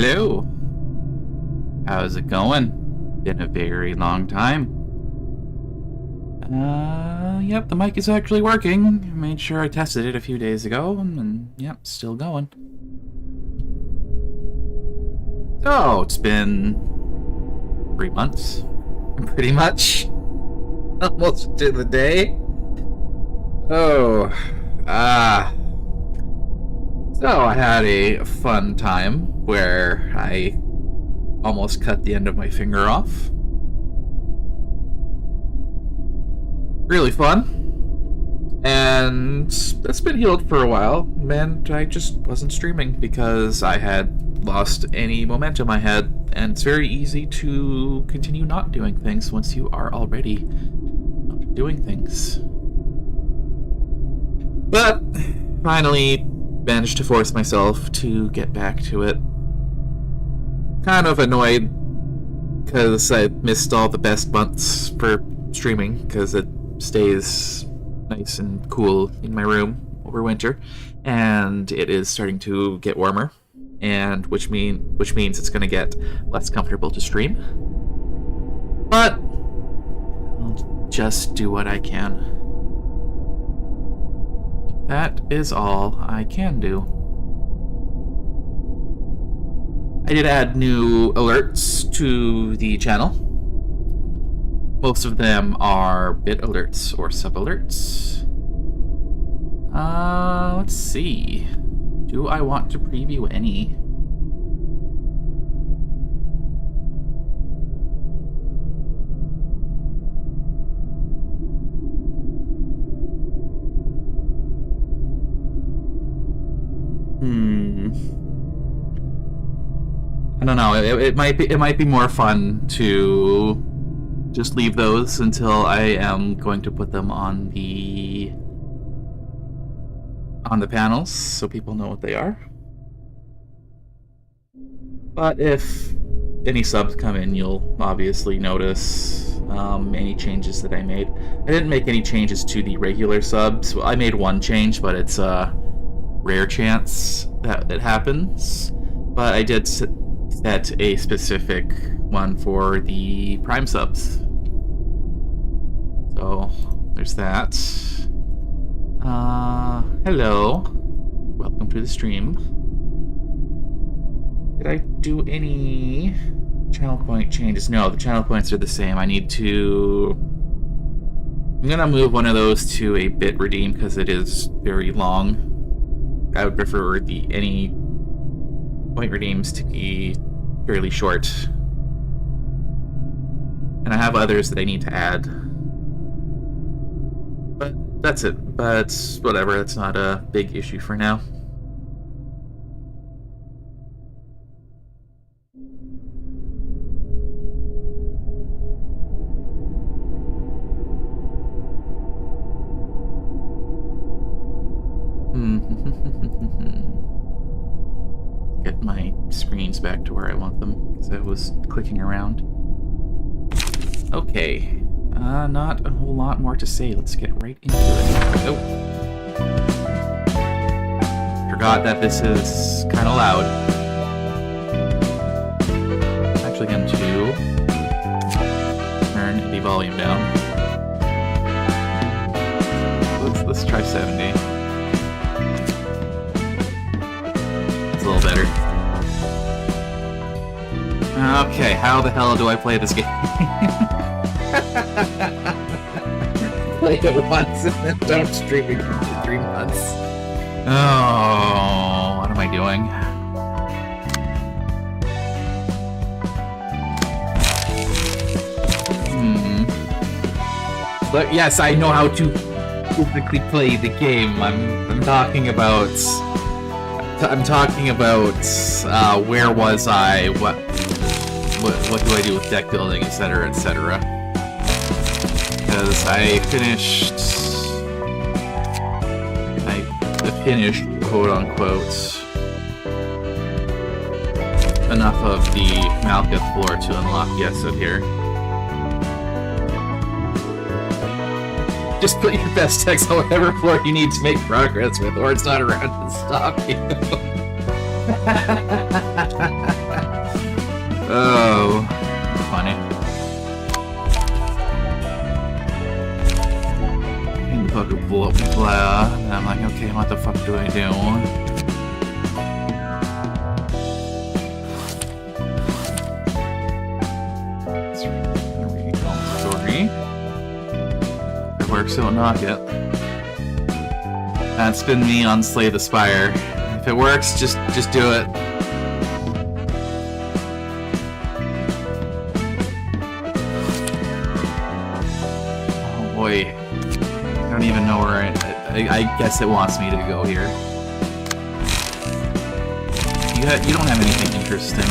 Hello. How's it going? Been a very long time. Yep, the mic is actually working. I made sure I tested it a few days ago, and yep, still going. So, it's been 3 months, pretty much. Almost to the day. So I had a fun time where I almost cut the end of my finger off. Really fun. And that's been healed for a while, and I just wasn't streaming because I had lost any momentum I had, and it's very easy to continue not doing things once you are already not doing things. But finally managed to force myself to get back to it. Kind of annoyed because I missed all the best months for streaming because it stays nice and cool in my room over winter, and it is starting to get warmer, and which means it's going to get less comfortable to stream. But I'll just do what I can. That is all I can do. I did add new alerts to the channel. Most of them are bit alerts or sub-alerts. Let's see. Do I want to preview any? I don't know. It might be more fun to just leave those until I am going to put them on the panels so people know what they are. But if any subs come in, you'll obviously notice any changes that I made. I didn't make any changes to the regular subs. Well, I made one change, but it's a rare chance that it happens. But I did set a specific one for the Prime subs. So there's that. Hello. Welcome to the stream. Did I do any channel point changes? No, the channel points are the same. I'm gonna move one of those to a bit redeem because it is very long. I would prefer any point redeems to be fairly short. And I have others that I need to add. But that's it. But whatever, it's not a big issue for now. Get my screens back to where I want them, because I was clicking around. Okay. Not a whole lot more to say. Let's get right into it. Oh. Forgot that this is kind of loud. I'm actually going to turn the volume down. Let's try 70. It's a little better. Okay, how the hell do I play this game? Play it once and then don't stream it for 3 months. Oh, what am I doing? But yes, I know how to physically play the game. I'm talking about where was I? What do I do with deck building, etc., etc. Because I finished, quote unquote, enough of the Malkuth floor to unlock Yesod here. Just put your best decks on whatever floor you need to make progress with, or it's not around to stop you. Oh, funny. And the fucker blew up blah, and I'm like, okay, what the fuck do I do? Story. If it works, it'll knock it. That's been me on Slay the Spire. If it works, just do it. Boy, I don't even know where I guess it wants me to go here. You don't have anything interesting.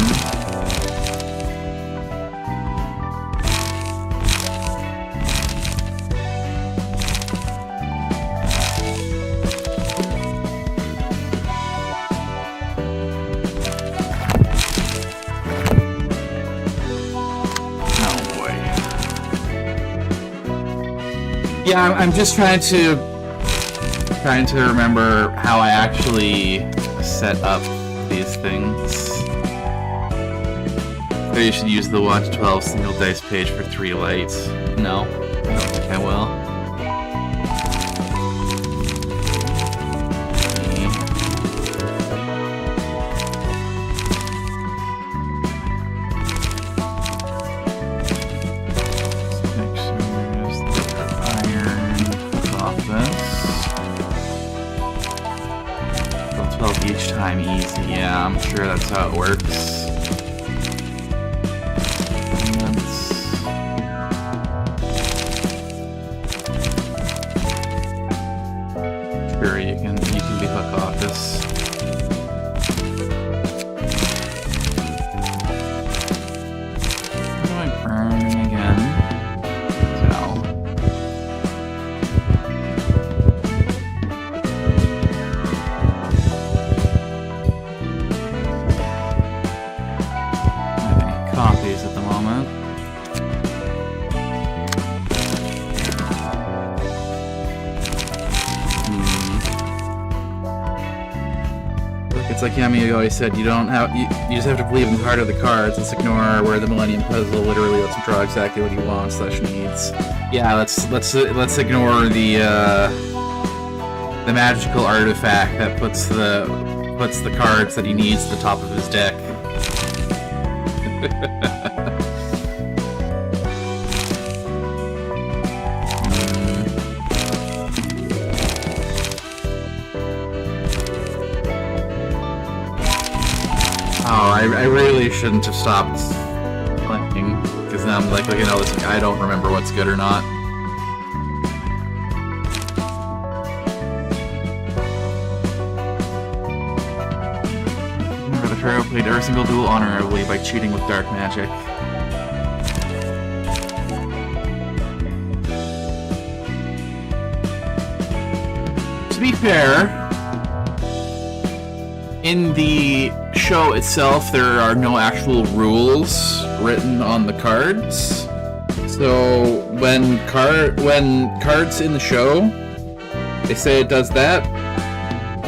Yeah, I'm just trying to remember how I actually set up these things. So you should use the 1 to 12 single dice page for 3 lights. No, I don't think I will. Each time easy, yeah, I'm sure that's how it works. Sure, you can be hook office. How do I burn again? Copies at the moment. Look, it's like Yami always said, you just have to believe in the heart of the cards. Let's ignore where the Millennium Puzzle literally lets him draw exactly what he wants / needs. Yeah, let's ignore the magical artifact that puts the cards that he needs at the top of his deck. Oh, I really shouldn't have stopped playing, because now I'm like looking at all this, I don't remember what's good or not. Retro played every single duel honorably by cheating with dark magic. To be fair, in the show itself, there are no actual rules written on the cards. So when cards in the show, they say it does that,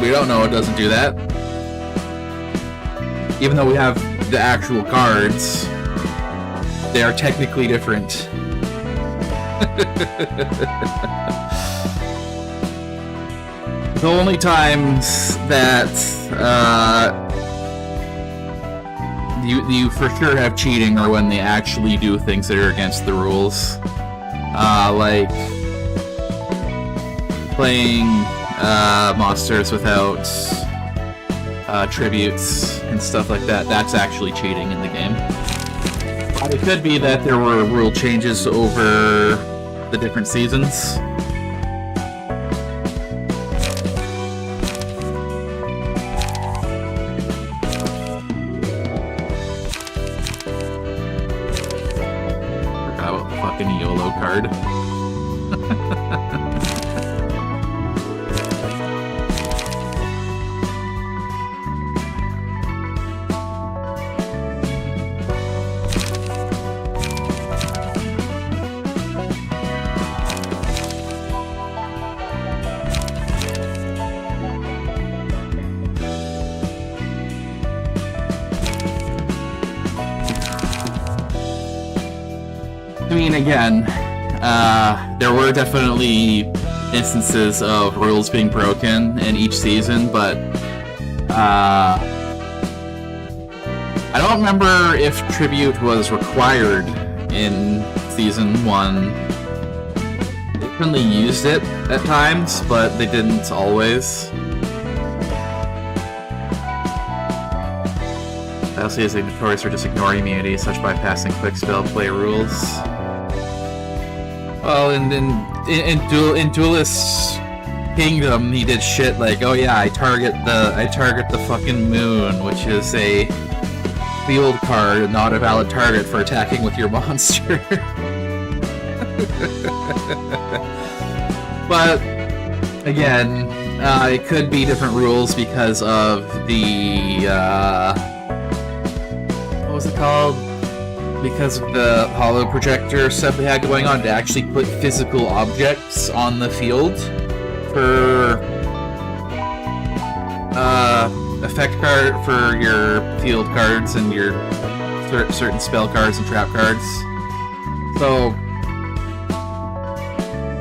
we don't know it doesn't do that. Even though we have the actual cards, they are technically different. The only times that you for sure have cheating are when they actually do things that are against the rules. Like playing monsters without tributes and stuff like that. That's actually cheating in the game. It could be that there were rule changes over the different seasons. Forgot about the fucking YOLO card. mean, again, there were definitely instances of rules being broken in each season, but I don't remember if tribute was required in Season 1. They definitely used it at times, but they didn't always. Also is notorious for just ignoring immunity, such bypassing quick spell play rules. Well, in Duelist Kingdom, he did shit like, oh yeah, I target the fucking moon, which is a field card, not a valid target for attacking with your monster. But again, it could be different rules because of the what was it called? Because of the holo projector stuff we had going on to actually put physical objects on the field for effect card for your field cards and your certain spell cards and trap cards. So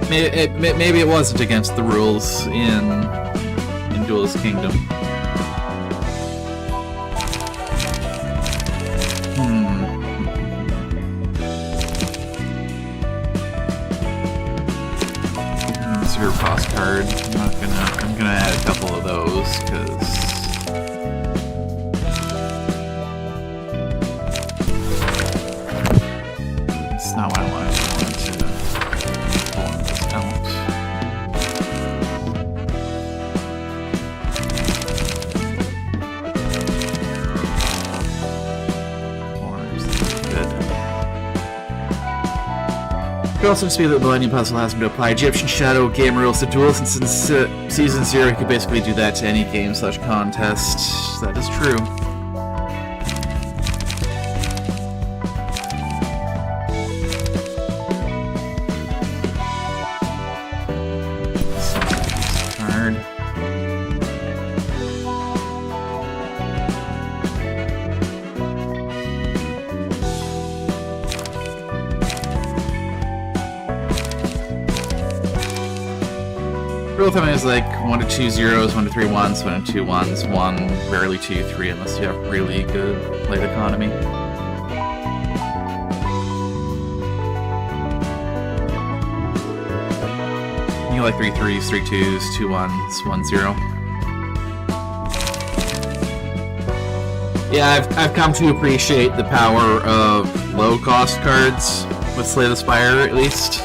maybe it wasn't against the rules in Duelist Kingdom. Zero cost card. I'm gonna add a couple of those because it's not what I wanted. I wanted to pull this out. Could also just be that the Millennium Puzzle has been to apply Egyptian Shadow game rules to duels, and since Season 0 you could basically do that to any game/contest. That is true. Card. Rule of thumb is like 1 to 2 zeros, 1 to 3 ones, 1 to 2 ones, 1, rarely 2, 3, unless you have really good late economy. You go like 3 3s, 3 2s, 2 1s, 1 0. Yeah, I've come to appreciate the power of low cost cards with Slay the Spire, at least.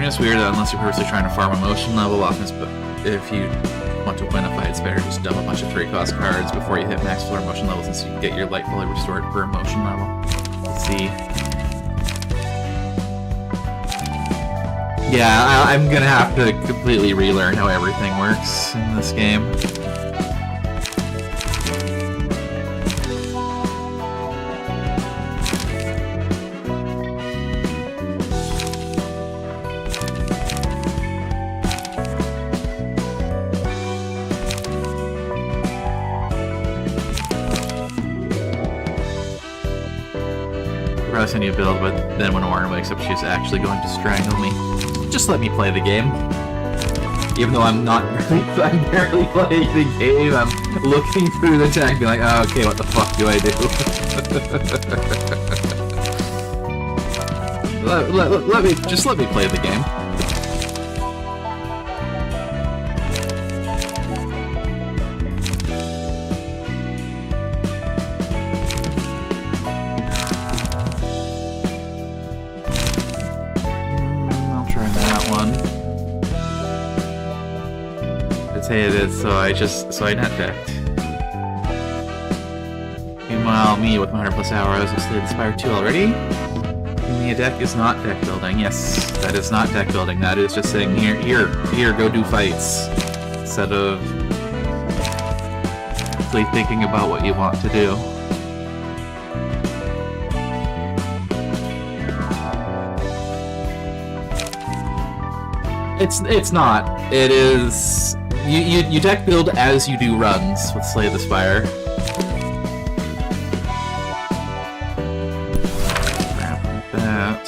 It's weird that unless you're purposely trying to farm emotion level, often if you want to win a fight, it's better to just dump a bunch of 3-cost cards before you hit max floor emotion levels, and so you can get your light fully restored per emotion level. Let's see. Yeah, I'm gonna have to completely relearn how everything works in this game. Probably send you a build, but then when Warren wakes up, she's actually going to strangle me. Just let me play the game. Even though I'm barely playing the game, I'm looking through the tech, being like, oh, okay, what the fuck do I do? let me play the game. It is, so I net decked. Meanwhile, me with 100 plus hours of Slay the Spire 2 already. The deck is not deck building. Yes, that is not deck building. That is just saying, here, go do fights. Instead of actually thinking about what you want to do. It's not. It is... You deck build as you do runs with Slay the Spire. Grab that.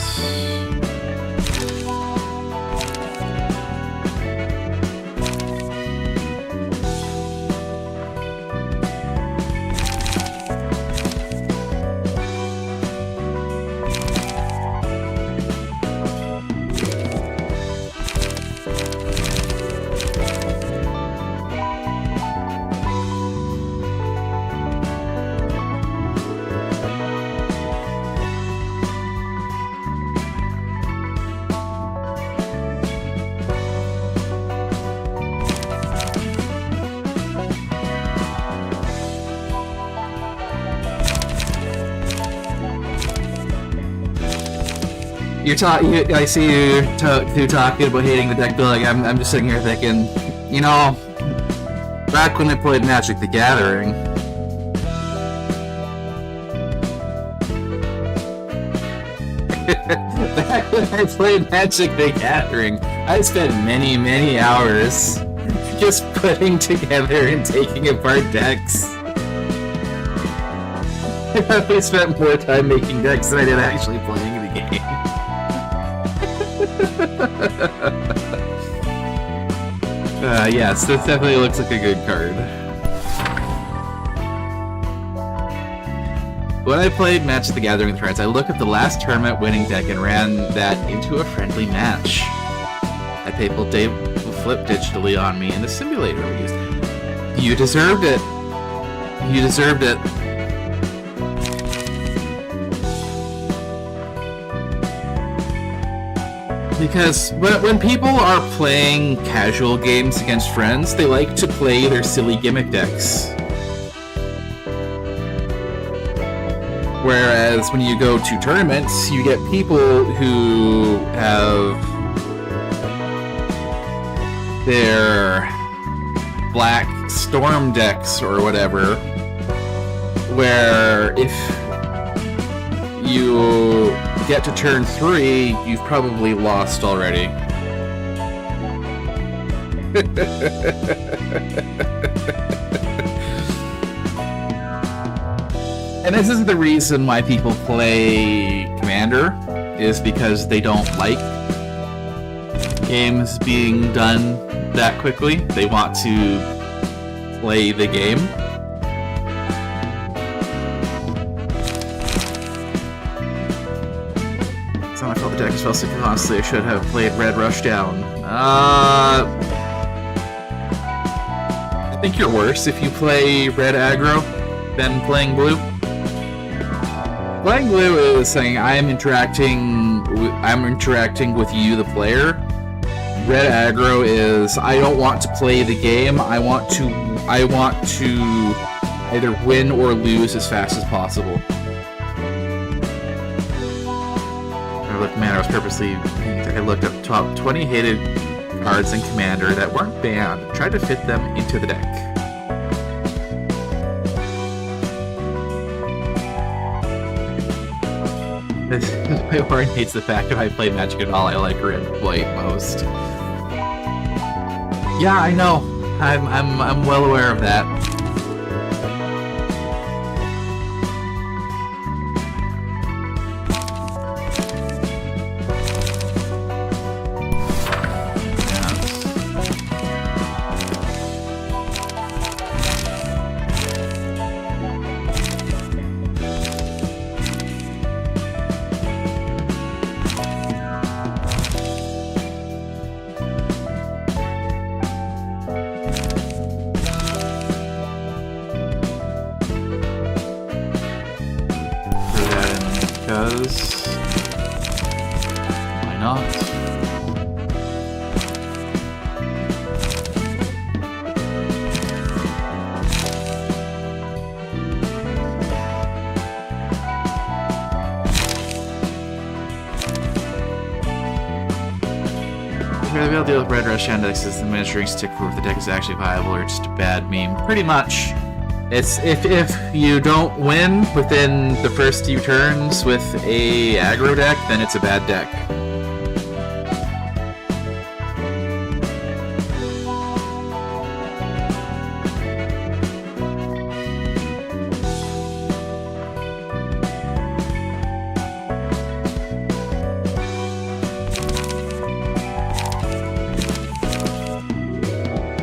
I see you talking about hating the deck building. I'm just sitting here thinking, you know, back when I played Magic the Gathering, I spent many hours just putting together and taking apart decks. I probably spent more time making decks than I did actually playing the game. Yes, this definitely looks like a good card. When I played Magic the Gathering with friends, I looked at the last tournament winning deck and ran that into a friendly match. I people Dave flipped digitally on me in the simulator we used. You deserved it. You deserved it. Because when people are playing casual games against friends, they like to play their silly gimmick decks. Whereas when you go to tournaments, you get people who have their Black Storm decks or whatever, where if you get to turn 3, you've probably lost already. And this is the reason why people play Commander, is because they don't like games being done that quickly. They want to play the game. I felt the deck fell so constantly. I should have played Red Rushdown. I think you're worse if you play Red Aggro than playing Blue. Playing Blue is saying I'm interacting with you, the player. Red Aggro is I don't want to play the game. I want to either win or lose as fast as possible. Man, I was purposely... I looked up top 20 hated cards in Commander that weren't banned. Tried to fit them into the deck. My Warren hates the fact if I play Magic at all, I like Red White most. Yeah, I know. I'm well aware of that. Because why not? We'll be able to deal with Red Rush Shandex as the measuring stick for if the deck is actually viable or just a bad meme. Pretty much. It's if you don't win within the first few turns with a aggro deck, then it's a bad deck.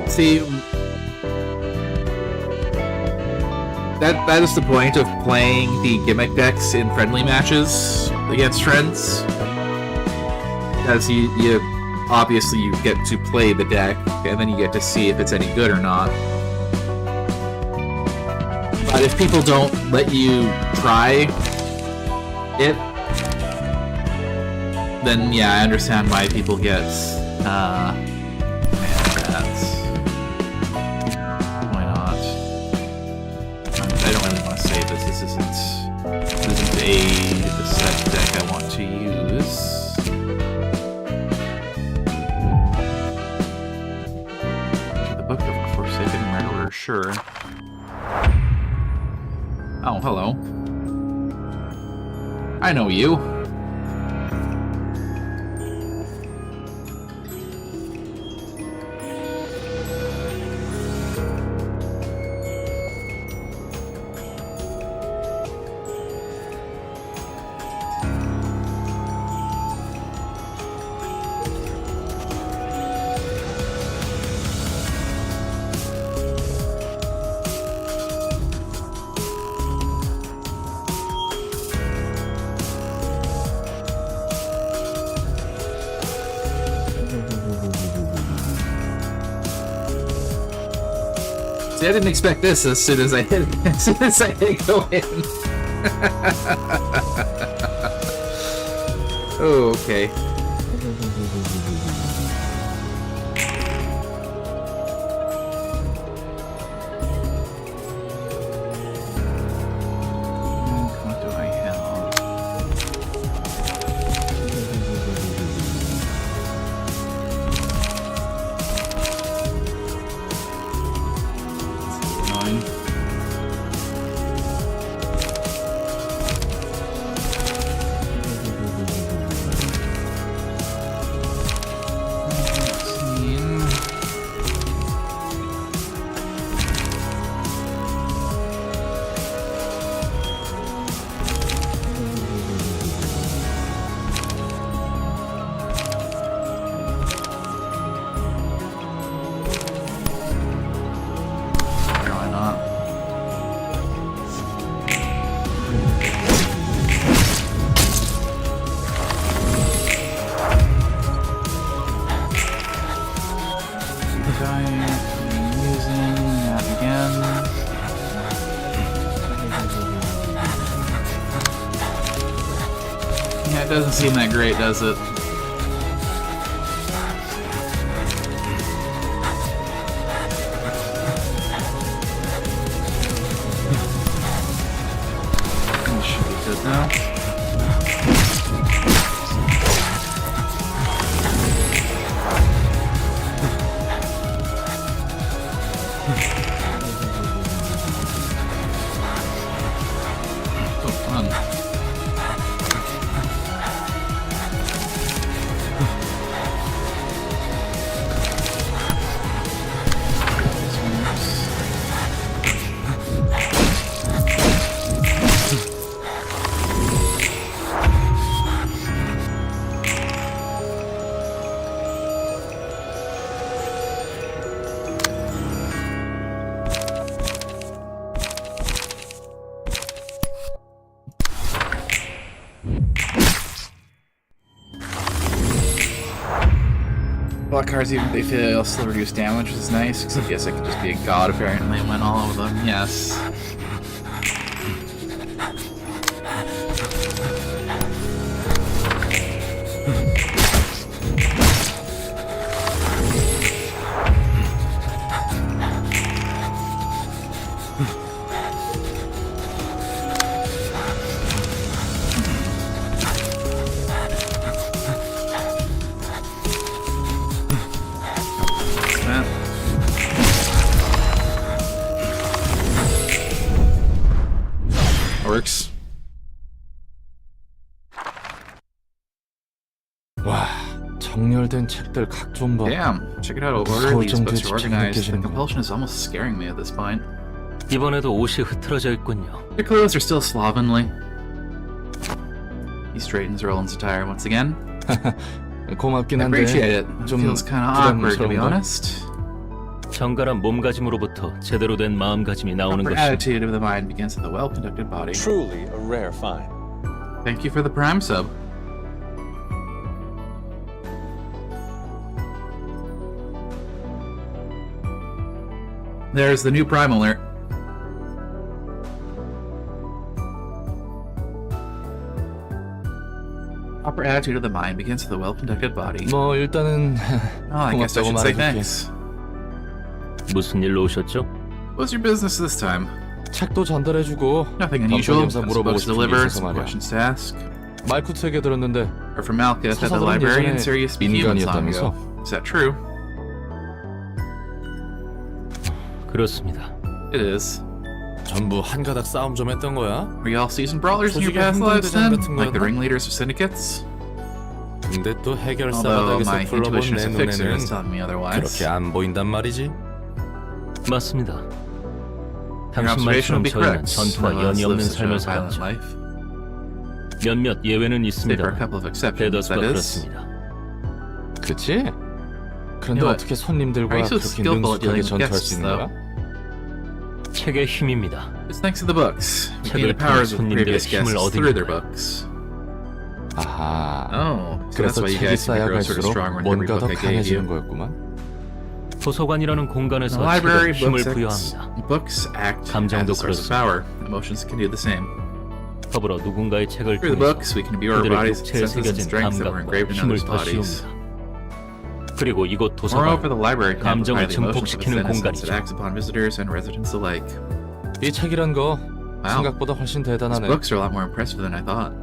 See, that is the point of playing the gimmick decks in friendly matches against friends. Because you obviously you get to play the deck, and then you get to see if it's any good or not. But if people don't let you try it, then yeah, I understand why people get the set deck I want to use. The Book of Forsaken Murderer, sure. Oh, hello. I know you. See, I didn't expect this as soon as I hit go in. Oh, okay. What do I have? Doesn't seem that great, does it? This should be good now. Block cards, even if they fail, still reduce damage, which is nice, because I guess I could just be a god apparently and win all of them, yes. 와, 정렬된 책들 각종 봐. Damn, check it out. Order 무서울 these books 정도의 are 집착이 organized. The 느껴지는구나. compulsion is almost scaring me at this point. 이번에도 옷이 흐트러져 있군요. Your clothes are still slovenly. He straightens Roland's attire once again. 고맙긴 I 한데 appreciate it. It 좀 feels kind of awkward, to be 부담스러운걸? honest. 정갈한 몸가짐으로부터 제대로 된 마음가짐이 나오는 Proper 것이 attitude of the mind begins with a well-conducted body. Truly a rare find. Thank you for the Prime sub. There's the new Prime alert. Proper attitude of the mind begins with a well-conducted body. 뭐 일단은 Oh, I guess I 고맙다고 should say 말해줄게. thanks. 무슨 일로 오셨죠? What's your business this time? 책도 전달해주고 Nothing unusual. 감사 Got some 물어보고 books to 싶은 게 deliver, 있어서 some 말이야. questions to ask. 말쿠트에게 들었는데 Or from Malkuth at the 사사들은 librarian 예전에 Sirius Humans long ago. 인간이었다면서? Is that true? 그렇습니다. It is. 전부 한가닥 싸움 좀 했던 거야? Were you all seasoned brawlers in your 조직의 past lives 행동대장 then? 같은 Like the 거였나? ringleaders of syndicates? 근데 또 해결사가 Although 댁에서 my 불러본 intuition 내 as a fixer 눈에는 is telling me otherwise. 그렇게 안 보인단 말이지? 맞습니다. Your 당신 observation would 말처럼 be 저희는 correct. 전투와 None of us 연이 없는 live such a 삶을 violent 살았죠. life. 몇몇 예외는 Save 있습니다. for a couple of exceptions, 베더스가 that is. 그렇습니다. 그치? 그런데 You know what? 어떻게 손님들과 Are you so 그렇게 skillful at 능숙하게 dealing with 전투할 수 guests, 있는 거야? 책의 힘입니다. It's thanks to the books. We gain 책을 the powers of the 통해 previous 손님들의 힘을 guests through their 얻으니까요. books. 아하. Oh, so that's 그래서 why you 책이 guys seem to grow sort of 쌓여갈수록 stronger in every 뭔가 더 book I gave 강해지는 you. 거였구만. 도서관이라는 The 공간에서 library 책은 힘을 books 부여합니다. books act as 감정도 a source of 그렇습니다. power. Emotions can do the same. 더불어 누군가의 책을 Through the 통해서 books, we can imbue our 그들의 bodies with 육체에 senses and 새겨진 strengths that were 감각과 engraved in 힘을 others' 더 bodies. 씌웁니다. 그리고 이곳 Moreover, 도서관 the library can amplify 감정을 the emotions of its 증폭시키는 citizens. It 공간이죠. acts upon visitors and residents alike. 이 책이란 거 Wow, 생각보다 훨씬 these 대단하네. books are a lot more impressive than I thought.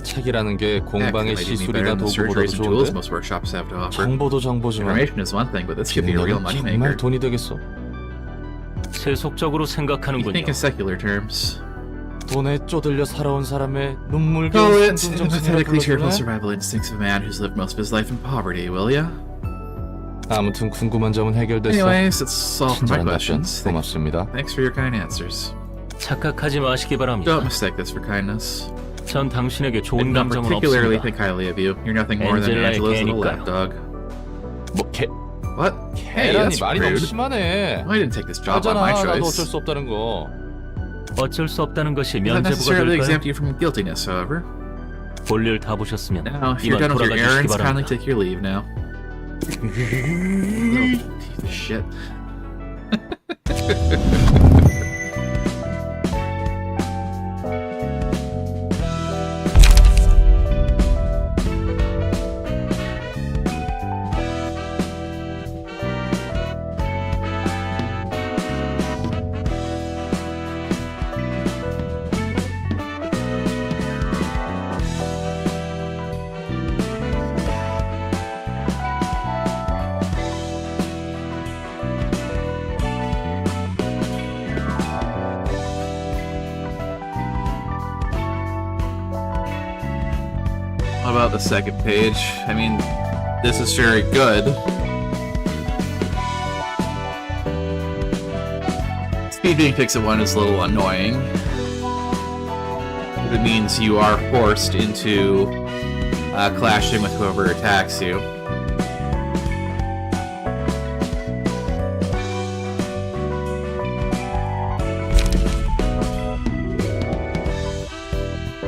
책이라는 게 Heck, 공방의 they might do me better 시술이나 than the 도구보다도 surgeries and tools 좋은데 most workshops have to offer. 정보도 정보지만 Information is one thing, but this could be a real 기능력은 정말 moneymaker. 돈이 되겠어. 세속적으로 You 생각하는군요. think in secular terms. 돈에 쪼들려 살아온 사람의 눈물겨운 Call it 순종정신이라 empathetically cheerful 불러줄래? survival instincts of a man who's lived most of his life in poverty, will ya? 아무튼 궁금한 점은 해결됐어. Anyways, that's all for my 친절한 답변 questions. 고맙습니다. Thanks for your kind answers. 착각하지 마시기 바랍니다. Don't mistake this for kindness. 전 당신에게 I 좋은 don't 감정은 particularly 없습니다. think highly of you. You're nothing more than 엔젤라의 Angela's little 개니까요. lapdog. 뭐 개, What? Hey, 계란이 that's 말이 너무 rude. 심하네. I didn't take this job on 하잖아. my 나도 choice. 어쩔 수 없다는 거. 어쩔 수 없다는 것이 Does that 면제부가 necessarily 될까요? exempt you from guiltiness, however. 볼일 다 보셨으면 Now, if you're 이만 done with your 돌아가 주시기 errands, kindly 바랍니다. take your leave now. Little piece of shit. What about the second page? I mean, this is very good. Speed being fixed at 1 is a little annoying. It means you are forced into clashing with whoever attacks you.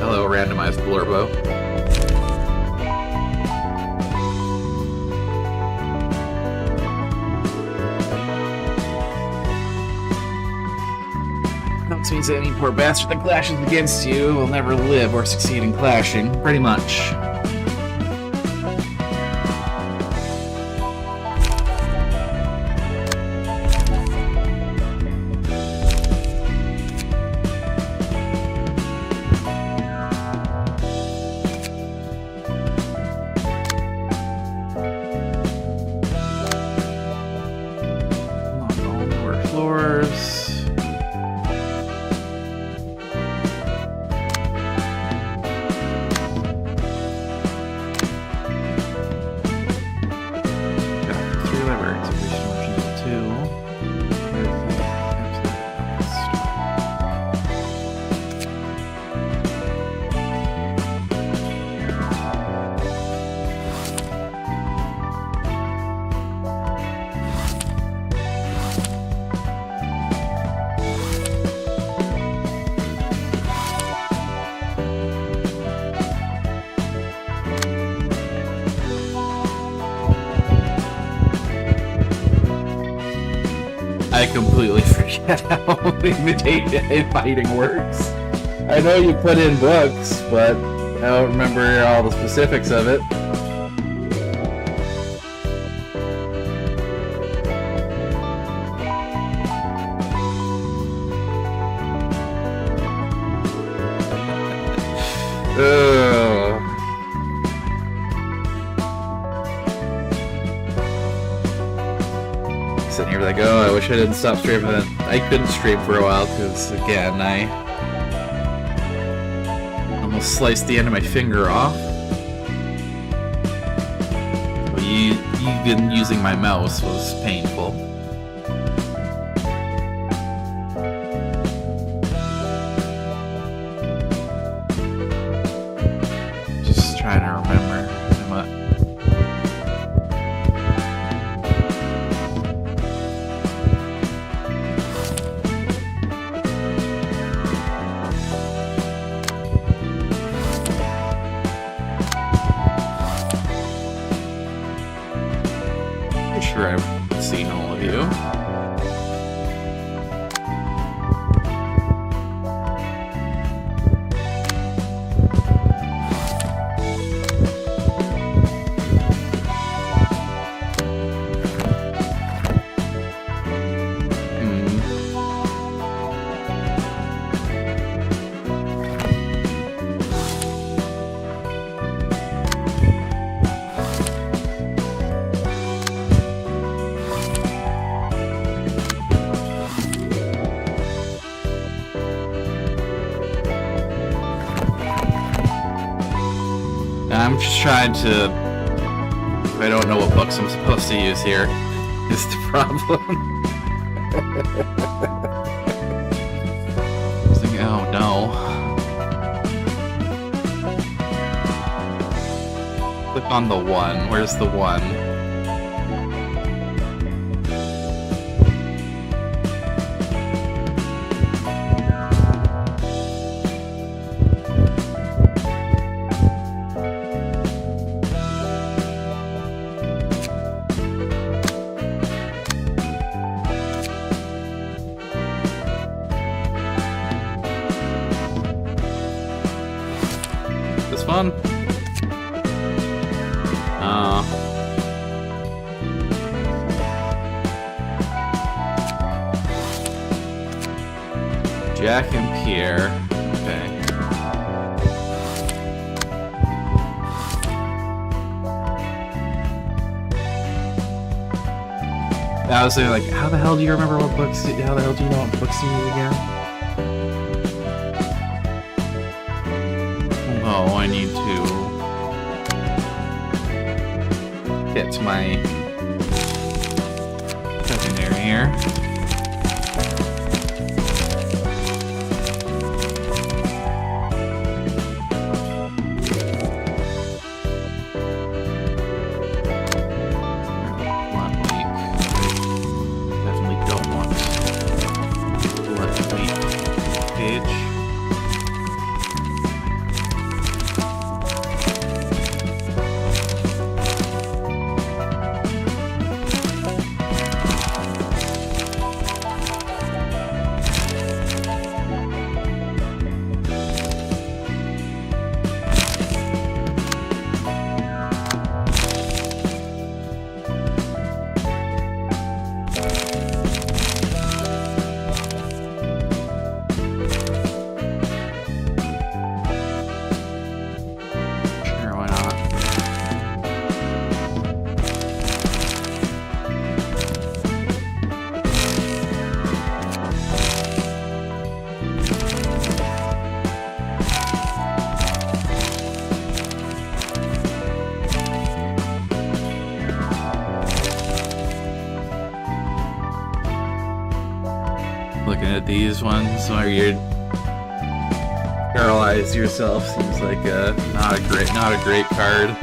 Hello, randomized Blurbo. That means that any poor bastard that clashes against you will never live or succeed in clashing, pretty much. Not all lower floors. I completely forget how inviting works. I know you put in books, but I don't remember all the specifics of it. Ugh. Sitting here like, oh, I wish I didn't stop streaming. I couldn't stream for a while because, again, I almost sliced the end of my finger off. Even using my mouse was painful. Just trying to remember. Sure I've seen all of you. I'm just trying to... I don't know what books I'm supposed to use here, is the problem. I was thinking, oh no. Click on the one. Where's the one? This one? Jack and Pierre. Okay. I was saying, like, how the hell do you remember what books? How the hell do you know what books you need again? Oh, I need to get to my secondary here. Looking at these ones where you paralyze yourself seems like not a great card.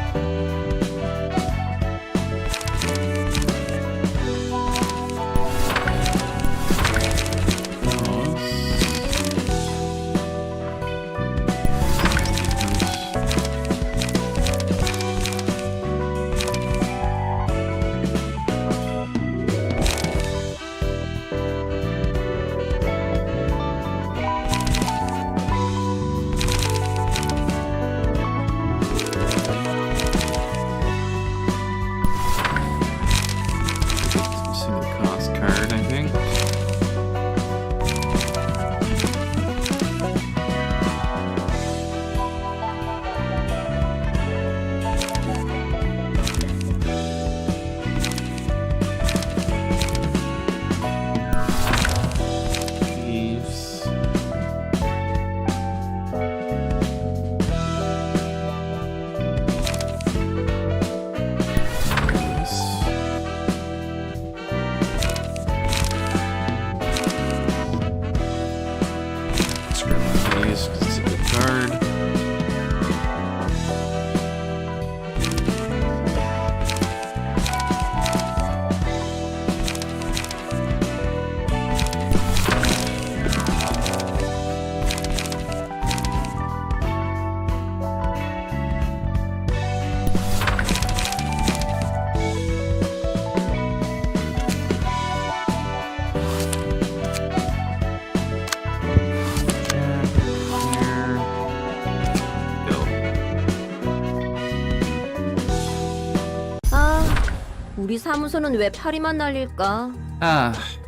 우리 사무소는 왜 파리만 날릴까?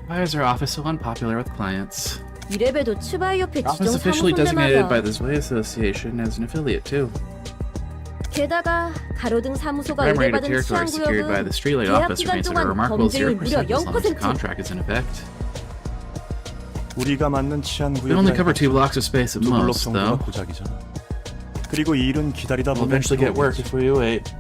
Why is our office so unpopular with clients? 이래봬도 츠바이 옆에 Our 지정 office officially 사무소인데 designated by 말이야. the Zwei Association as an affiliate too. 게다가 가로등 사무소가 Primary 의뢰받은 territory secured by the 치안구역은 Streetlight 계약 office 기간 remains at a 동안 remarkable 범죄율 0% 무려 as long as the 0%. contract is in effect. 우리가 맞는 치안 We only 구역이 cover 2 blocks of space at 두 블록 most, 정도가 though. 고작이잖아. 그리고 이 일은 기다리다 We'll 보면 eventually get work if we wait.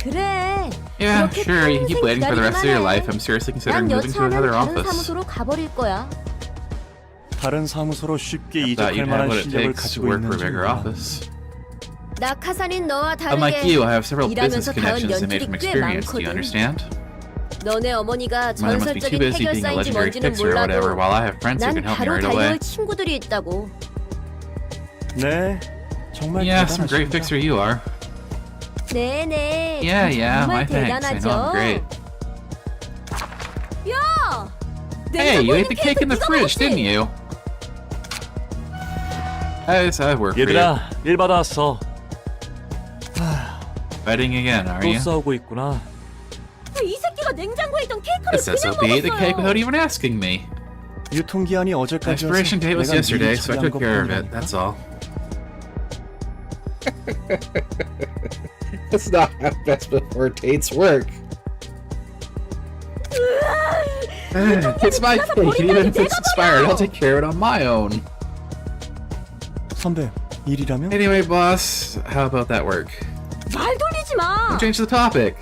그래. Yeah, 그렇게 sure, you can keep 평생 waiting for the rest of your 기다리기만 해. life. I'm seriously 난 considering moving to 여차하면 another 다른 office. 사무소로 가버릴 거야. 다른 사무소로 쉽게 I thought 이적할 you'd have 만한 what it 실력을 takes to 가지고 work for a 있는지 bigger 몰라. office. 낙하산인 너와 Unlike 다르게 you, I have several business 일하면서 connections 다운 I made from 연줄이 꽤 experience. Do you 많거든. understand? 너네 어머니가 Mother must be too 전설적인 busy being a 해결사인지 legendary 뭔지는 fixer or whatever, 몰라도 while I have friends who 난 can help me 바로 right away. 달려올 친구들이 있다고. 네, 정말 Yeah, some great 대단하십니다. fixer you are. 네네. Yeah, my 정말 thanks. I 대단하죠. know I'm great. 야! Hey, you ate the 케이크 cake in the 네가 fridge, 먹었지? didn't you? I work for you. 얘들아, 일 받아왔어. Fighting again, are 또 you? 싸우고 있구나. 이 새끼가 냉장고에 있던 케이크를 This 그냥 SOB ate the cake without 먹었어요. even asking me. 유통기한이 The 어제까지여서 expiration date was 내가 yesterday, 미리 so I 처리한 took care of it. 것뿐이라니까. That's all. That's not how best before dates work. It's my cake, and even if it's expired, I'll take care of it on my own. 선배, 일이라면? Anyway, boss, how about that work? 말 돌리지 마. Change the topic.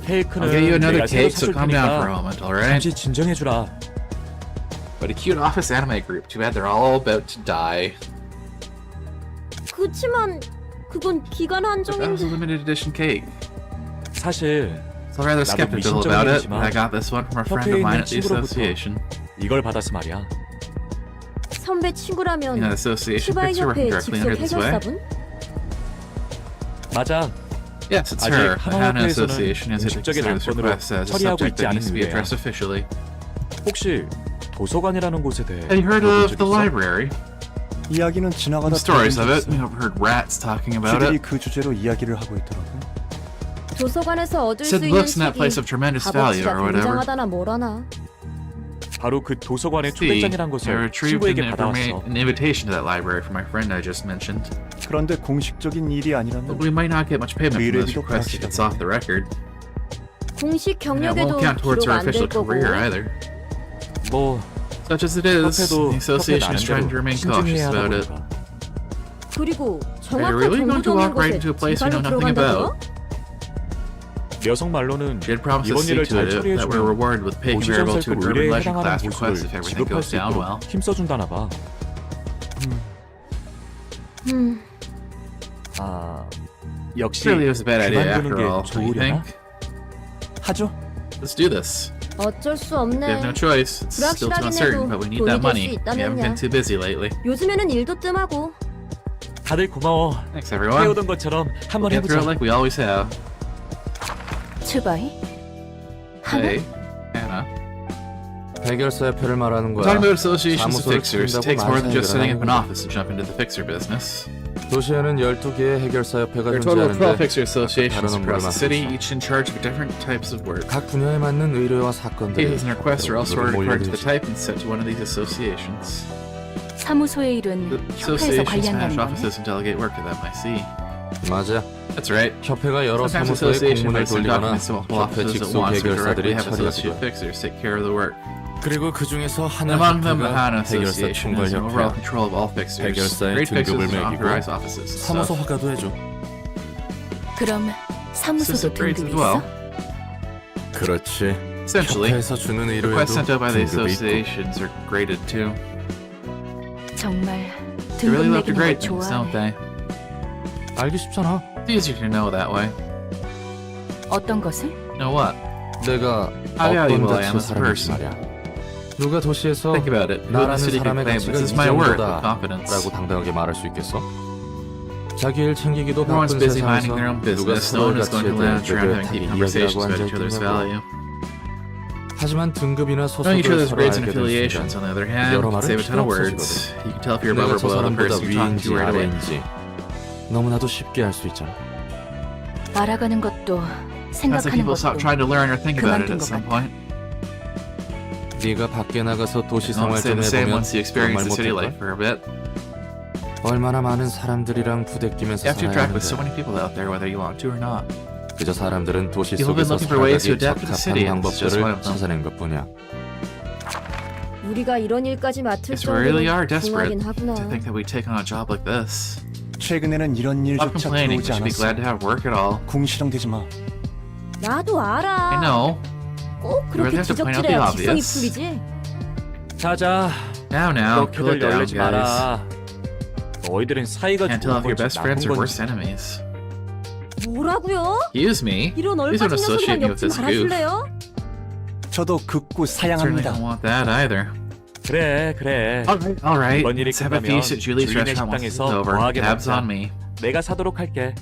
케이크는 I'll get you another 내가 새로 cake, so 사줄 calm down for a 테니까 moment, alright? 잠시 진정해주라. But a cute office anime group. Too bad they're all about to die. 그치만 그건 기간 But that was a 한정인데. limited edition cake. 사실 So I'm rather 나도 skeptical about it, 미심쩍은 but I got this one from a friend 협회에 of mine 있는 at the 친구로부터. association. 이걸 받아서 말이야. 선배 친구라면 You know, the association 츠바이 picks are working 협회의 directly 직속 under this way. 해결사분? 맞아. Yes, it's 아직 her. The Hana 하나협회에서는 Association has yet to 공식적인 consider this 안건으로 request as a 처리하고 subject 있지 that 않은 needs to be 이유야. addressed officially. 혹시 도서관이라는 곳에 대해 Have you heard 들어본 of 적 the 있어? library? 이야기는 지나가다 Some stories of 들은 it. 적 있어. I've heard rats talking about 쥐들이 it. 그 주제로 이야기를 하고 있더라고. 도서관에서 얻을 수 Said the 있는 books in that place 책이 have tremendous value 값어치가 or whatever. 굉장하다나 뭐라나. 바로 그 도서관의 See, 초대장이란 I 것을 retrieved 친구에게 받아왔어. an invitation to that library from my friend I just mentioned. 그런데 공식적인 일이 But 아니라면 we might not get much payment from this 의뢰비도 request if it's off the record. 공식 And it 경력에도 won't count towards 기록 our 안 될 official 거고. career either. 뭐 Such as it is, 협회도 the association is trying to remain cautious 신중해야 about 하다 it. 보니까. 그리고 Are you 정확한 really going to 정보도 없는 walk right 곳에 into a place you know 지갑을 nothing 들어간다고요? about? 여성 말로는 She had promised to 이번 see 일을 to 잘 it that we're 처리해주면 rewarded with pay comparable to 도시정설급 an urban 의뢰에 legend 해당하는 class request if 보수를 everything 지급할 goes 수 down well. 있도록 힘써준다나 봐. 아 역시 Really was a bad idea 그만두는 after 게 all, don't you 좋으려나? think? 하죠. Let's do this. 어쩔 수 We have no 없네. choice. It's still too 불확실하긴 uncertain, 해도 but we need 돈이 that 될 수 money. We haven't been 있다면야. too busy lately. 요즘에는 일도 뜸하고. 다들 고마워. Thanks, everyone. 해오던 것처럼 한번 Get through 해보자. it like we always have. 츠바이? Hey, Hannah. 해결사 협회를 말하는 We're talking about associations of 사무소를 fixers. It 차린다고 takes more than just setting up an 말살을 office to jump into the fixer business. 도시에는 12개의 해결사 협회가 There are a total of 12 존재하는데 fixer associations 다른 across the 업무를 city, 맡고 있어. each in charge of different types of work. 각 분야에 맞는 의뢰와 사건들이 Cases and requests are all sorted according to the 몰려들지. type and sent to one of these associations. 사무소의 일은 The 협회에서 associations 관리한다는 manage 거네. offices and delegate work to them, I see. 맞아. That's right. 협회가 여러 Sometimes 사무소에 association 공문을 might send 돌리거나 documents to multiple 협회 offices at 직속 once or directly 해결사들이 have associate 처리하지. fixers take care of the work. 그리고 그 중에서 하나 Among them, the Hana 협회가 해결사 Association 총괄 has overall 협회야. control of all fixers. 해결사의 Grade fixers 등급을 and 매기고 authorized offices. and 사무소 stuff. 허가도 해줘. 그럼 사무소도 Assistant grades 등급이 as well. 있어? 그렇지. Essentially, 협회에서 주는 의뢰에도 requests sent out by the 등급이 있고. associations are graded too. 정말 They 등급 really love to 매기는 걸 grade things, don't 좋아해. they? 알기 쉽잖아. It's easier to know that way. 어떤 것을? Know what? 내가 How valuable 어떤 I am 자체 as a person. 사람인지 말이야. 누가 도시에서 Think about it. Who in the 나라는 city could 사람의 claim 가치가 this 이 is my work with 정도다 confidence? 라고 당당하게 말할 수 있겠어? 자기 일 챙기기도 Everyone's 바쁜 busy 세상에서 minding their own 누가 business. No 서로의 one is going 가치에 to 대해 lounge around having deep 느긋하게 conversations 이야기하고 about each other's 앉아있겠냐고. value. 하지만 등급이나 Knowing each 소속을 other's 서로 grades and 알게 된 affiliations, 순간 on the other hand, 여러 can 말은 save a ton of 필요 words. 없어지거든. You can tell if you're 내가 above or 저 below the 사람보다 person you're talking 위인지 to right away. 아래인지 너무나도 쉽게 알 수 있잖아. 알아가는 것도 Sounds like 생각하는 people stop 것도 trying to learn or think about it 그만둔 at 것 some 같아. point. 네가 밖에 나가서 도시 It won't 생활 stay 좀 the same 해보면 once you 정말 experience the city 못할걸? life for a bit. 얼마나 많은 사람들이랑 부대끼면서 You have to 살아야 interact with so 하는데 many people out there, whether you want to or not. 그저 사람들은 도시 People have been 속에서 looking for ways to 살아가기 adapt to the city, 적합한 and it's just one 방법들을 of them. 찾아낸 것뿐이야. 우리가 이런 일까지 맡을 Guess we really are 정도면 desperate 붕하긴 하구나. to think that we'd take on a job like this. 최근에는 이런 Stop 일조차 complaining. We 들어오지 should be glad to 않았어. have work at all. 궁시렁대지 마. 나도 알아. I know. 꼭 You really 그렇게 have to point out the 지적질해야 직성이 obvious. 풀리지. 자자, Now, cool 그렇게들 it down, 열내지 guys. 마라. 너희들은 사이가 Can't tell 좋은 if your 건지 best friends 나쁜 are 건지. worst enemies. 뭐라고요? Excuse me. 이런 Please don't 얼빠진 associate 녀석이랑 me with 엮지 this goof. 말아줄래요? 저도 극구 Certainly 사양합니다. don't want that either. 그래. All right. 이번 일이 Let's have a 끝나면 feast at Julie's 주인의 restaurant once it's 식당에서 over. 거하게 Tabs 먹자. on me. 내가 사도록 할게.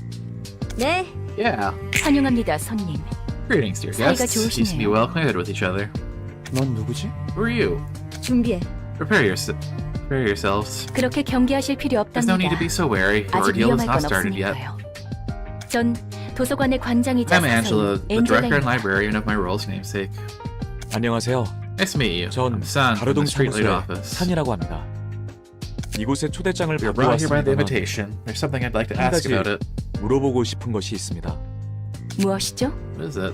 네. Yeah. 환영합니다, 손님. Greetings, dear 사이가 guests. Used to be 좋으시네요. well acquainted with each other. 넌 누구지? Who are you? 준비해. Prepare yourselves. 그렇게 경계하실 필요 There's no need to be 없답니다. so wary. Your 아직 ordeal is 위험할 not 건 started yet. 없으니까요. 전 도서관의 관장이자 I'm Angela, 사서인 the director and 엔젤라입니다. librarian of my role's namesake. 안녕하세요. Nice to meet you. 전 I'm San from 가로동 the street lead 사무소의 office. 산이라고 합니다. 이곳에 초대장을 We were 받고 brought here by the 왔습니다만 invitation. There's something I'd like to 한 ask 가지 about it. 물어보고 싶은 것이 있습니다. 무엇이죠? What is it?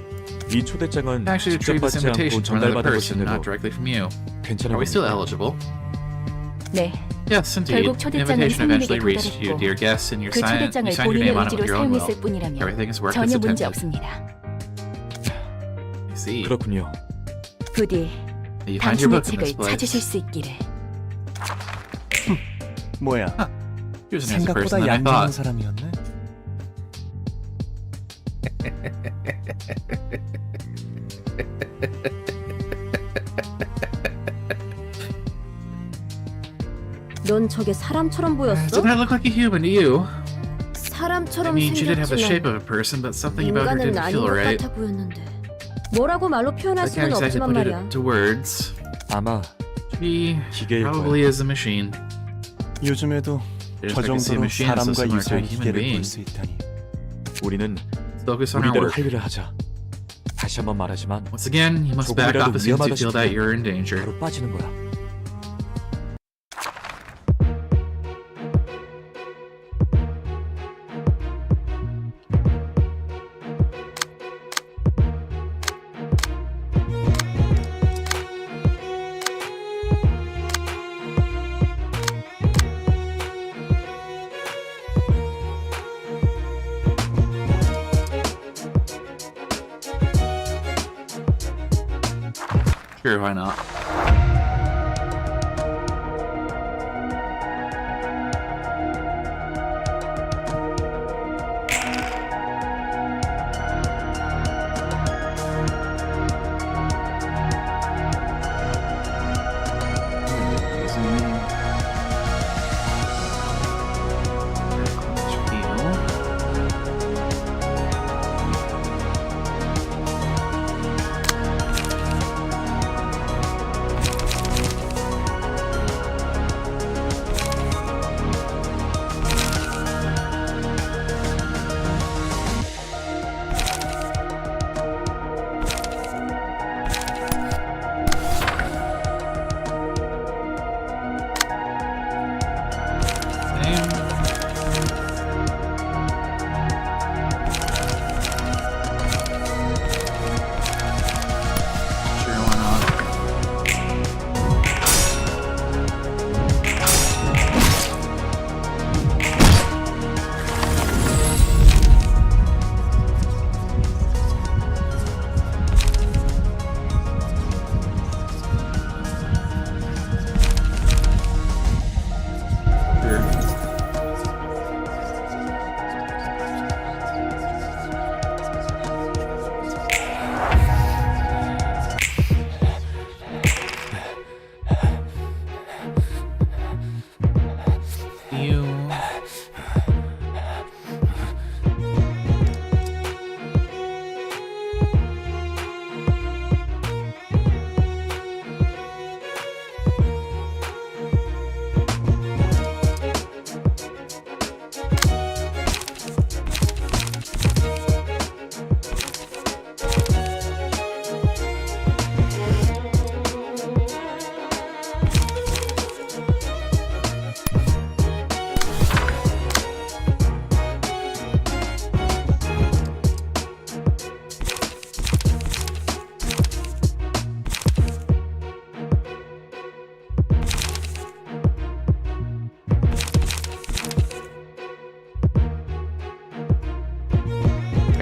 이 초대장은 I actually 직접 retrieved this 받지 않고 invitation from another 전달받은 person, not 것인데도 directly from you. 괜찮은 Are we still 겁니까? eligible? 네, Yes, indeed. 결국 The 초대장은 invitation eventually 손님에게 reached you, 도달했고 dear guests, and you 그 signed 초대장을 your 본인의 name on it 의지로 with your own will. 사용했을 뿐이라면 Everything is worth its 전혀 문제 attention. 없습니다. I see. 그렇군요. You 부디 find your 당신의 book in 책을 this place. 찾으실 수 있기를. 뭐야? He was a nicer person 생각보다 than I 얌전한 thought. 사람이었네. 넌 저게 사람처럼 보였어? Didn't I look like a human to you? I 사람처럼 mean, she did have the shape 생겼지만 of a person, but something about her 인간은 didn't 아닌 feel 것 right. 같아 보였는데 뭐라고 말로 표현할 I can't 수는 exactly 없지만 put it 말이야. into words. 아마 She 기계일 probably 거예요. is a machine. 요즘에도 Just 저 like I see 정도로 machines so 사람과 similar to a 유사한 human 기계를 being. 볼 수 있다니. 우리는 Focus on our 우리대로 work. 할 일을 하자. 다시 한번 말하지만 Once again, you must back 조금이라도 off as soon as you 위험하다 feel that 싶으면 you're in danger. 바로 빠지는 거야. Sure, why not?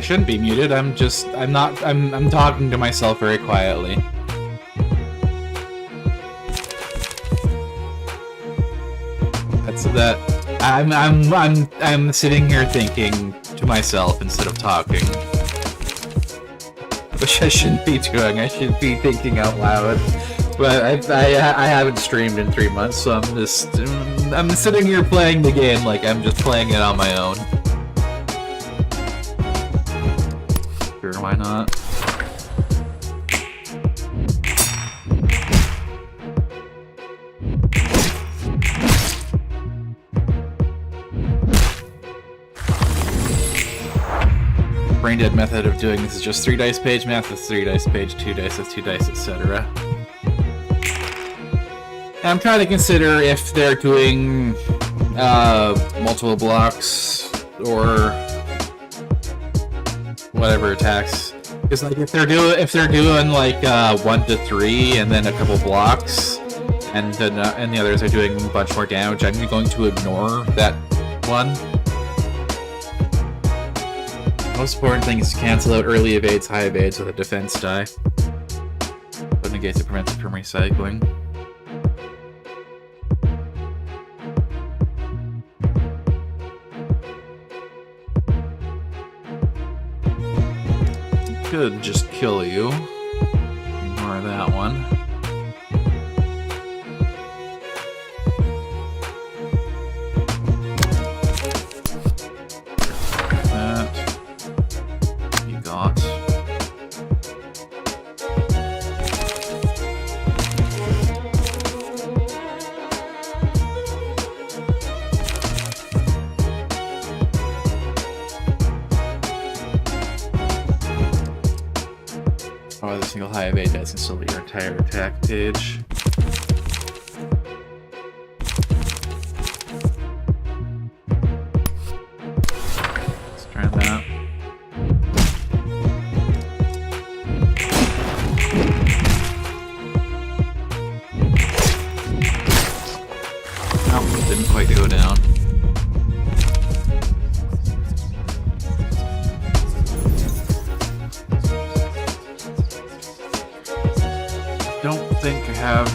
shouldn't be muted. I'm talking to myself very quietly. That I'm sitting here thinking to myself instead of talking, which I shouldn't be doing. I should be thinking out loud, but I haven't streamed in 3 months, so I'm sitting here playing the game like I'm just playing it on my own. Sure, why not? Brain dead method of doing this is just 3 dice page, math is 3 dice page, 2 dice is 2 dice, etc. I'm trying to consider if they're doing multiple blocks or whatever attacks. Because like if they're doing like 1 to 3 and then a couple blocks, and the others are doing a bunch more damage, I'm going to ignore that one. Most important thing is to cancel out early evades, high evades with a defense die. That negates it, prevents it from recycling. Could just kill you. Ignore that one. Oh, the single high evade dice can still be your entire attack page. Let's try that. Nope, didn't quite go down. Don't think I have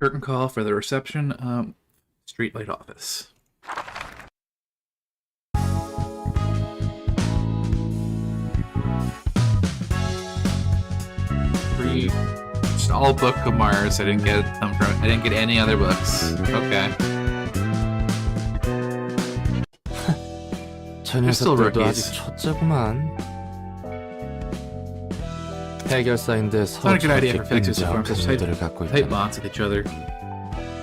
Curtain call for the reception. Streetlight office. Free. Just all Book of Mars. I didn't get them from. I didn't get any other books. Okay. 저 They're still 녀석들도 rookies. 아직 초짜구만. 해결사인데 Not 서로 a good idea for 저렇게 fixers to form such 끈적한 눈들을 갖고 tight 있다니. bonds with each other.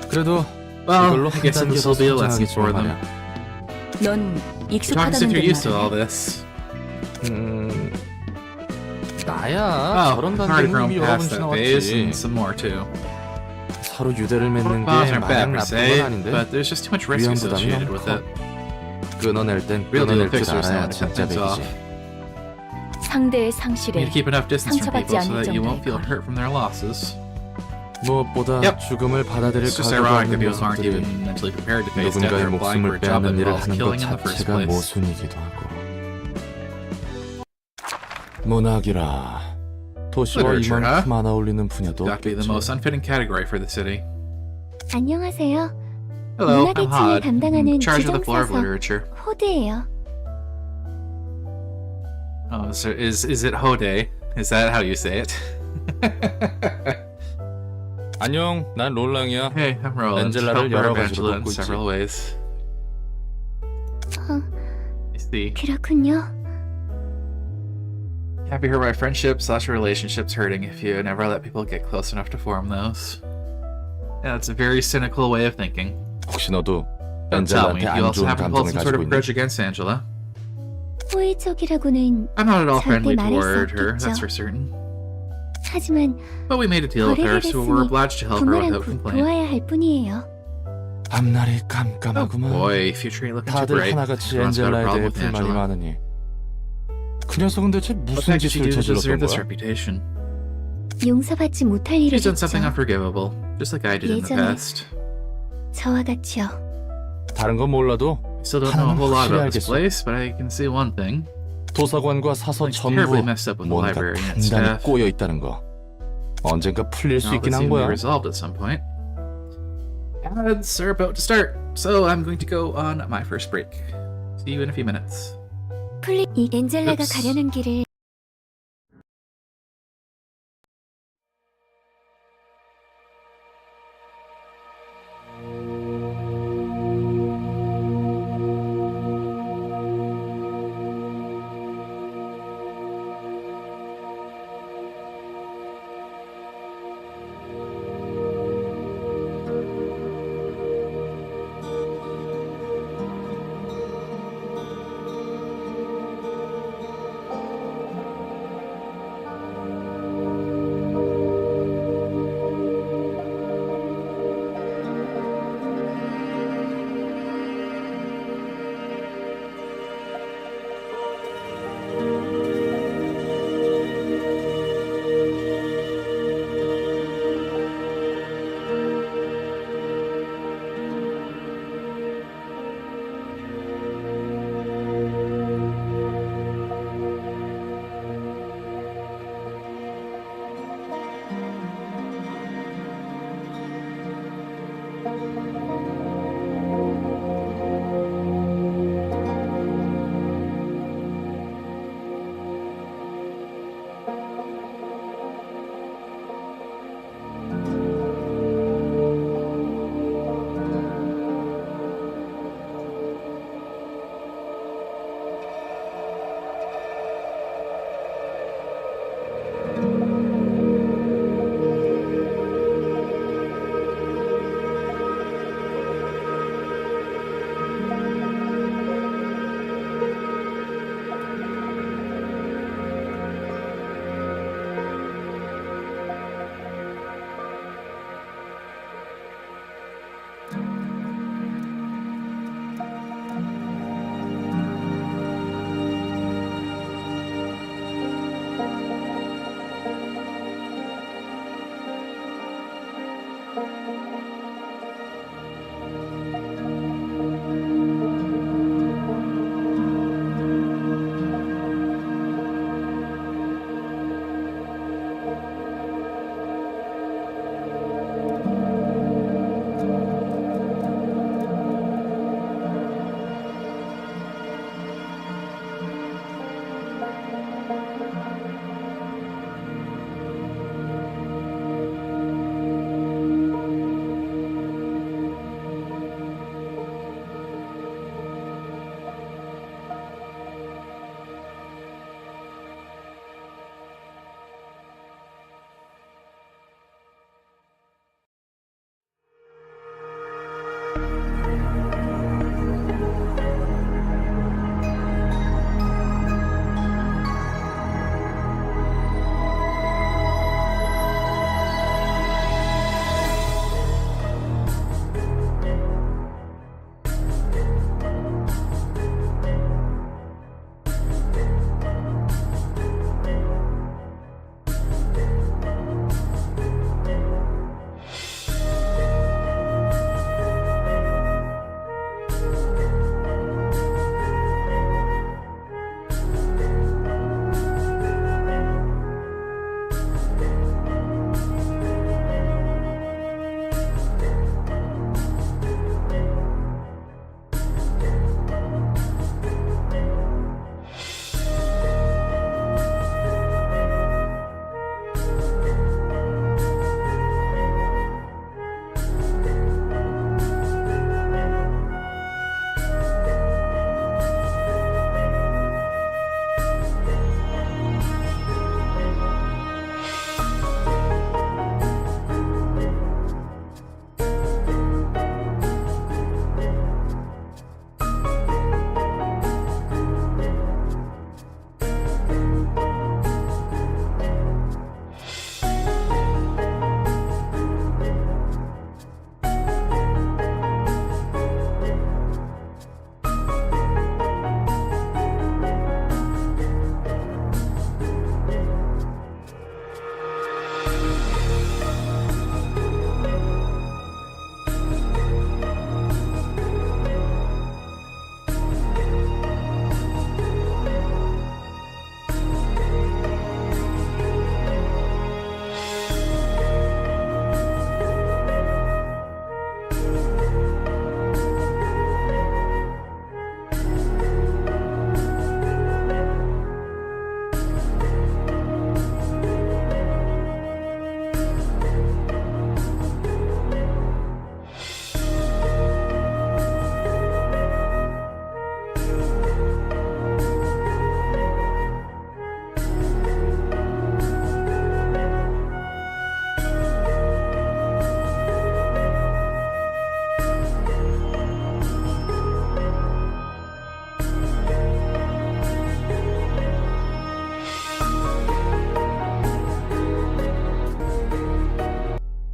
그래도 Well, 이걸로 I 한 guess 단계 this 더 will be a lesson 성장하겠지만 for them. 말이야. 넌 You're talking as if 익숙하다는 you're 듯 used to all 말해. this. 나야 Oh, 저런 I've already 단계는 grown 이미 여러 번 past that phase 지나왔지. and some more too. 서로 유대를 맺는 Bonds 게 aren't bad 마냥 per 나쁜 se, 건 아닌데 but there's just too much risk 위험 부담이 associated 너무 with 커. it. 끊어낼 땐 Real deal 끊어낼 줄 fixers know 알아야 how to cut things 진짜 off. 백이지. 상대의 You 상실에 need to keep enough distance from 상처받지 people so 않을 that you won't 정도의 feel 거리. hurt from their losses. 무엇보다 Yep. 죽음을 받아들일 It's just 각오가 ironic 없는 that people aren't 녀석들이 even mentally prepared to face death 누군가의 or applying for 목숨을 a job that 빼앗는 일을 involves 하는 것 killing in the first 자체가 place. 모순이기도 하고. 문학이라 도시와 Literature, 이만큼 안 어울리는 분야도 Got to be the 없겠지. most unfitting category for the city. 안녕하세요. Hello, 문학의 I'm 층을 Hod. 담당하는 In charge of the floor of 지정사서 literature. 호드예요. Oh, so is it Hode? Is that how you say it? 안녕, 난 롤랑이야. Hey, I'm Roland. 엔젤라를 Helper 여러 of 가지로 Angela in 돕고 있지. several ways. I see. 그렇군요. Can't be hurt by friendships/relationships hurting if you never let people get close enough to form those. Yeah, it's a very cynical way of thinking. 혹시 너도 Don't tell me, 엔젤라한테 you 안 also 좋은 happen to hold 감정을 some sort 가지고 of 있니? grudge against Angela. 호의적이라고는 I'm not at all 절대 friendly 말할 수 toward her, 없겠죠. that's for certain. 하지만 But we made a deal with her, 거래를 so we're 했으니 obliged to help her 부모랑 without complaint. 도와야 할 뿐이에요. 앞날이 Oh 깜깜하구만. boy, future ain't looking too 다들 bright. 하나같이 Everyone's got a 엔젤라에 problem 대해 with 불만이 Angela. 많으니 그 녀석은 대체 What 무슨 did she 짓을 do to 저질렀던 deserve this 거야? reputation? 용서받지 못할 일을 She's done 했죠. something unforgivable, just like I did in the 예전에. past. 저와 같이요. 다른 건 몰라도 I still don't know a whole lot 확실히 about this 알겠어. place, but I can see one thing. 도서관과 사서 Like, 전부 terribly messed up with the 뭔가 library and its 단단히 staff. 꼬여 있다는 거. 언젠가 풀릴 수 All 있긴 this 한 seemed to be 거야. resolved at some point. Ads are about to start, so I'm going to go on my first break. See you in a few minutes. 이 엔젤라가 Oops. 가려는 길을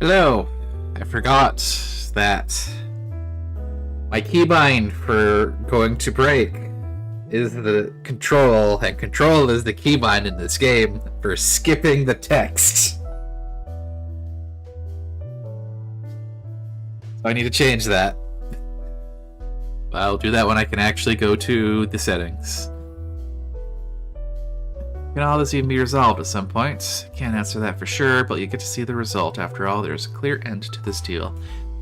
hello. I forgot that my keybind for going to break is the control, and control is the keybind in this game for skipping the text. So I need to change that. I'll do that when I can actually go to the settings. Can all this even be resolved at some point? Can't answer that for sure, but you get to see the result. After all, there's a clear end to this deal.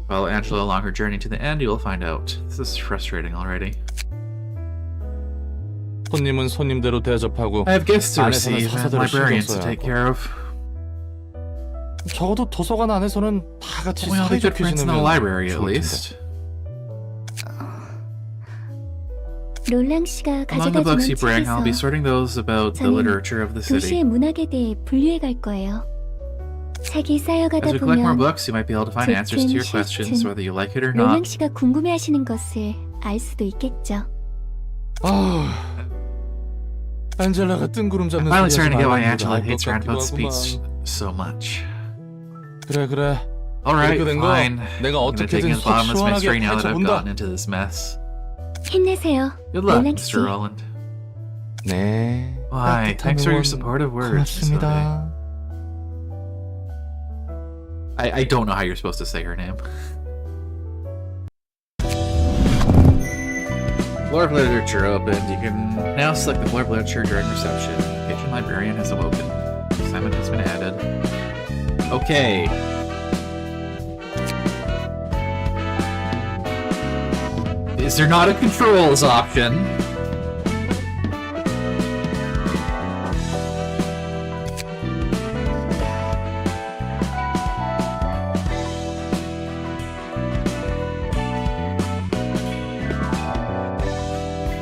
Follow Angela along her journey to the end, you will find out. This is frustrating already. 손님은 손님대로 대접하고 I have gifts to 안에서는 receive and 서서대로 librarians 신경 to 써야 take 하고. care of. 적어도 도서관 안에서는 다 같이 We all be good 사이좋게 friends in the 지내면 library at 좋을 텐데. least. 롤랑 씨가 Among the 가져다 books you 주는 bring, I'll be 책에서 sorting those about the 저는 literature of the 도시의 city. 문학에 대해 분류해 갈 거예요. 책이 쌓여가다 As we collect more 보면 books, you might be able to find answers to your 짙은 questions, 짙은 whether you like it or 롤랑 not. 씨가 궁금해하시는 것을 알 수도 있겠죠. 아, 안젤라가 뜬구름 잡는 I'm finally 소리 starting to 하지 get why 말라는 Angela 것도 hates 알것 roundabout 같기도 speech 하구만. so much. 그래. Alright, 이렇게 된 거 fine. 내가 I'm gonna take 어떻게든 in the bottomless 속 mystery 시원하게 now that I've 파헤쳐본다. gotten into this mess. 힘내세요. Good luck, 롤랑 씨. Mr. Roland. 네. Why, thanks for your 따뜻한 supportive 응원 words, Miss 고맙습니다. I don't know how you're supposed to say her name. Blurb Literature opened. You can now select the Blurb Literature during reception. Patron Librarian has awoken. Assignment has been added. Okay. Is there not a controls option?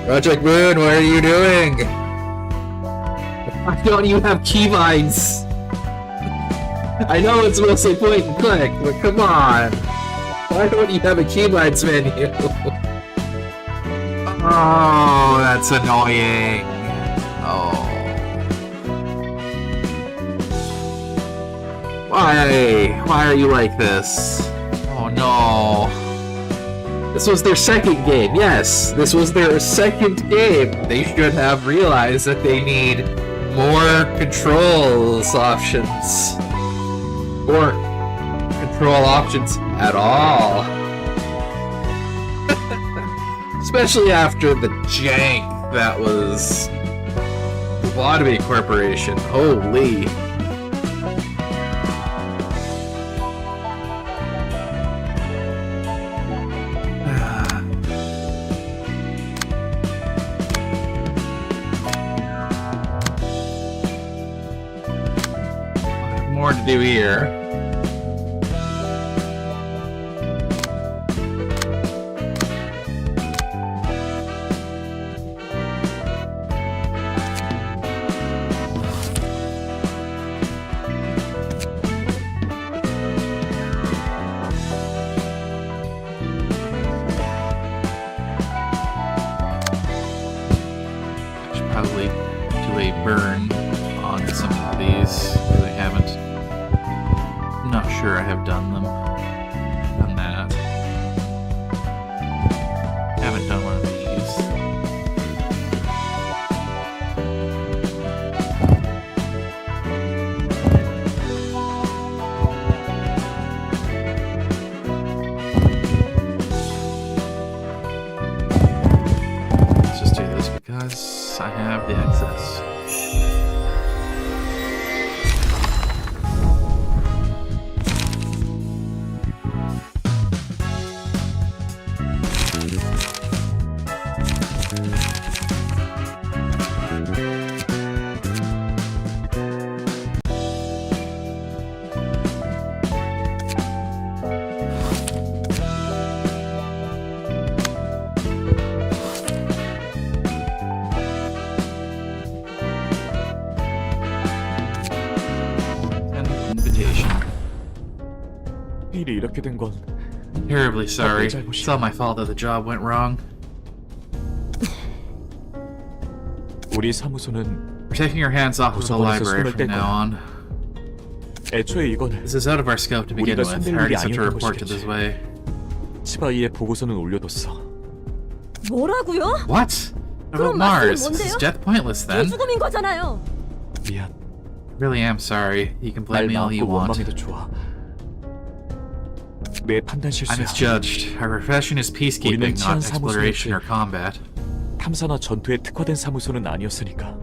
Project Moon, what are you doing? Why don't you have keybinds? I know it's mostly point and click, but come on. Why don't you have a keybinds menu? Oh, that's annoying. Oh. Why? Why are you like this? Oh no. This was their second game, yes. This was their second game. They should have realized that they need more controls options. Or control options at all. Especially after the jank that was Lobotomy Corporation. Holy. More to do here. I should probably do a burn on some of these because I haven't. I'm not sure I have done them. Done that. Haven't done one of these. Let's just do this because I have the access. An invitation. 일이 이렇게 된 건 Terribly sorry. It's all my fault that the job went wrong. 우리 사무소는 We're taking our hands off of the 도서관에서 library 손을 from 뗄 now 거야. on. 애초에 이거는 This is out of our scope to begin 우리가 with. I 손댈 already 일이 sent a 아니었던 report to this 것이겠지. way. 치바이의 보고서는 올려뒀어. 뭐라고요? What? About 그럼 Mars? 말씀은 Is his 뭔데요? death pointless then? 죽음인 거잖아요. 미안. Really am sorry. You can blame 날 me all you 마음고 want. 원망해도 좋아. 내 판단 I 실수야. misjudged. Our profession is peacekeeping, 우리는 치안 not exploration 사무소였지. or combat. 탐사나 전투에 특화된 사무소는 아니었으니까.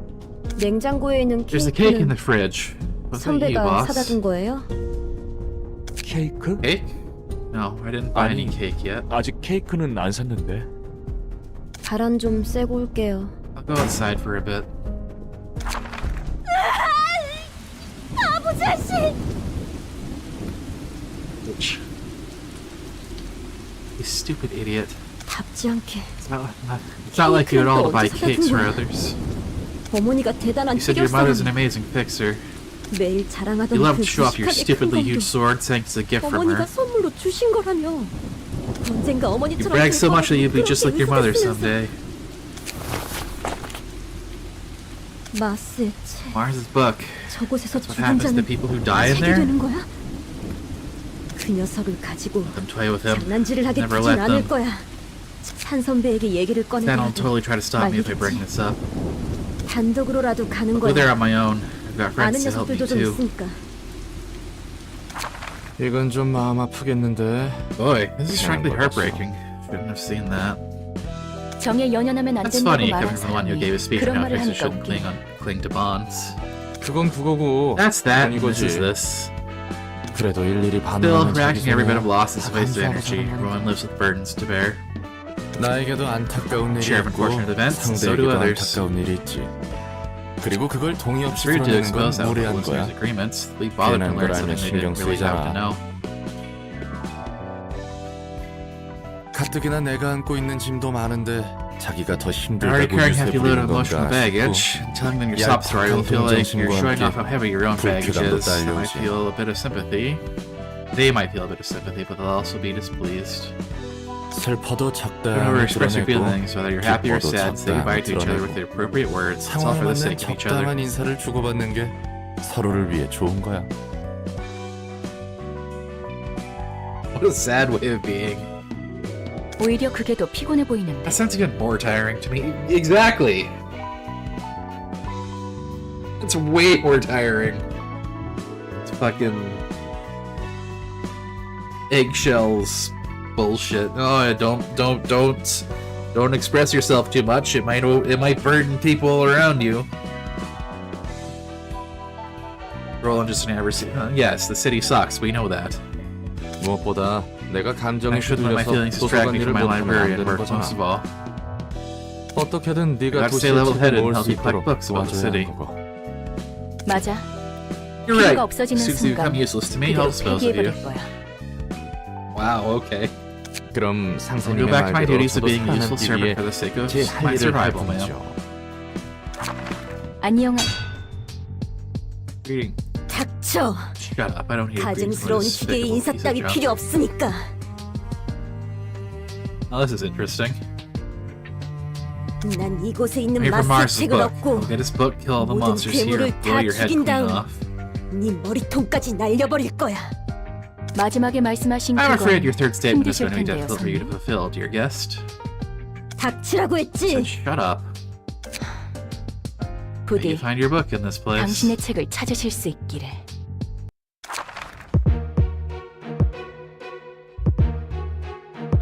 냉장고에 있는 There's a cake in 케이크는 the fridge. Was that you, 선배가 boss? 사다 준 거예요? 케이크? Cake? No, I didn't buy any 아니. cake yet. 아직 케이크는 안 샀는데. 바람 좀 쐬고 올게요. I'll go outside for a bit. 바보 자식! You stupid idiot. 답지 않게 It's not like you would all buy cakes for others. 어머니가 대단한 You said your mother's an 해결사라니. amazing fixer. 매일 자랑하던 You love 그 to show off your 무식하게 큰 stupidly 검도 huge sword saying it's a gift from 어머니가 her. 선물로 주신 거라며. 언젠가 You 어머니처럼 brag so 될 much that you'll be 거라고 just like your 그렇게 mother 의식했으면서. someday. 마스의 책. Mars's book. 저곳에서 What 죽은 happens to 자는 people who die in 살게 there? 되는 거야? 그 녀석을 가지고 Let them toy with him. 장난질을 하게 Never 두진 let 않을 them. 거야. 산 선배에게 얘기를 Then will 꺼내더라도 totally try to stop me if I bring this up. 단독으로라도 가는 I'll go there 거야. on my own. I've got 아는 friends to help me 녀석들도 좀 too. 있으니까. 이건 좀 마음 아프겠는데. Boy, this is 그냥 frankly 몰랐어. heartbreaking. Shouldn't have seen that. 정에 연연하면 안 That's 된다고 funny, 말한 coming from the one who gave a 사람이 speech on 그런 how 말을 fixers 하니까 shouldn't 웃기네. cling to bonds. 그건 그거고. That's that, 그건 and this is 이거지. this. 그래도 일일이 Still, 반응하면 reacting every bit of loss is a 다 waste of 감수하고 energy. 사는 Everyone lives with burdens to bear. 나에게도 안타까운 일이 Share of 있고 unfortunate events, and so do 상대에게도 others. 안타까운 일이 있지. 그리고 그걸 동의 It's 없이 rude to 드러내는 건 expose that 무례한 with 거야. listeners' agreements. We bothered to 괜한 learn 걸 알면 something they didn't 신경 really have to 쓰이잖아. know. 가뜩이나 내가 안고 있는 짐도 많은데 자기가 더 You're 힘들다고 already carrying a hefty load 유세 of 부리는 emotional 건가 baggage. 싶고 And telling them your sob story will feel like you're showing off how heavy your own baggage 불쾌감도 is. They might 딸려오지. feel a bit of sympathy. They might feel a bit of sympathy, but they'll also be displeased. 슬퍼도 Don't 적당히 overexpress your 드러내고 feelings, whether you're happy or 기뻐도 sad. Say goodbye to each other 적당히 with the appropriate words. It's all 상황에 for the 맞는 sake of each other. 적당한 인사를 주고받는 게 서로를 위해 좋은 거야. What a sad way of being. 오히려 그게 더 피곤해 보이는데. That sounds even more tiring to me. Exactly. It's way more tiring. It's fucking eggshells bullshit. Oh, don't express yourself too much. It might burden people around you. Roland just never see. Yes, the city sucks. We know that. 무엇보다 내가 I 감정이 shouldn't let my 휘둘려서 feelings distract 도서관 me 일을 from my 못하면 안 librarian 되는 work most of 거잖아. all. 어떻게든 I 네가 have to stay 도시에 level-headed 책을 and 모을 help 수 you collect 있도록 books about the 도와줘야 city. 하는 거고. 맞아. You're right. 필요가 없어지는 As soon as you 순간 become useless to me, 그대로 I'll dispose of you. 폐기해버릴 거야. Wow, okay. 그럼 I'll 상사님의 go back to my 말대로 duties of 저도 being a useful 살아남기 servant 위해 for the sake of 제 my 할 일을 할 survival, man. 뿐이죠. 안녕. Reading. 닥쳐. Shut up. I don't need reading from 가증스러운 this 기계의 despicable 인사 piece of 따위 junk. 필요 없으니까. Oh, this is interesting. 난 이곳에 있는 Read from 마스의 Mars's 책을 book. 얻고 Get his book, kill all the 모든 monsters here, 괴물을 blow 다 your head 죽인 clean 다음 off. 네 머리통까지 날려버릴 거야. 마지막에 말씀하신 I'm afraid your 그건 third statement is 힘드실 going to be 텐데요, difficult for you to 손님. fulfill, dear guest. 닥치라고 So 했지. shut up. You 부디 find your book in this place. 당신의 책을 찾으실 수 있기를.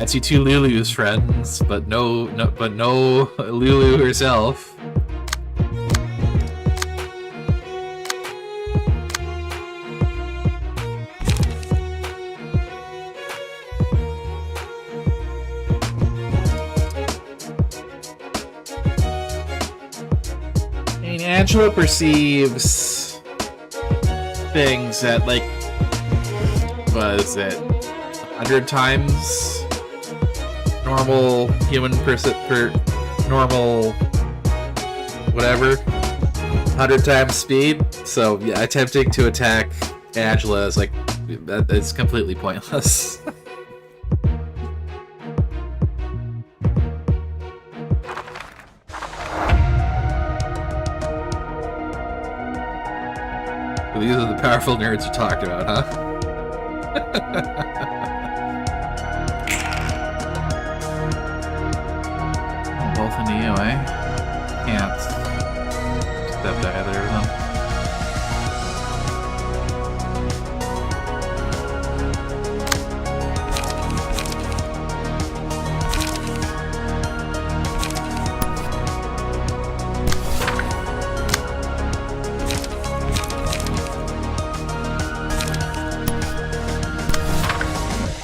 I see two Lulu's friends, but no Lulu herself. I mean, Angela perceives things at like, what is it, 100 times normal human person per normal whatever 100 times speed. So yeah, attempting to attack Angela is like that is completely pointless. These are the powerful nerds you talked about, huh? Both into you, eh? Can't accept either of them.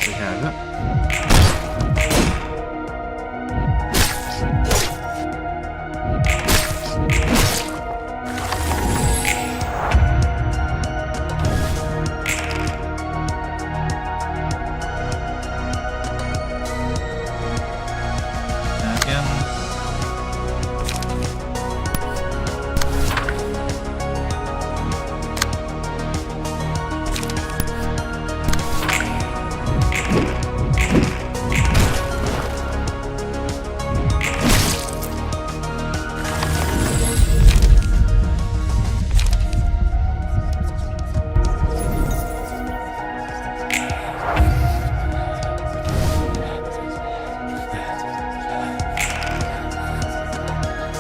We have it. Again.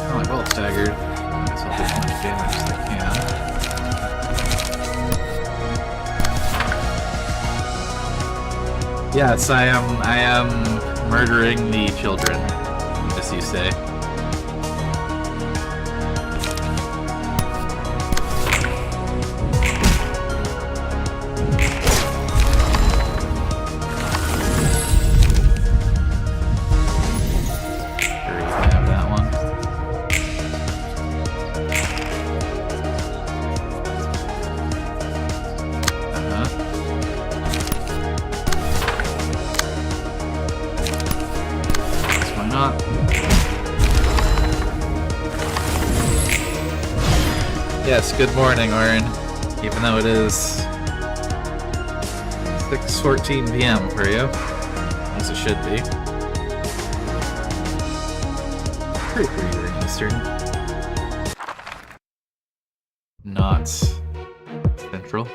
Oh, I'm well staggered. I guess I'll do as much damage as I can. Yes, I am murdering the children, as you say. Sure you can have that one. Why not? Yes, good morning, Orin. Even though it is 6:14 p.m. for you, as it should be. Pretty for you in Eastern. Not Central.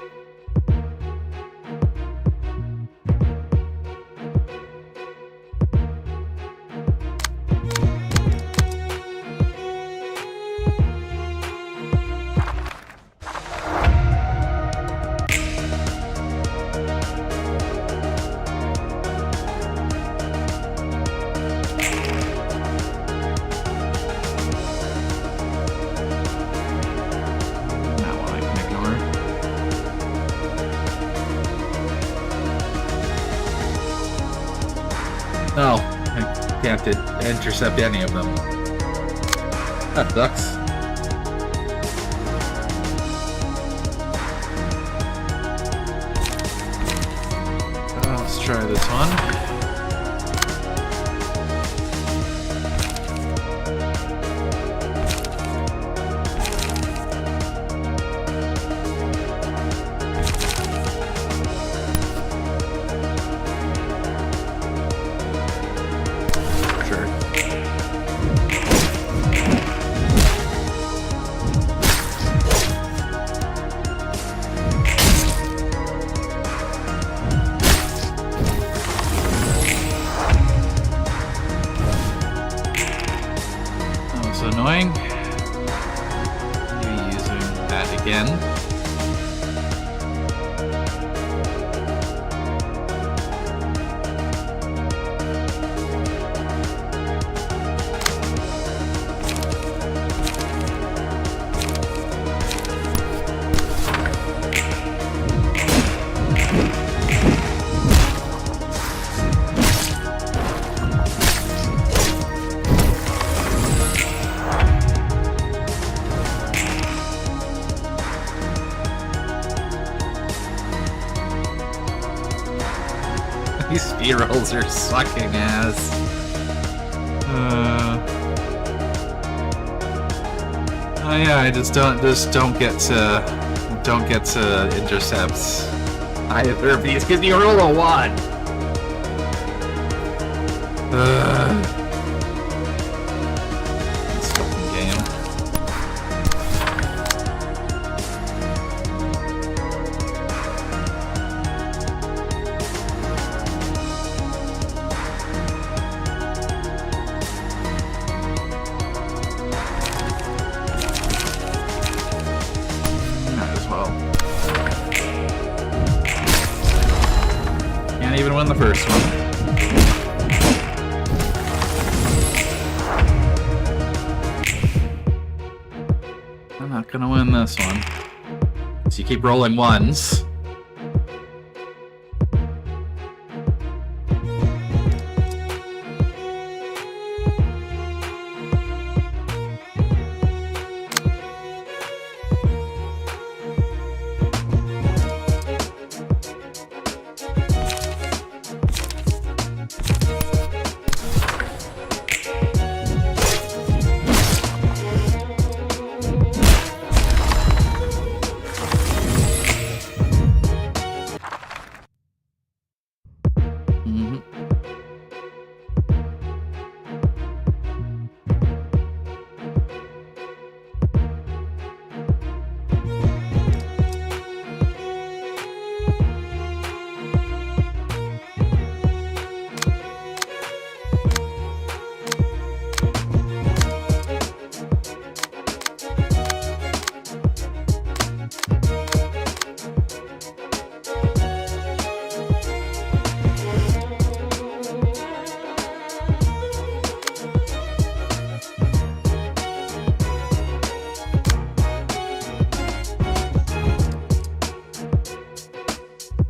That one I can ignore. No, I can't intercept any of them. That sucks. Let's try this one. Sure. That was annoying. You using that again. These speed rolls are sucking ass. Oh yeah, I just don't get to intercept either of these because you roll a 1. This fucking game. first one. I'm not gonna win this one. So you keep rolling ones.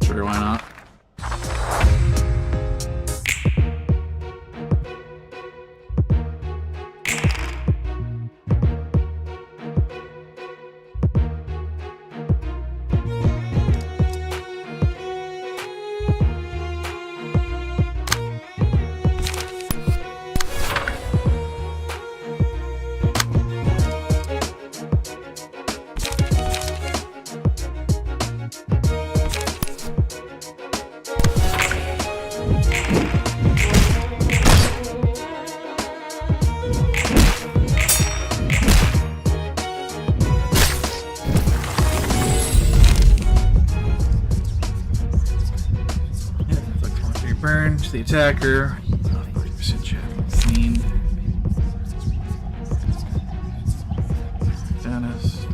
Sure, why not? Burn to the attacker. 40% chance. Scene. Dennis.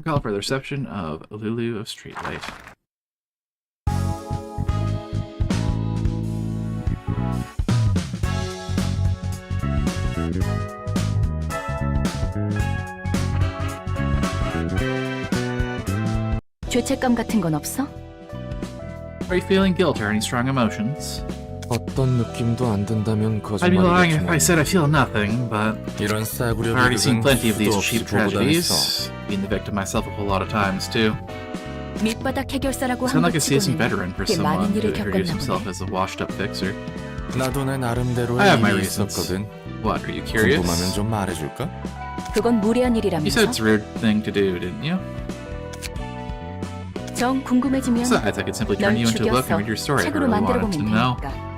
Curtain call for the reception of Lulu of Streetlight. 죄책감 같은 건 없어? Are you feeling guilt or any strong emotions? 어떤 느낌도 안 든다면 I'd be lying if I 거짓말이겠지만 said I feel nothing, but 이런 싸구려 I've already seen 비극은 plenty of these 수도 없이 cheap 보고 다녔어. tragedies. Been the victim myself a whole lot of times, too. 밑바닥 해결사라고 Sound 한 like a seasoned 것치고는 veteran for 꽤 someone 많은 who 일을 introduced 겪었나 himself 보네. as a washed-up fixer. 나도 내 나름대로의 I have my 일이 reasons. 있었거든. What, are you curious? 궁금하면 좀 말해줄까? 그건 무례한 You said 일이라면서? it's a rude thing to do, didn't you? 정 궁금해지면 Besides, I could simply 널 turn you into a book and 죽여서 read your story if I 책으로 really 만들어 wanted to 보면 know. 되니까.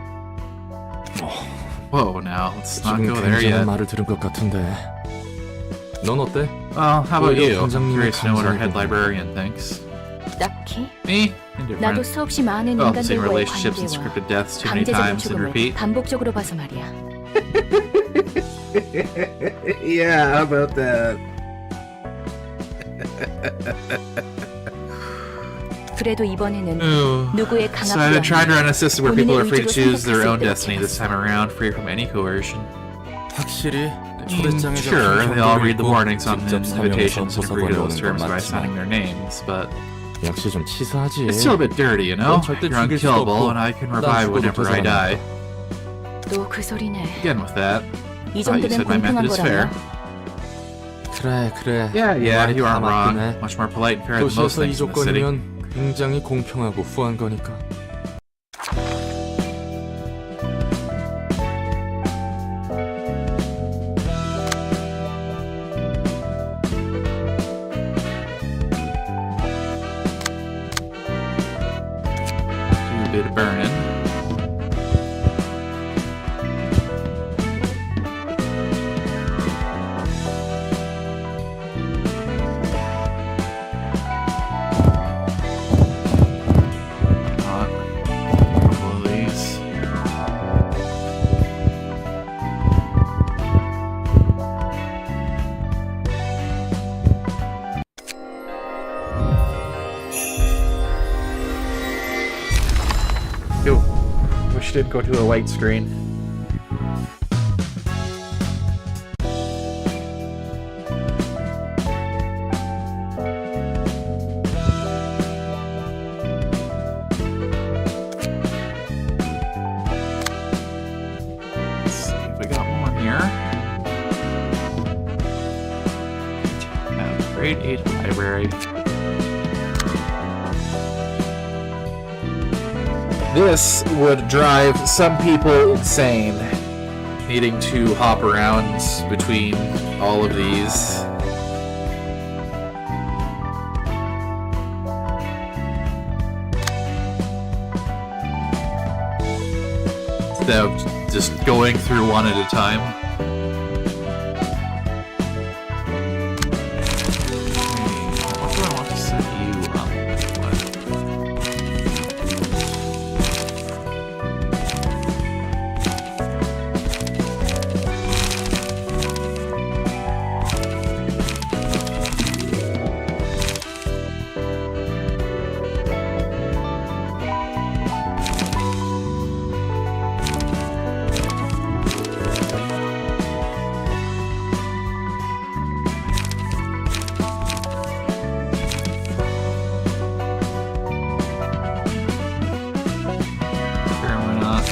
Whoa, now, let's not 지금 go there 굉장한 yet. 말을 들은 것 같은데. 넌 어때? Well, how about you? I'm 원장님의 curious to know what our head 감정이고. librarian thinks. 딱히 Me? 나도 Indifferent. 수없이 많은 Well, seeing 인간들과의 relationships and 관계와 scripted deaths too many 강제적인 times and 죽음을 repeat. 반복적으로 봐서 말이야. Yeah, how about that? 그래도 이번에는 Ooh. 누구의 So I tried to run a system where people are free to choose their own 본인의 destiny this time around, free from any coercion. 확실히 Mm, 초대장에 sure, 적힌 they all 경고를 read the 읽고 warnings on the 직접 사명서 invitations and agree to those 벗어버리는 건 terms by signing 맞지만 their names, but 역시 좀 치사하지. it's still a bit dirty, you know? 넌 절대 You're 죽일 수 unkillable, 없고 and I can 난 revive 죽어도 whenever I die. 또 그 소리네. Again with that, 이 thought you 정도면 said my 공평한 method is fair. 거라며. 그래. Yeah, 말이 you 다 aren't 맞긴 wrong. 해. Much more polite and fair than most 도시에서 이 things in the city. 조건이면 굉장히 공평하고 후한 거니까. Do a bit of burning. Couple of these. Yo, wish it did go to a white screen. Let's see if we got one here. Grade 8 library. This would drive some people insane, needing to hop around between all of these. Instead of just going through one at a time. What do I want to set you up with? Sure, why not?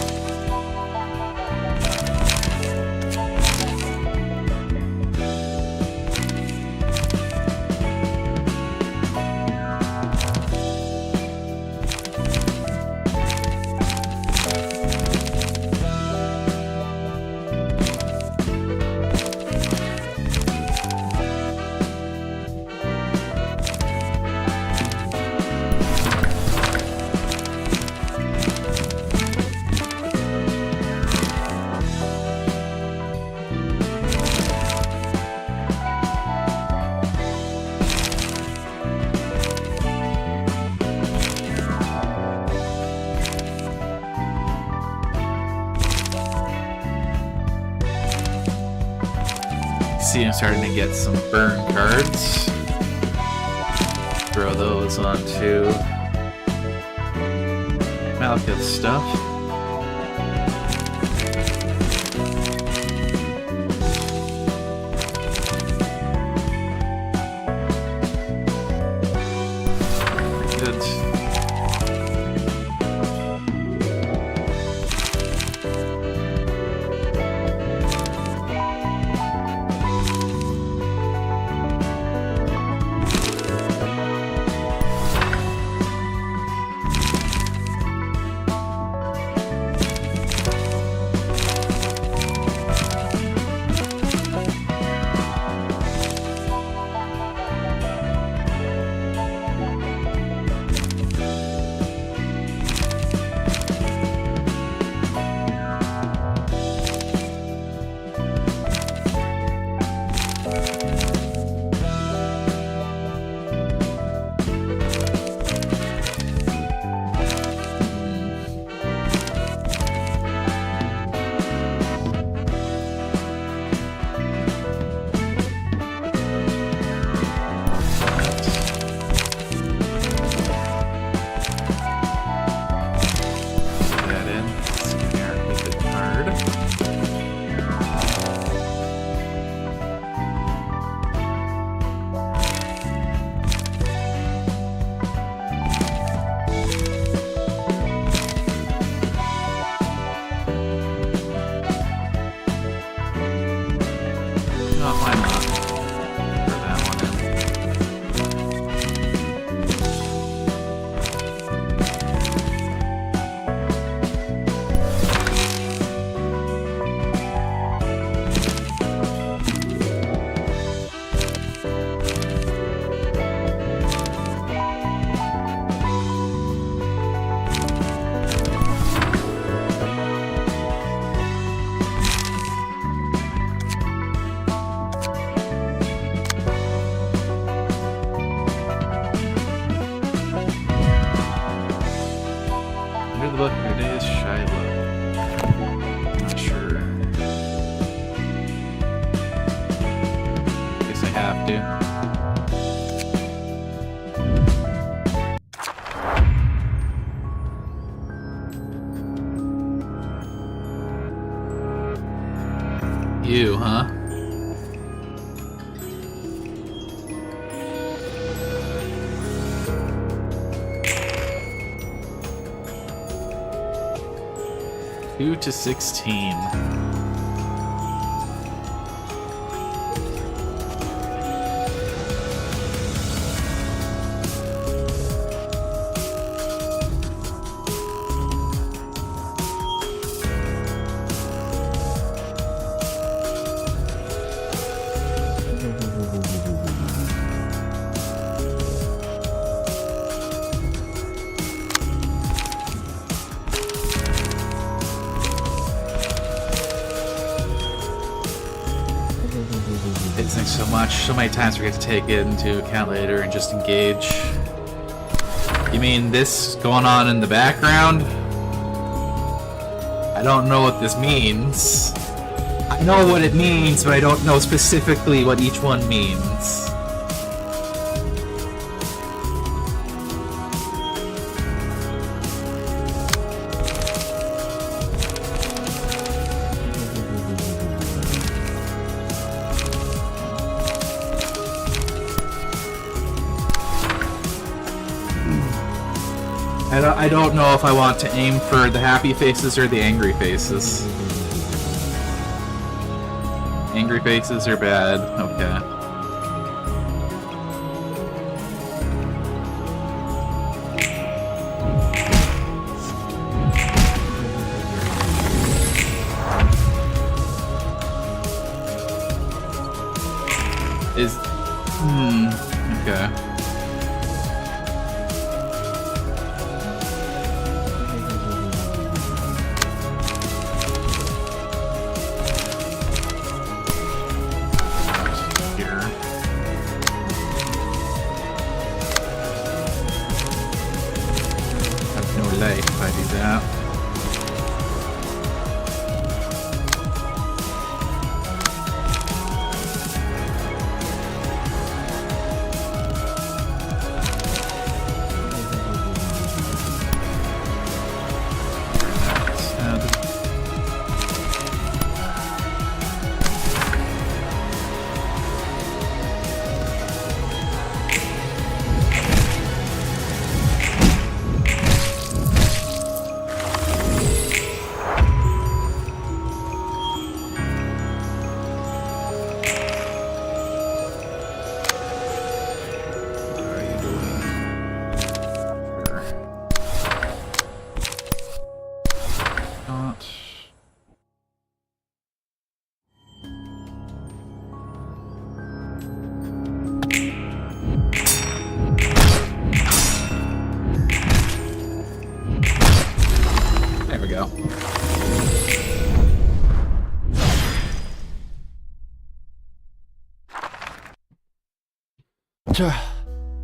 See, I'm starting to get some burn cards. throw those onto Malekith's stuff. Good. Oh, why not? Throw that one in. Under the book, it is Shiloh. Not sure. Guess I have to. You, huh? Two to 16. It's so much, so many times we get to take it into account later and just engage. You mean this going on in the background? I don't know what this means. I know what it means, but I don't know specifically what each one means. I don't know if I want to aim for the happy faces or the angry faces. Angry faces are bad. Okay. Okay. If I do that. There we go. 자,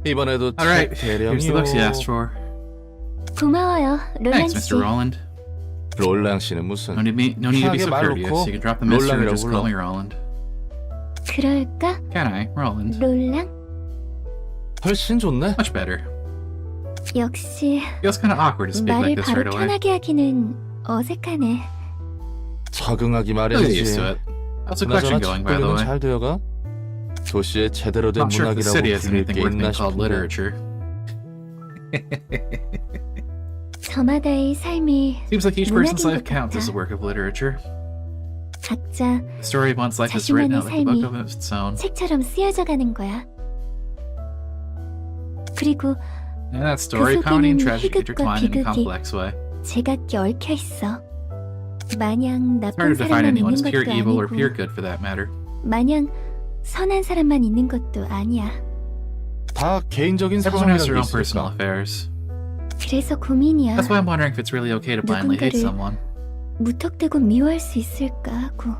이번에도 Alright, 책 here's the books you 대령이요. asked for. 고마워요, 롤랑 Thanks, 씨. Mr. Roland. 롤랑 씨는 무슨? No need to be 편하게 so 말 courteous. 놓고 You can drop the Mr. or 롤랑이라고 just call 불러. me Roland. 그럴까? Can I? Roland. 롤랑? 훨씬 좋네. Much better. 역시 Feels kind of awkward to speak 말을 like this 바로 right away. 편하게 하기는 어색하네. 적응하기 I'll get used 마련이지. to it. How's the collection 그나저나 going, by the 책벌이는 way? 잘 되어가? 도시에 제대로 된 Not sure if the 문학이라고 city has 부를 anything 게 worth 있나 being called 싶은데. literature. 저마다의 삶이 Seems like each person's 문학인 life 것 counts as a 같아. work of literature. 각자 The story of one's life is written out like a book 자신만의 of its own. 책처럼 쓰여져 가는 거야. 그리고 And that story, comedy and 속에는 tragedy 희극과 intertwine in a 비극이 complex way. 제각기 얽혀 있어. 마냥 It's 나쁜 hard to define 사람만 anyone's 있는 pure 것도 evil or 아니고 pure good for that matter. 마냥 선한 사람만 있는 것도 아니야. 다 개인적인 Everyone has 사정이라는 게 their own personal 있으니까. affairs. 그래서 고민이야. That's why I'm wondering if it's really okay to blindly hate 누군가를 someone. 무턱대고 미워할 수 있을까 하고.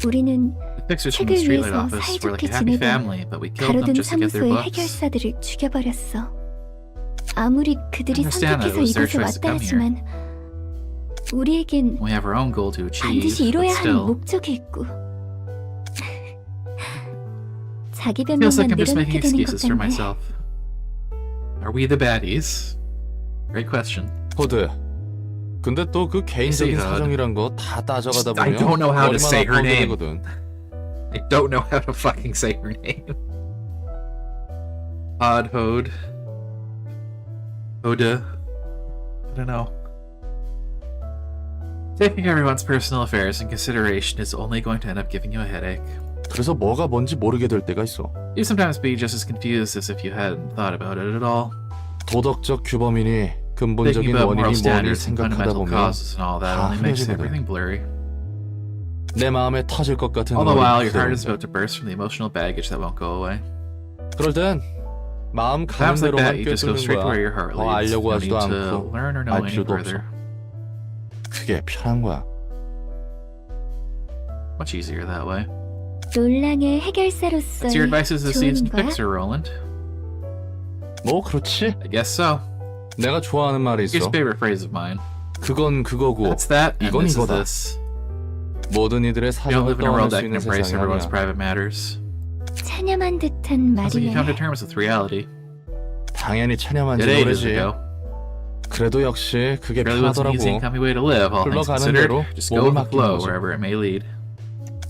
우리는 The fixers from the 책을 streetlight 위해서 office were like 사이좋게 a happy 지내던 family, but we killed them 가로등 just to get their 사무소의 books. 해결사들을 죽여버렸어. 아무리 그들이 understand that 선택해서 it was their 이곳에 choice to 왔다 come here. 하지만 우리에겐 We have our own goal to achieve, 반드시 but 이뤄야 하는 still, 목적이 있고 자기 feels like 변명만 I'm just 내려놓게 making 되는 것 excuses for 같네. myself. Are we the baddies? Great question. 호드. 근데 또 그 개인적인 Hood. 사정이란 거 다 따져가다 I 보면 don't know how to 머리만 say her 아파오게 name. 되거든. I don't know how to fucking say her name. Hode. Hoda. I don't know. Taking everyone's personal affairs in consideration is only going to end up giving you a headache. 그래서 뭐가 뭔지 모르게 될 때가 있어. You'd sometimes be just as confused as if you hadn't thought about it at all. 도덕적 규범이니 Thinking 근본적인 about moral 원인이 뭐니 standards and 생각하다 fundamental 보면 causes and all that 다 only makes 흐려지거든. everything blurry. 내 마음에 터질 것 같은 All the 머리 while, your heart 그대로인데. is about to burst from the emotional baggage that won't go away. 그럴 땐 마음 가는 Perhaps like that, 대로만 you just go 꿰뚫는 straight to where your 거야. heart 더 leads. 알려고 No 하지도 need to 않고 learn or know 알 any 필요도 없어. further. 그게 편한 거야. Much easier that way. 롤랑의 해결사로서의 What's your advice as a 조언인 seasoned 거야? fixer, Roland? 뭐 그렇지. I guess so. 내가 좋아하는 말이 Here's 있어. a favorite phrase of mine. 그건 그거고 That's that, and 이건 this is 이거다. this. 모든 이들의 You don't 사정을 live in a 떠안을 world 수 that can 있는 embrace 세상이 everyone's 아니야. private matters. 찬ям한 듯한 Sounds like you come to 말이네. terms with reality. 당연히 찬양한 지 Did ages 오래지. ago. 그래도 역시 그게 Really was an easy and 편하더라고. comfy way to live, all things 흘러가는 considered. 대로 Just go with the 몸을 flow 맡기는 거지. wherever it may lead.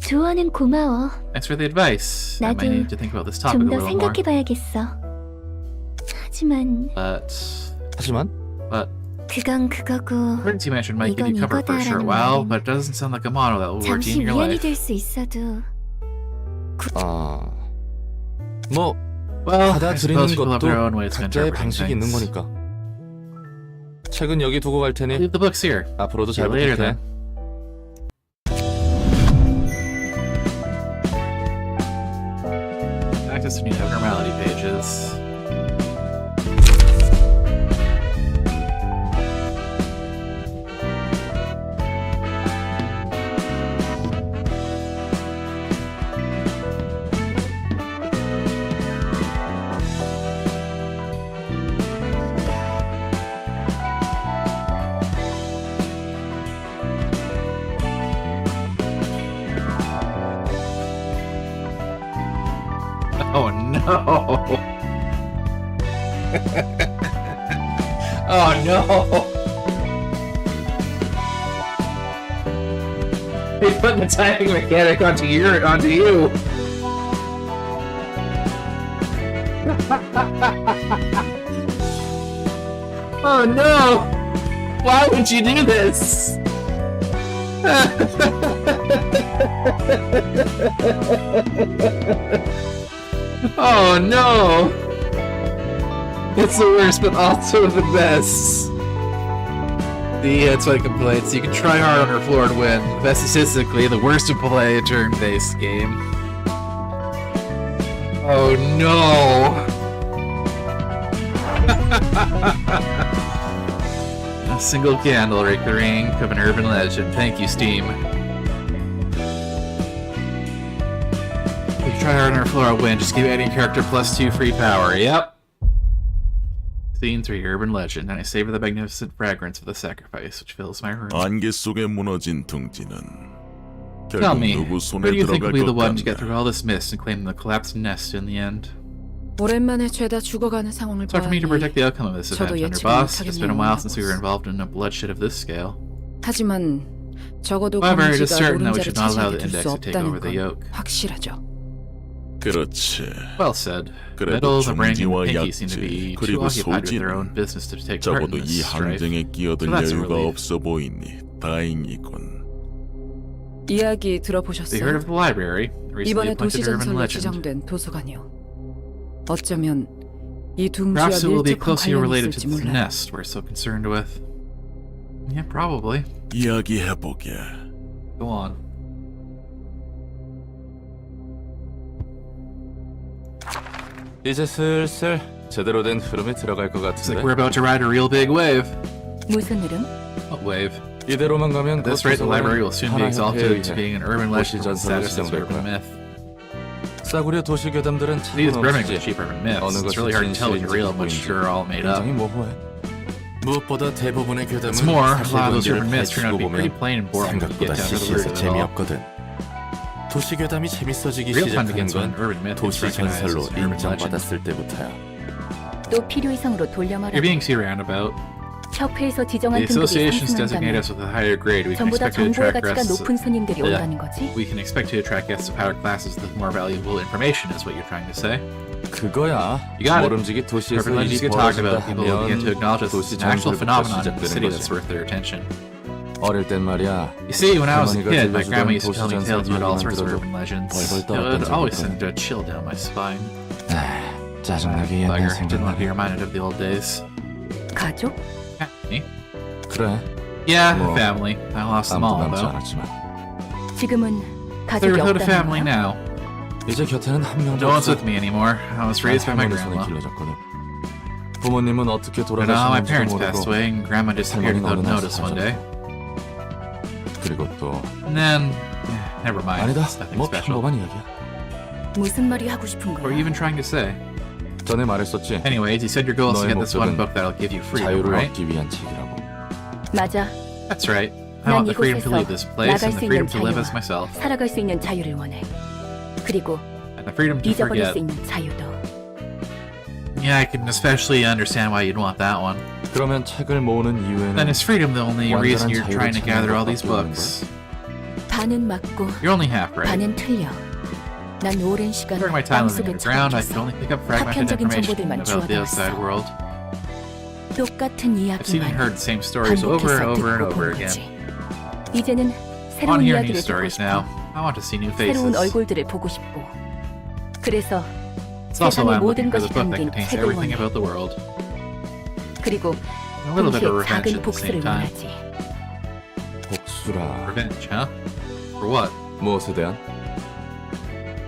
조언은 고마워. Thanks for the advice. I might 나도 need to think about this topic 좀 a 더 little more. 생각해봐야겠어. 하지만 하지만 그건 그거고 Words you mentioned might give you 이건 cover for a short 이거다라는 while, 말은 but it doesn't sound like a motto that will work 잠시 in your 위안이 life. 될 수 있어도 뭐 Well, I 받아들이는 suppose people have 것도 their own ways of 각자의 interpreting 방식이 있는 things. 거니까. 책은 여기 두고 갈 테니 Leave the books here. 앞으로도 See 잘 you later 부탁해. then. Access to new abnormality pages. Oh no! Oh no! He's putting the typing mechanic onto you. Oh no! Why would you do this? Oh no! It's the worst, but also the best. The That's my complaint. So you can try hard on her floor to win, but statistically, the worst to play a turn-based game. Oh no! A single candle, Rick the Rank of an urban legend. Thank you, Steam. You can try hard on her floor, win. Just give any character +2 free power. Yep. Scene 3, Urban Legend, and I savor the magnificent fragrance of the sacrifice which fills my room. 안개 속에 무너진 둥지는 Tell 결국 me, 누구 who 손에 do you think will 들어갈 be the 것 one to get through 같나? all this mist and claim the collapsed nest in the end? 오랜만에 죄다 죽어가는 상황을 It's hard for me to 보아하니 predict the outcome of this 저도 event, Under 예측을 Boss. It's been a while 못하겠네요, since we were involved in a bloodshed of this scale. 하지만 적어도 However, it is 검지가 certain that we 노른자를 should not allow the 차지하게 둘 index 수 to take over 없다는 the 건 yoke. 확실하죠. 그렇지. Well said. 그래도 Metal, the Brain, and 중지와 Pinky seem to be 약지 too 그리고 occupied with their own 소지는 business to take part in 적어도 this 이 strife. 항쟁에 끼어들 So that's a 여유가 relief. 없어 보이니 다행이군. 이야기 They heard 들어보셨어요? of the library, recently 이번에 appointed urban 도시전설로 legend. 지정된 도서관이요. 어쩌면 이 둥지와 Perhaps it will be 밀접한 closely 관련이 related to 있을지 this 몰라요. nest we're so concerned with. Yeah, probably. 이야기해보게. Go on. 이제 슬슬 제대로 된 흐름에 들어갈 것 It's like 같은데. we're about to ride a real big wave. 무슨 이름? What wave? 이대로만 가면 At this rate, the library will soon be exalted to being an urban legend with the status of urban myth. 싸구려 도시 괴담들은 참 These brimming with 없지. cheap urban myths. 어느 It's 것이 really hard to tell which are real and which 진실인지 are all made up. 굉장히 모호해. 무엇보다 대부분의 괴담은 What's more, a lot of those 사실관계를 urban myths turn out to be 파헤치고 pretty 보면 plain and boring when you get 생각보다 down to the root 시시해서 of it all. 재미없거든. 도시 괴담이 재밌어지기 Real time 시작한 begins when 건 urban myth is 도시 recognized 전설로 as an urban legend. 인정받았을 때부터야. 또 필요 이상으로 돌려 말하면 You're being too roundabout. 협회에서 The 지정한 등급이 associations designate 상승한다면 us with a higher grade. We can 전부 다 expect to 정보의 attract 가치가 guests. 높은 손님들이 온다는 거지? We can expect to attract guests of higher classes with more valuable information, is what you're trying to say. 그거야. You got it. 모름지기 도시에서 Urban legends 일이 get talked 벌어진다 about. People will begin to 하면 acknowledge us 도시 as an actual 전설부터 phenomenon in the 시작되는 city that's 거지. worth their attention. 어릴 땐 말이야. You see, when I was a 할머니가 kid, my 들려주던 grandma used to tell me 도시 tales about all 전설 sorts of 이야기만 urban legends. 벌벌 It 떨었던 would always 적이 send a chill down my spine. 짜증나게 옛날 Bugger, didn't want to be 생각나네. reminded of the old days. 가족? Me? 그래. Yeah, Well, family. I lost them 아무도 all, 남지 though. 않았지만 지금은 They're 가족이 without a 없다는 family 거야? now. 이제 곁에는 한 명도 No one's 없어. with me anymore. I was raised by my 할머니 손에 grandma. 길러졌거든. 부모님은 어떻게 And now my 돌아가셨는지 parents passed 모르고 away, and grandma disappeared 할머니는 without 어느 날 notice one day. 그리고 또 And then, never mind. 아니다. It's nothing 뭐 special. 평범한 이야기야. 무슨 말이 하고 싶은 What were you 거야? even trying to say? 전에 말했었지. Anyways, you said your goal is to 너의 get this one 목적은 book that'll give you freedom, 자유를 right? 얻기 위한 책이라고. 맞아. That's right. I 난 want the freedom to 이곳에서 leave this place 나갈 and 수 the freedom 있는 to live as 자유와 myself. 살아갈 수 있는 자유를 원해. 그리고 And the freedom to 잊어버릴 forget. 수 있는 자유도. Yeah, I can especially understand why you'd want that one. 그러면 책을 모으는 Then 이유에는 is freedom the only reason 완전한 you're trying to 자유를 gather all 찾는 these 것밖에 없는 books? 반은 맞고 You're only half right. 반은 틀려. 난 오랜 시간 During my time living 마음속에 underground, I could 처박혔어. only pick up fragmented 파편적인 information 정보들만 about the outside 주워들었어. world. 똑같은 I've seen and 이야기만 heard the same stories over and 반복해서 over and 듣고 over 본 again. 거지. 이제는 I 새로운 want to hear new 이야기를 듣고 stories now. 싶어. I want to see new faces. 새로운 얼굴들을 보고 싶고. 그래서 It's also why 세상의 I'm looking 모든 for the 것이 book that 담긴 contains 책을 everything 원해. about the world. 그리고 And a little bit of 동시에 revenge 작은 at the 복수를 same time. 원하지. 복수라. Revenge, huh? For what? 무엇에 대한?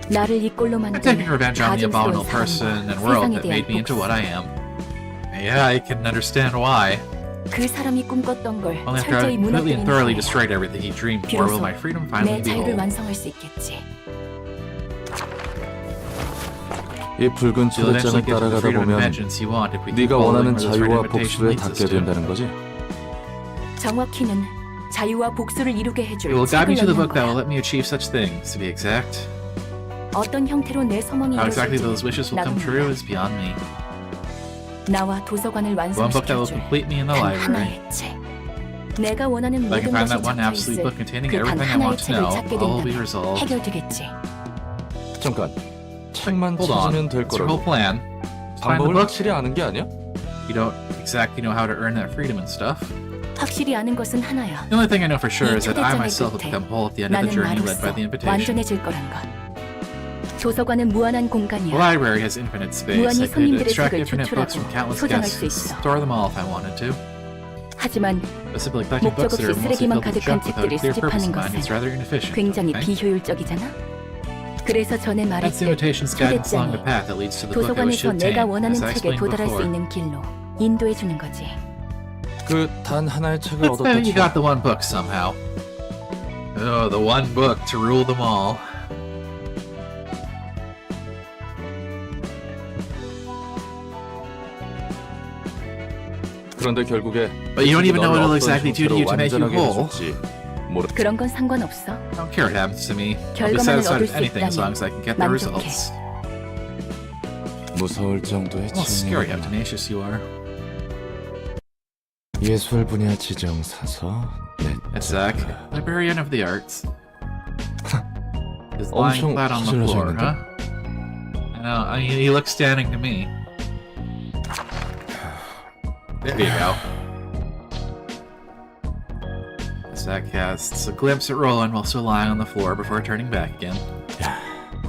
나를 이 꼴로 I'm 만든 taking revenge on the 가증스러운 abominable person 사람과 and world 세상에 that made me 대한 into 복수. what I am. Yeah, I can understand why. 그 사람이 꿈꿨던 걸 Only after I've 철저히 completely and 무너뜨린 thoroughly 후에 destroyed everything he dreamed for will 비로소 my freedom finally 내 be 자유를 whole. 완성할 수 있겠지. 이 붉은 You'll eventually 초대장을 get to the 따라가다 freedom and 보면 vengeance you want if we keep 네가 following 원하는 where this red 자유와 invitation 복수에 leads us 닿게 to. 된다는 거지. 정확히는 자유와 복수를 이루게 It 해줄 will guide me to 책을 the 읽는 book that will 거야. let me achieve such things, to be exact. 어떤 형태로 내 소망이 How exactly 이루어질지는 those wishes will 나도 come 몰라. true is beyond me. 나와 도서관을 One book that will 완성시켜줄 complete me in the 단 library. 하나의 책. 내가 원하는 If I can 모든 find 것이 that one absolute 적혀있을 book containing 그 단 everything I 하나의 want to 책을 know, 찾게 all will be 된다면 resolved. 해결되겠지. 잠깐. 책만 Hold on. 찾으면 될 It's your whole 거라고. plan. Find the 방법을 book. 확실히 아는 게 아니야? You don't exactly know how to earn that freedom and stuff. 확실히 아는 것은 하나야. The only thing I know for sure 이 is that I 초대장의 myself will 끝에 become whole at the end of the 나는 journey led by 말로써 the invitation. 완전해질 거란 것. 도서관은 무한한 The 공간이야. library has infinite space. 무한히 I could 손님들의 extract 책을 infinite books from 추출하고 countless 소장할 guests 수 and 있어. store them all if I wanted to. 하지만 But simply collecting 목적 books that are 없이 mostly 쓰레기만 filled with 가득한 junk without a 책들을 clear purpose 수집하는 in mind is 것은 rather inefficient. 굉장히 don't you think? 비효율적이잖아. 그래서 전에 That's the 말했듯 invitation's guidance along the 초대장이 path that leads to the book I wish to 도서관에서 obtain, 내가 원하는 as I 책에 explained 도달할 수 before. 있는 길로 인도해 주는 거지. 그 단 하나의 책을 Let's say 얻었다 you got the one book somehow. Oh, the one book to rule them all. 그런데 결국에 But you don't even know what it'll 넌 exactly do to you to make you 완전하게 whole. 해줄지 모르. 그런 건 상관없어. I don't care what happens to me. I'll be 결과만을 satisfied 얻을 with 수 anything as long 있다면 as I can get the 만족해. results. 무서울 정도의 Well, scary how 지능이구나. tenacious you are. 예술 분야 지정 사서 넷. It's Zach, librarian of the arts. Is lying 엄청 flat on the floor, 부질러졌는데? huh? I know, he looks standing to me. There you go. Zach casts a glimpse at Roland while still lying on the floor before turning back again.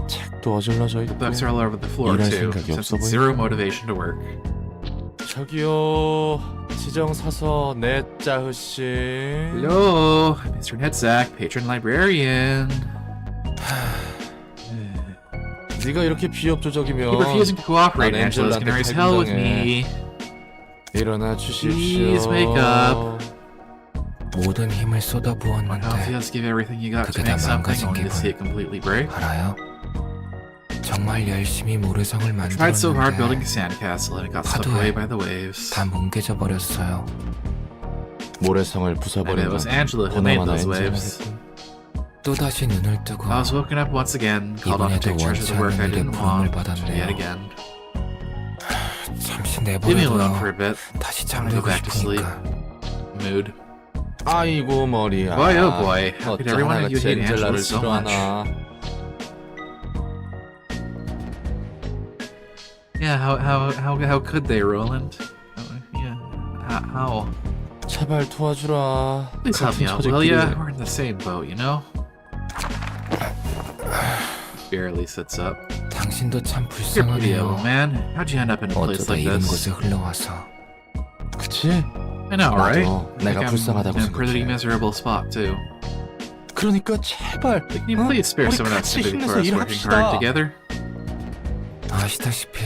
책도 어질러져 The 있고. books are all over the floor 일할 too, 생각이 since 없어 it's 보이네. zero motivation to work. 저기요. 지정 사서 넷 자흐 씨. Hello, Mr. Netzak, patron librarian. 네가 이렇게 비협조적이면 Keep refusing to cooperate, 난 Angela's gonna raise hell with me. 일어나 주십시오. Please wake up. 모든 힘을 How do you 쏟아부었는데 just give everything you got to 그게 다 make something 망가진 only to see it 기분. completely break? 알아요? 정말 열심히 모래성을 Tried so hard building a 만들었는데 sandcastle and it got swept 파도에 away by the waves. 다 뭉개져 버렸어요. 모래성을 And 부숴버린 it was 건 Angela who made 보나마나 those waves. 엔젤하겠군. 또다시 눈을 뜨고 I was woken up once again, called on to 이번에도 take charge of the 원치 work I 않은 일에 didn't 부름을 want, 받았네요. yet again. 잠시 Leave me alone for a 내버려둬요. bit. 다시 I'm gonna go 잠들고 back to sleep. 싶으니까. Mood. 아이고 머리야. Boy, oh boy. How could 어쩌 everyone of you 하나같이 hate Angela 엔젤라를 so much? 싫어하나. Yeah, how could they, Roland? Yeah, how? 제발 도와주라. Please help me 같은 out, will ya? 처지끼리. We're in the same boat, you know? Barely sits up. 당신도 참 You're pretty ill, 불쌍하네요. man. How'd you end up in a place 어쩌다 like 이런 this? 곳에 흘러와서. 그치? I know, right? 나도 Like 내가 I'm 불쌍하다고 in a pretty 생각해. miserable spot too. 그러니까 제발. Can you please spare 우리 some of that 같이 sympathy for 힘내서 us working hard 일합시다. together? 아시다시피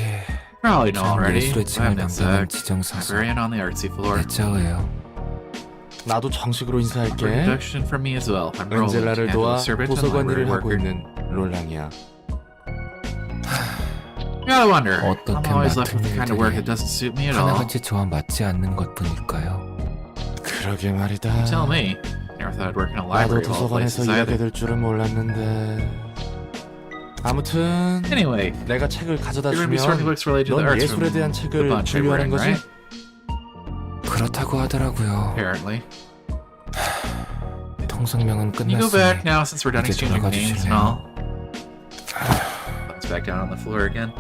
Probably know 전 already. 예술의 층을 I'm 담당한 Zach, 지정사서 librarian on the artsy floor. 내짜예요. 나도 정식으로 For 인사할게. introduction from me as well. I'm Roland, 엔젤라를 and 도와 a servant and 도서관 library 일을 하고 worker. 있는 롤랑이야. You gotta wonder. I'm 어떻게 always left with the 맡은 kind of work 일들이 that doesn't suit me at all. 하나같이 저와 맞지 않는 것뿐일까요? 그러게 말이다. Tell me. Never thought I'd work in a 나도 library of all 도서관에서 places 일하게 either. 될 줄은 몰랐는데. 아무튼 Anyway, 내가 책을 가져다 you're gonna be sorting 주면 books related to the 넌 arts 예술에 from 대한 the 책을 bunch I 분류하는 bring, 거지? right? 그렇다고 하더라고요. Apparently. 통성명은 Can you go back 끝났으니 now since we're done 이제 exchanging 돌아가 names and 주실래요? all? It's back down on the floor again.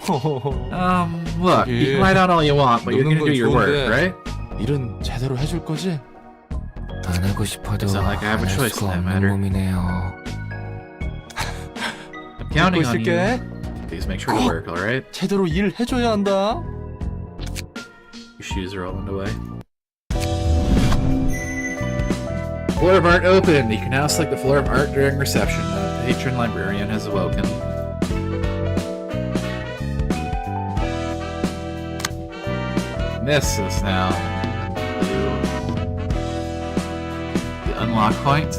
Look, you can write out all you want, but you're gonna do your work, right? 일은 제대로 해줄 거지? 안 하고 싶어도 It's not like I have a 안 할 choice 수가 in that 없는 matter. 몸이네요. I'm counting 믿고 on you. 있을게. Please make sure to work, alright? 제대로 일 해줘야 한다. Your shoes are rolling away. Floor of art open. You can now select the floor of art during reception. The patron librarian has awoken. This is now the unlock point.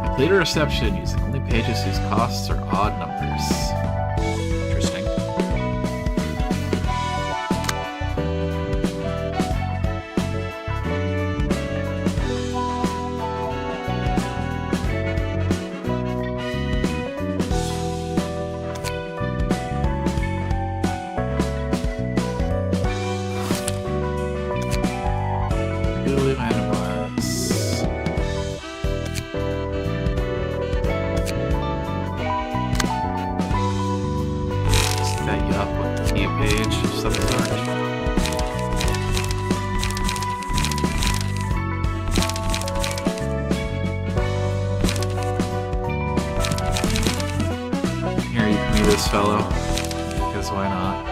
Complete a reception using only pages whose costs are odd numbers. Interesting. Blue animals. fellow. Because why not?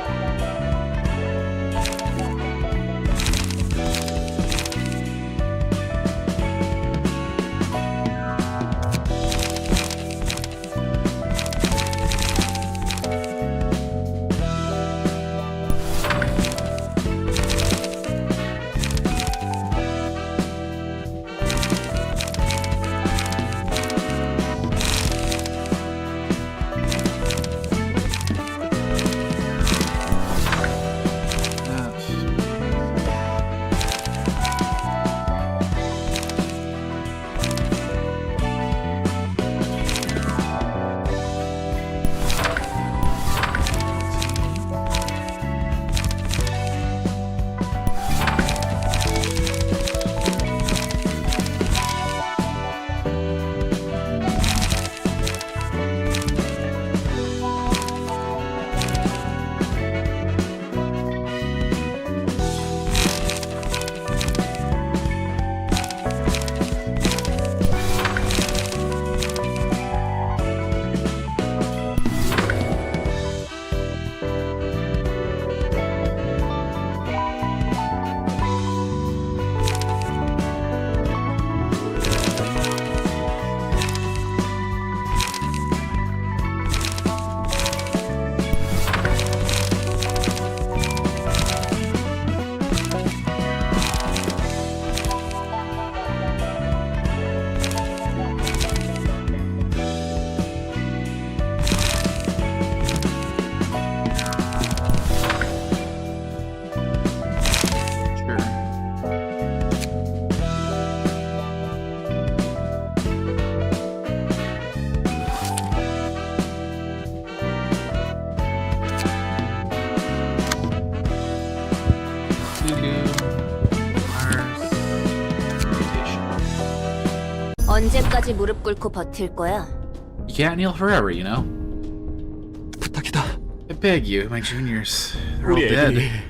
언제까지 무릎 꿇고 버틸 거야? You can't kneel forever, you know? 부탁이다. I beg you, my juniors. They're all 우리 애들이 dead.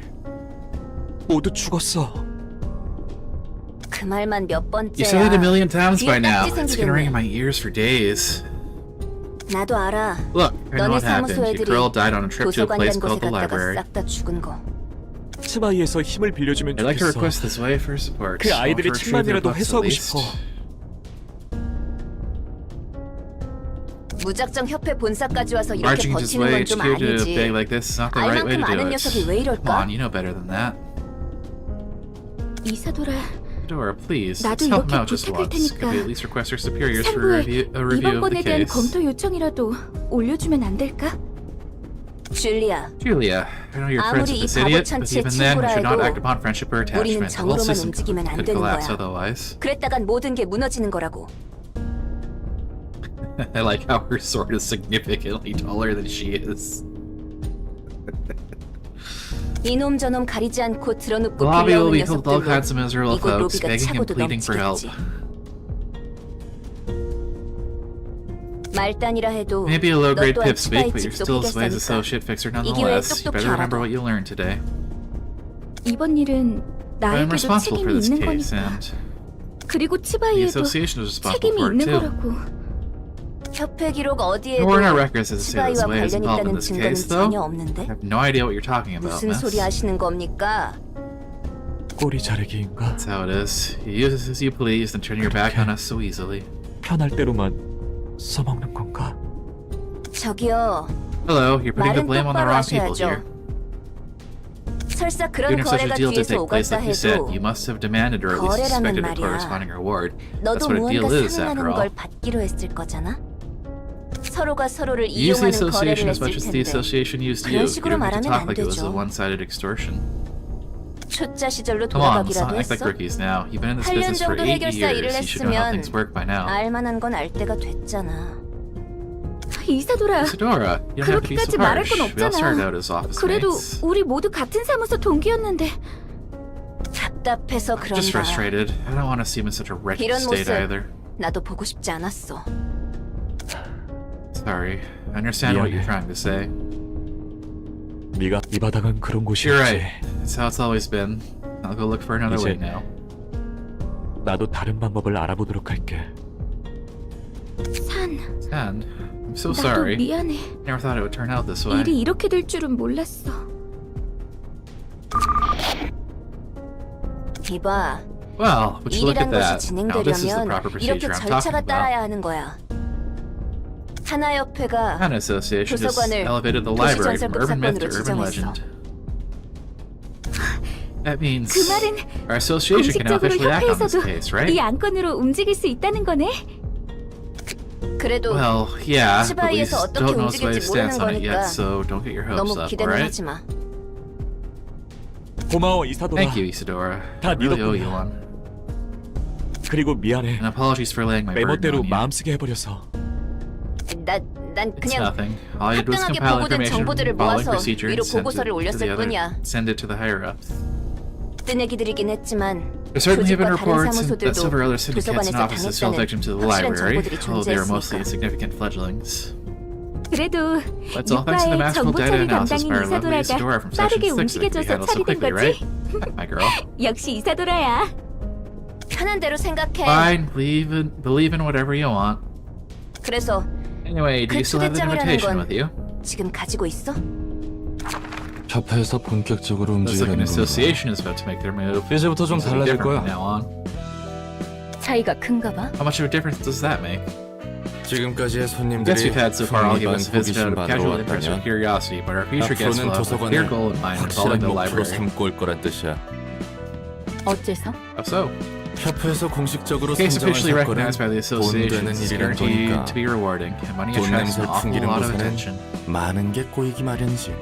모두 죽었어. 그 말만 몇 번째야. You said it a million times by 귀에 now. 딱지 It's gonna ring in 생기겠네. my ears for days. 나도 알아. Look, I know 너네 what happened. 사무소 Your 애들이 girl died on a trip to a 도서관 place 된 곳에 called the 갔다가 library. 싹 다 죽은 거. 치마이에서 힘을 빌려주면 I'd like to 좋겠어. request this way for support. 그 아이들의 I'll retrieve their 침만이라도 books at 해소하고 least. 싶어. 무작정 협회 본사까지 와서 이렇게 Marching this 버티는 way 건 좀 HQ to 아니지. beg like this is not the right way to 알만큼 do 아는 it. 녀석이 왜 Come 이럴까? on, you know better than that. 이사돌아, Dora, please, 나도 let's help him 이렇게 out just 부탁할 once. Could we at 테니까 least request our superiors for 상부에 a review 이번 of the 건에 대한 case? 검토 요청이라도 올려주면 안 될까? 줄리아, Julia, I know you're friends 아무리 with this 이 idiot, 바보 but 찬치의 even then, we should not 친구라 act upon friendship or 우리는 attachment. The whole 정으로만 system 움직이면 안 could 되는 collapse 거야. otherwise. 그랬다간 모든 게 무너지는 거라고. I like how her sword is significantly taller than she is. 이놈 저놈 가리지 않고 The 드러눕고 lobby will 빌려오는 be filled with all 녀석들로 kinds of miserable 이곳 folks 로비가 begging and 차고도 pleading for help. 넘치겠지. 말단이라 해도 Maybe a low 너 grade 또한 pipsqueak, 치바의 but you're 직속 still Sway's 해결사니까 associate fixer 이 기회에 nonetheless. You 똑똑히 better remember 알아둬. what you learned today. 이번 일은 I'm 나에게도 responsible for 책임이 this 있는 case, 거니까. and 그리고 the 치바이에도 association is responsible 책임이 for it 있는 too. 거라고. 협회 기록 어디에도 Nowhere in our records does it say that 치바이와 Sway is 관련 involved in 있다는 this 증거는 case, though. 전혀 I 없는데 have no idea what you're talking about, 무슨 소리 miss. 하시는 겁니까? 꼬리 자르기인가? That's how it is. You use us as you please and turn your back on us so easily. 편할 대로만 써먹는 건가? 저기요, Hello, you're putting the 말은 blame on the 똑바로 wrong people 하셔야죠. here. 설사 그런 Even if such a 거래가 deal did 뒤에서 take place, 오갔다 like you said, 해도 you must have demanded or at least 거래라는 expected a 말이야. corresponding reward. That's 너도 what a deal 무언가 is, after 상응하는 all. 걸 받기로 했을 거잖아. 서로가 서로를 You use the 이용하는 거래를 association as 했을 much as the 텐데 association used 그런 you. You 식으로 don't need to 말하면 talk 안 like it was a 되죠. one-sided extortion. 초짜 시절로 Come on, let's 돌아가기라도 not act like 했어? rookies now. You've been in this 8년 business for 정도 8 해결사 일을 years. You should know how 했으면 things work by now. 알만한 건 알 때가 됐잖아. 이사돌아, Isadora, you don't have to be so 그렇게까지 말할 harsh. 건 We all started 없잖아. out as office 그래도 mates. 우리 모두 같은 사무소 동기였는데 답답해서 Just 그런다. frustrated. I don't want to see him in such a wretched 이런 state 모습 either. 나도 보고 싶지 않았어. Sorry. I understand what you're trying to say. 네가 이 바닥은 그런 곳이었지. You're right. That's how it's always been. I'll go look for another way 이제 now. 나도 다른 방법을 알아보도록 할게. 산, And I'm I'm so 나도 sorry. 미안해. Never thought it would turn out this way. 일이 이렇게 될 줄은 몰랐어. 이봐, Well, would you look at 일이란 것이 that? Now this is the 진행되려면 proper 이렇게 procedure I'm talking 절차가 about. 따라야 하는 거야. 하나협회가 Hana Association just 도서관을 elevated the library from 도시전설급 urban myth 사건으로 to urban 지정했어. legend. That means 그 말은 our association can now 공식적으로 officially act on this 협회에서도 case, right? 이 안건으로 움직일 수 있다는 거네. 그래도 Well, yeah, but we 치바이에서 어떻게 don't know Sway's 움직일지 모르는 stance on it 거니까 yet, so don't get your hopes 너무 up, 기대는 alright? 하지 마. 고마워 이사도라. Thank you, Isadora. 다 I really owe 네 you 덕분이야. one. 그리고 미안해. And apologies for laying my burden 메모대로 on you. 마음쓰게 해버려서. 난 It's 그냥 nothing. All you do is 합당하게 compile 보고된 information, 정보들을 following 모아서 procedure, 위로 and send 보고서를 it to 올렸을 the other, 뿐이야. send it to the higher ups. 뜨내기들이긴 했지만 There certainly have been 조직과 다른 reports that 사무소들도 several other syndicates and 도서관에서 offices fell 당했다는 victim to the 확실한 library, 정보들이 although they were mostly 존재했으니까. insignificant fledglings. 그래도 That's all thanks to the 이과의 magical 정보 data 처리 analysis 담당인 by our lovely 이사도라가 Isadora from 빠르게 Section 6 that we 움직여줘서 handle so 처리된 quickly, 거지. right? My girl. 역시 이사도라야. 편한 대로 생각해. Fine, believe in whatever you want. 그래서 Anyway, do you 그 still have the 초대장이라는 invitation 건 with you? 지금 가지고 있어? 협회에서 본격적으로 Looks like an 움직이려는 건가? association is about to make their move. 이제부터 좀 It's 달라질 different from 거야. now on. 차이가 큰가 봐. How much of a difference does that make? 지금까지의 The guests 손님들이 we've had so far all give us a visit out 호기심 of 받으러 casual interest or 왔다면 curiosity, but our future guests will 앞으로는 have a clear 도서관을 goal in mind 확실한 involving the 목표로 library. 삼고 올 거란 뜻이야. 어째서? How so? 협회에서 공식적으로 The case 선정한 officially 사건은 recognized by the association 되는 is 일이란 guaranteed 거니까 to be rewarding, and money 돈 attracts 냄새를 an awful 풍기는 lot of 곳에는 attention. 많은 게 꼬이기 마련이지.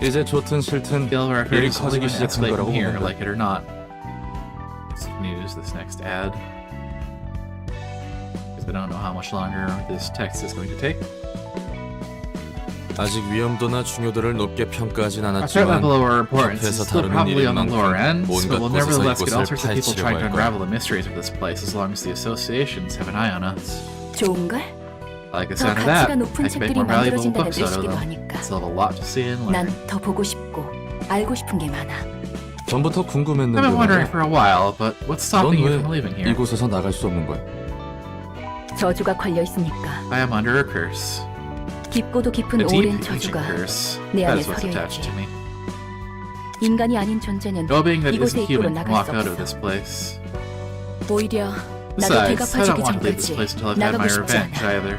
이제 좋든 싫든 Feel our 일이 affairs will 커지기 시작한 escalate 거라고 from here, 보면 돼. like it or not. This news, this next ad. Because I don't know how much longer this text is going to take. 아직 위험도나 중요도를 높게 평가하진 Our threat 않았지만 level or importance is 협회에서 still 다루는 probably 일인 on the lower 만큼 end, but 온갖 we'll 곳에서 nevertheless get all 이곳을 sorts of people 파헤치려고 trying to 할 거야. unravel the mysteries of this place as long as the associations have an eye on us. 좋은걸? I like the 더 sound of that. 가치가 높은 I can make 책들이 more valuable 만들어진다는 books out of 뜻이기도 them. 하니까. Still have a lot to see and learn. 난 더 보고 싶고 알고 싶은 게 많아. 전부터 궁금했는데 I've been wondering 말이야. for a while, but what's stopping you 넌 from leaving 왜 here? 이곳에서 나갈 수 없는 거야? 저주가 걸려 있으니까. I am under a curse. 깊고도 깊은 A deep, 오랜 ancient 저주가 curse. 내 That 안에 is what's 서려 attached to 있지. me. 인간이 아닌 존재는 No being that 이곳의 isn't 입구로 human can 나갈 walk 수 out of 없어. this place. 오히려 나도 Besides, I 대갚아주기 don't want to leave this 전까지 place until I've had my 나가고 싶지 revenge 않아. either.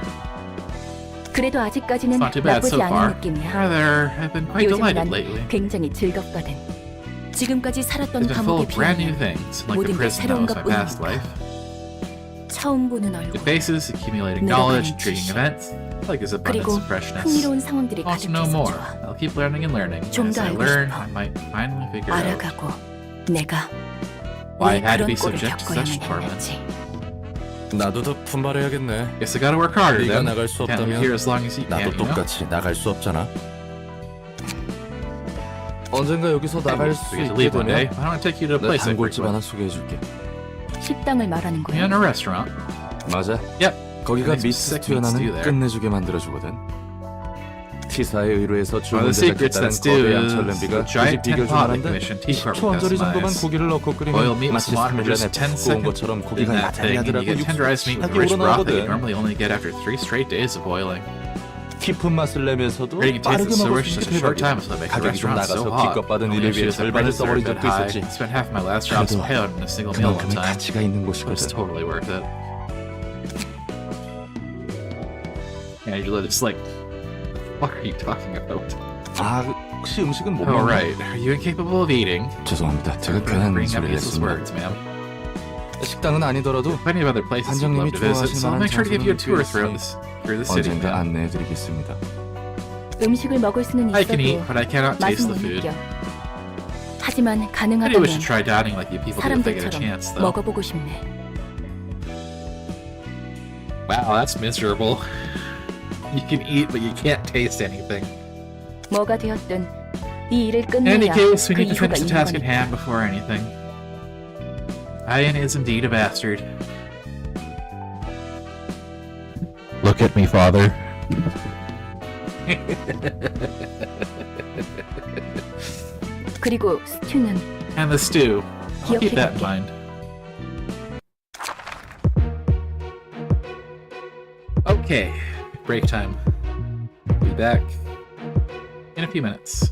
그래도 아직까지는 It's not too bad 나쁘지 so 않은 far. 느낌이야. Rather, I've been quite 요즘 delighted 난 lately. 굉장히 즐겁거든. 지금까지 살았던 It's been full 감옥에 of brand new 비하면 things, like the 모든 게 prison that 새로운 was my past 것뿐이니까. life. 처음 보는 Good 얼굴, faces, accumulating 내려가는 knowledge, intriguing 지식. events. I like his abundance 그리고 of freshness. 흥미로운 상황들이 I want to know 가득해서 more. 좋아. I'll keep learning and learning. 좀 As 더 I 알고 learn, 싶어. I might finally figure out 알아가고 내가 why I 왜 had to 그런 be 꼴을 subject to 겪어야만 such torment. 했는지. 나도 더 분발해야겠네. Guess I gotta work harder 네가 then. 나갈 수 Can't live 없다면 here as long as you can, 나도 you know? 똑같이 나갈 수 없잖아. 언젠가 여기서 나갈 수 We get to 있게 leave one day. 되면 I want to take you to a 내 place I 단골집 frequent. 하나 소개해줄게. 식당을 말하는 Yeah, in 거야. a restaurant. 맞아. Yep. 거기가 Makes me 미스 sick meat stew 스튜어나는 there. 끝내주게 만들어주거든. Ti사에 의뢰해서 One 주문 of the secrets 제작했다는 that stew 거대 is 양철 the 냄비가 giant 조직 비결 중 tent pot that 하나인데 commission T Corp 10초 언저리 정도만 customize. 고기를 넣고 Boil 끓이면 meat with 마치 some water for just 10 3일 안에 푹 구운 seconds. 것처럼 In 고기가 that thing, and you 야들야들하고 get tenderized meat with the rich 육즙이 broth that you 올라오거든. normally only get after 3 straight days of boiling. 깊은 맛을 내면서도 Ready to taste 빠르게 it so 먹을 rich in 수 such 있게 a short time, 대박이야. so I make the 가격이 좀 restaurant so 나가서 hot. 기껏 받은 Only 일을 위해 issues that 절반을 prices are a 써버린 bit 적도 high. 있었지. Spent half my last job 그래도 payout in a single meal one 그만큼의 time. 가치가 있는 But it's 곳이거든. totally worth it. Yeah, you're just like, what are you talking about? 아, 혹시 음식은 못 Oh, 먹나? right. Are you incapable of eating? 죄송합니다. 제가 For 괜한 bringing up 소리를 useless 했습니다. words, ma'am. 식당은 아니더라도 Plenty of other places you'd love 관장님이 to visit, 좋아하실 so I'll 만한 make sure to give you a tour 장소는 through the city. 언젠가 ma'am. 안내해드리겠습니다. 음식을 먹을 수는 I can eat, 있어도 but I cannot taste 맛은 the 못 food. 느껴. 하지만 Maybe we 가능하다면 should try dining like you people do if I get a 사람들처럼 chance, though. 먹어보고 싶네. Wow, that's miserable. You can eat, but you can't taste anything. 뭐가 되었든 이 일을 In any 끝내야 case, we 그 need to 이후가 finish the 있는 task at 거니까. hand before anything. Ian is indeed a bastard. Look at me, father. 그리고 스튜는 And the stew. I'll keep that in 기억해둘게. mind. Okay. break time. Be back in a few minutes.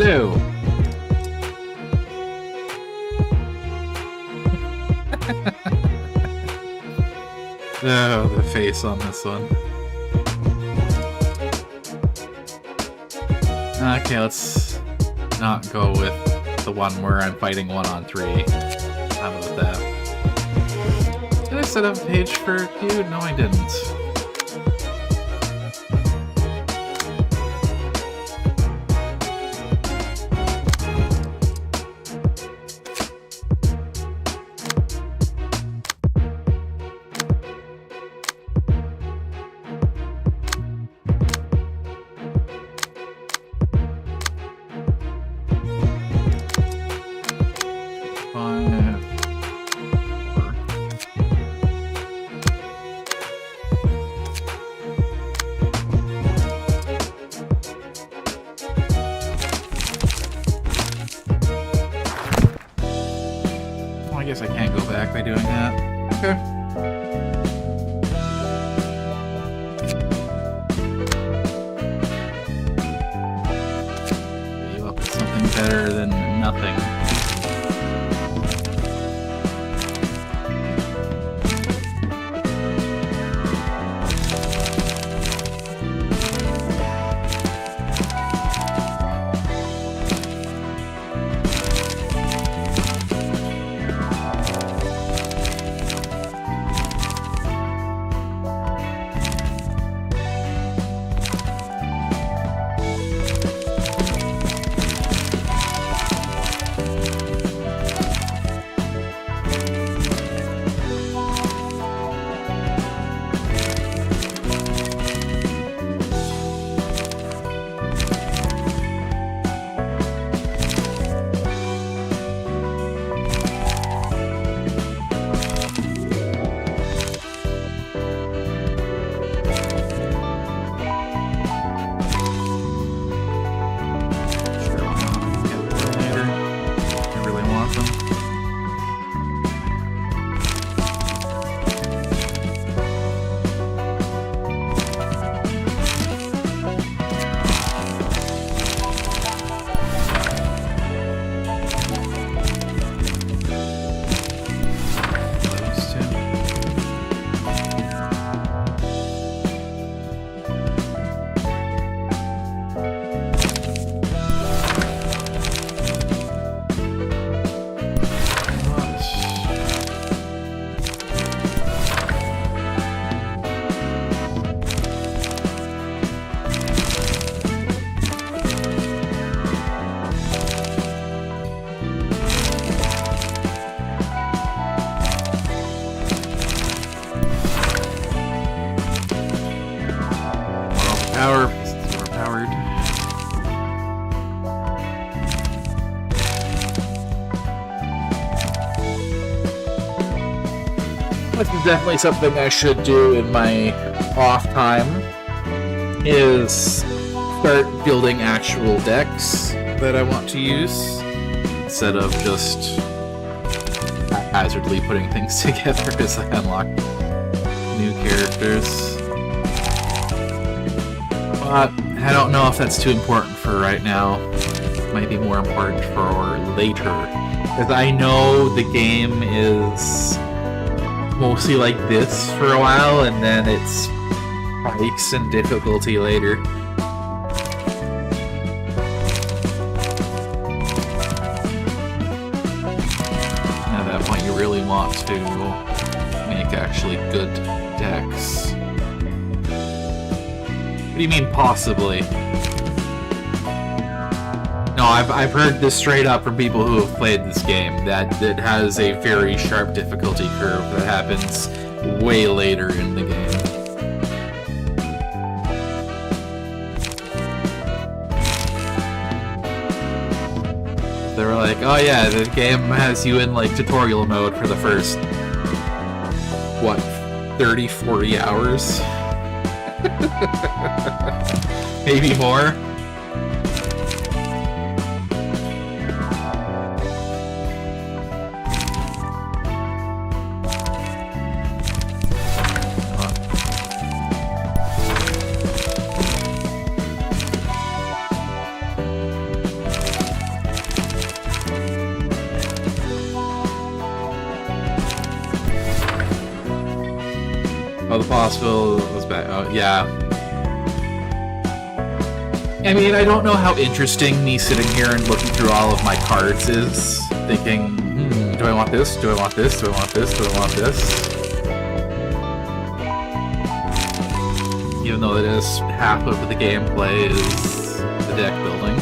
Hello. Oh, the face on this one. Okay, let's not go with the one where I'm fighting 1-on-3. How about that? Did I set up a page for you? No, I didn't. I guess I can't go back by doing that. Okay. You up with something better than nothing. This is definitely something I should do in my off time, is start building actual decks that I want to use, instead of just haphazardly putting things together as I unlock new characters. But I don't know if that's too important for right now. It might be more important for later, because I know the game is mostly like this for a while, and then it spikes in difficulty later. At that point, you really want to make actually good decks. What do you mean, possibly? No, I've heard this straight up from people who have played this game, that it has a very sharp difficulty curve that happens way later in the game. They were like, oh yeah, the game has you in like tutorial mode for the first, what, 30, 40 hours? Maybe more? Oh, the possible was back. Oh, yeah. I mean, I don't know how interesting me sitting here and looking through all of my cards is. Thinking, do I want this? Do I want this? Do I want this? Do I want this? Even though it is half of the gameplay is the deck building.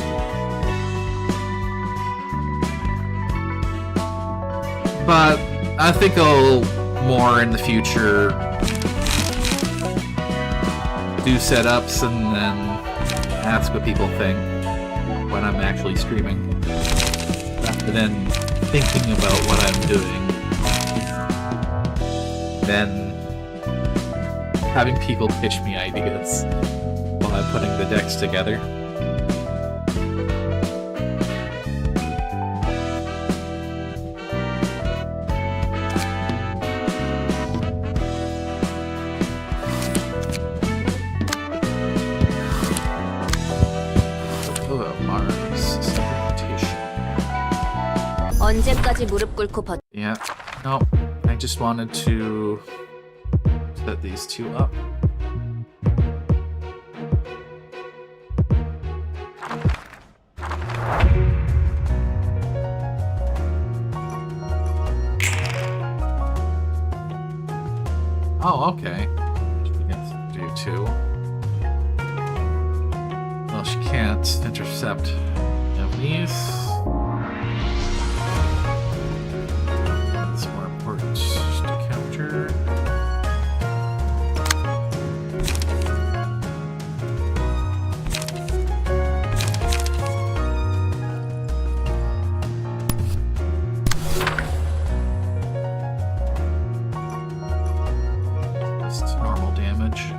But I think I'll more in the future do setups and then ask what people think when I'm actually streaming. Rather than thinking about what I'm doing. Then having people pitch me ideas while I'm putting the decks together. 언제까지 무릎 꿇고 버... Yeah, no, I just wanted to set these two up. Oh, okay. She can do two. Well, she can't intercept these. It's more important to counter. Just normal damage.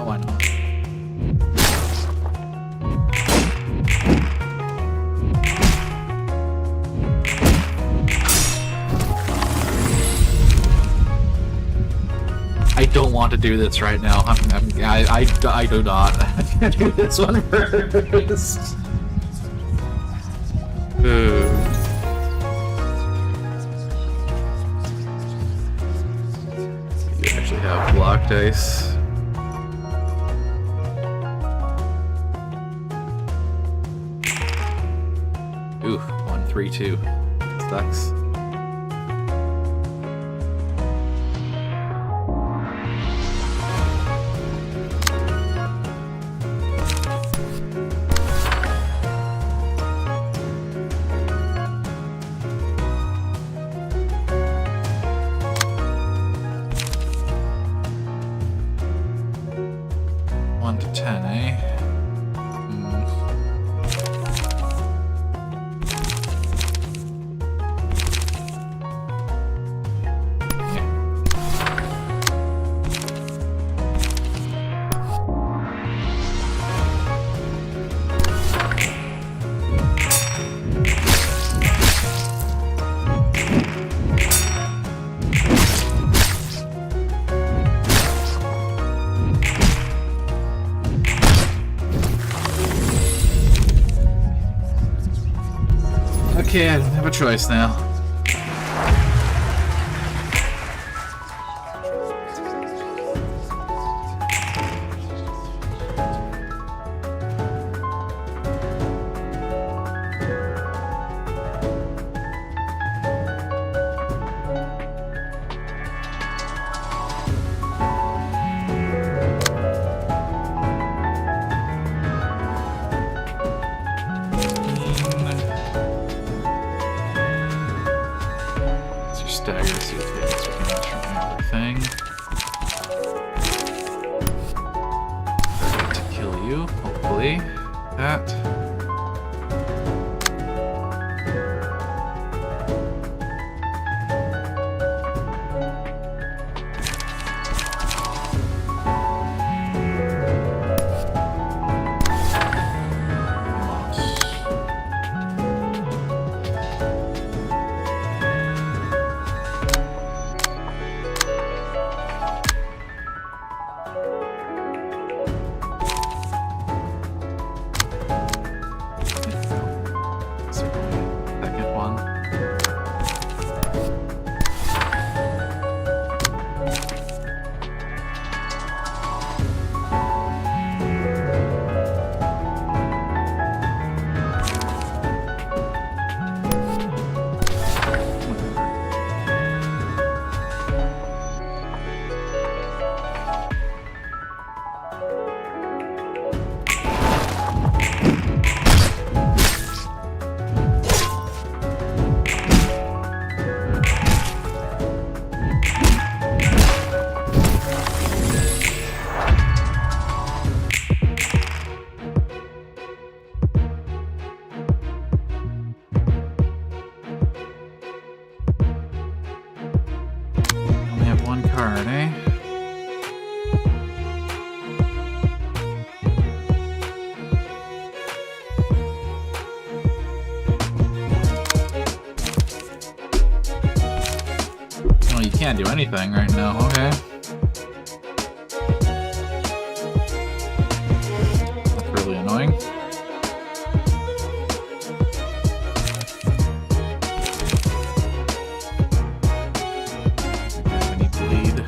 Why not? I don't want to do this right now. I do not. I can't do this one first. You actually have block dice. Ooh, 1, 3, 2. Sucks. One to 10, eh? Okay, I don't have a choice now. Stagger, see if we can from another thing. To kill you, hopefully. That. can't do anything right now, okay. That's really annoying. I need bleed.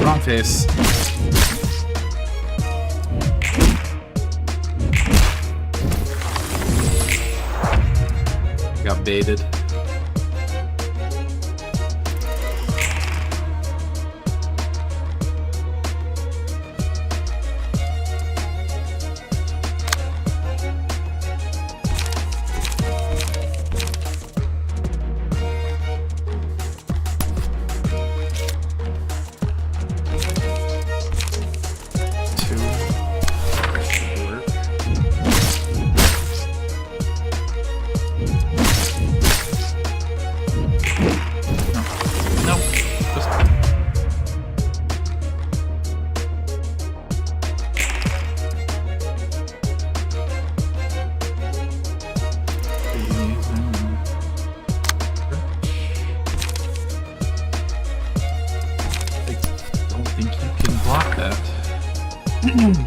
Wrong face. Got baited.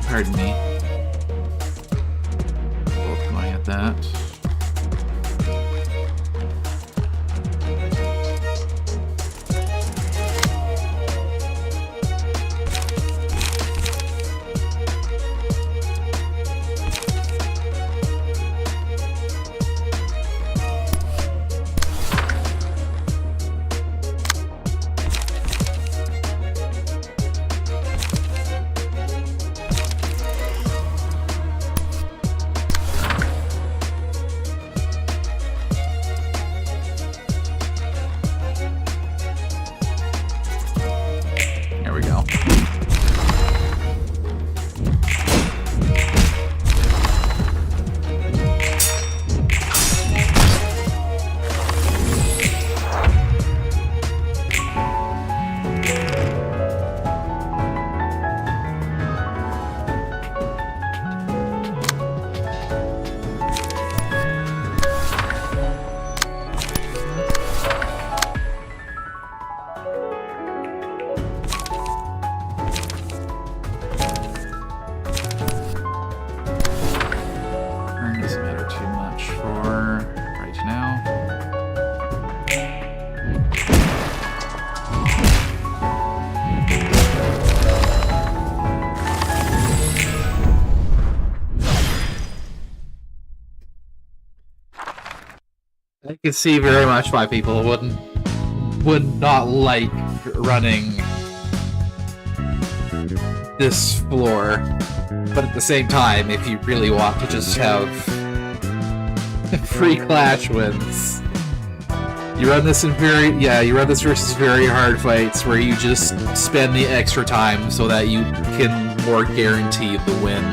Pardon me. Both going at that. There we go. Doesn't matter too much for right now. I can see very much why people would not like running this floor. But at the same time, if you really want to just have free clash wins, you run this versus very hard fights where you just spend the extra time so that you can more guarantee the win.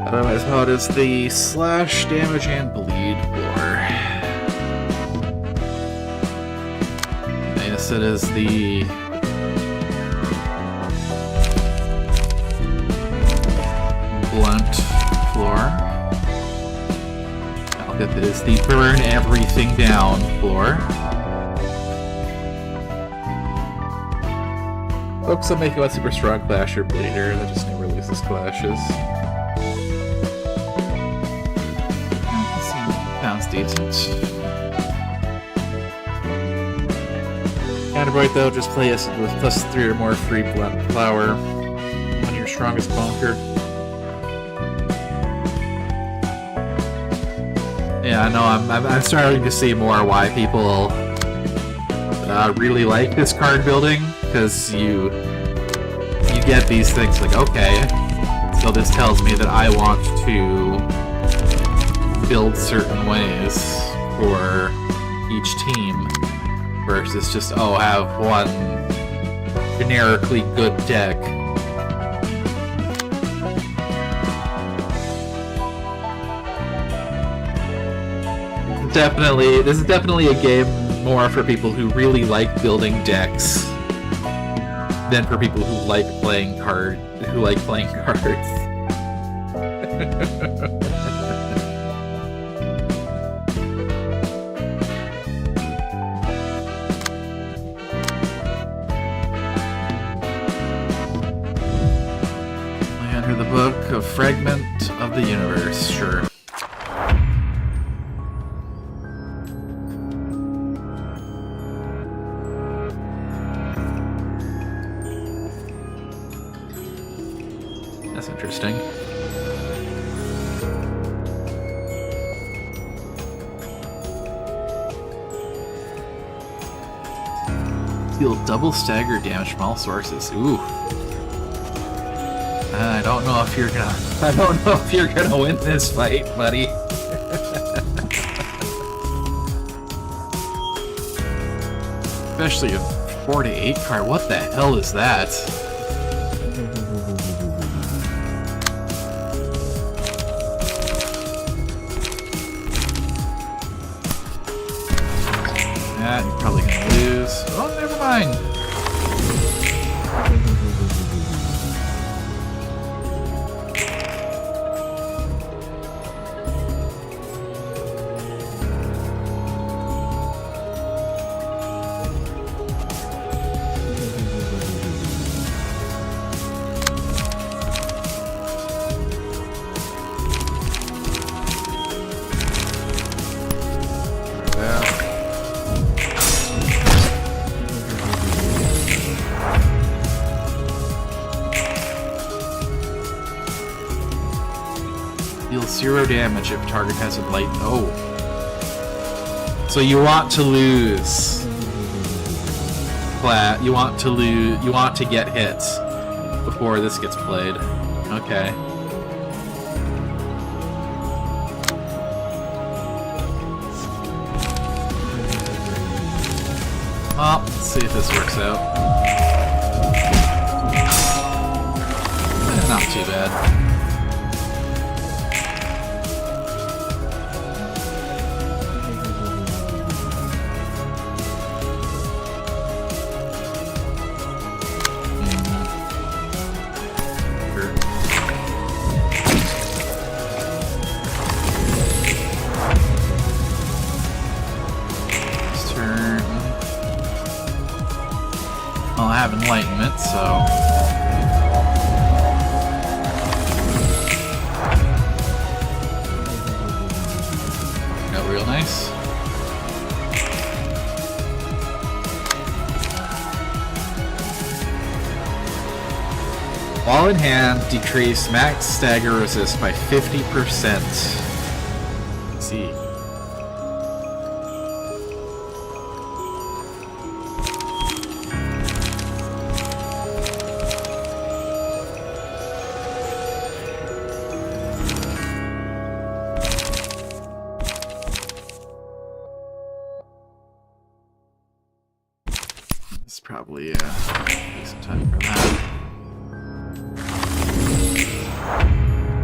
Otherwise, how does the slash damage and bleed floor? Yes, it is the blunt floor. It is the burn everything down floor. Focus on making one super strong clasher bleeder that just never loses clashes. Sounds decent. Counterpoint though, just play us with +3 or more free blunt flower. One of your strongest bunker. Yeah, I know. I'm starting to see more why people really like this card building, because you get these things like, okay, so this tells me that I want to build certain ways for each team, versus just, oh, have one generically good deck. This is definitely a game more for people who really like building decks than for people who like playing cards. I enter the book of Fragment of the Universe, sure. That's interesting. Deal double stagger damage from all sources. Ooh. I don't know if you're gonna win this fight, buddy. Especially a 4 to 8 card. What the hell is that? You're probably gonna lose. Oh, never mind. Deal 0 damage if target has a light. Oh. So you want to lose. You want to get hits before this gets played. Okay. Well, let's see if this works out. Not too bad. Well, I have enlightenment, so... Got real nice. While in hand, decrease max stagger resist by 50%. Let's see. It's probably decent time for that.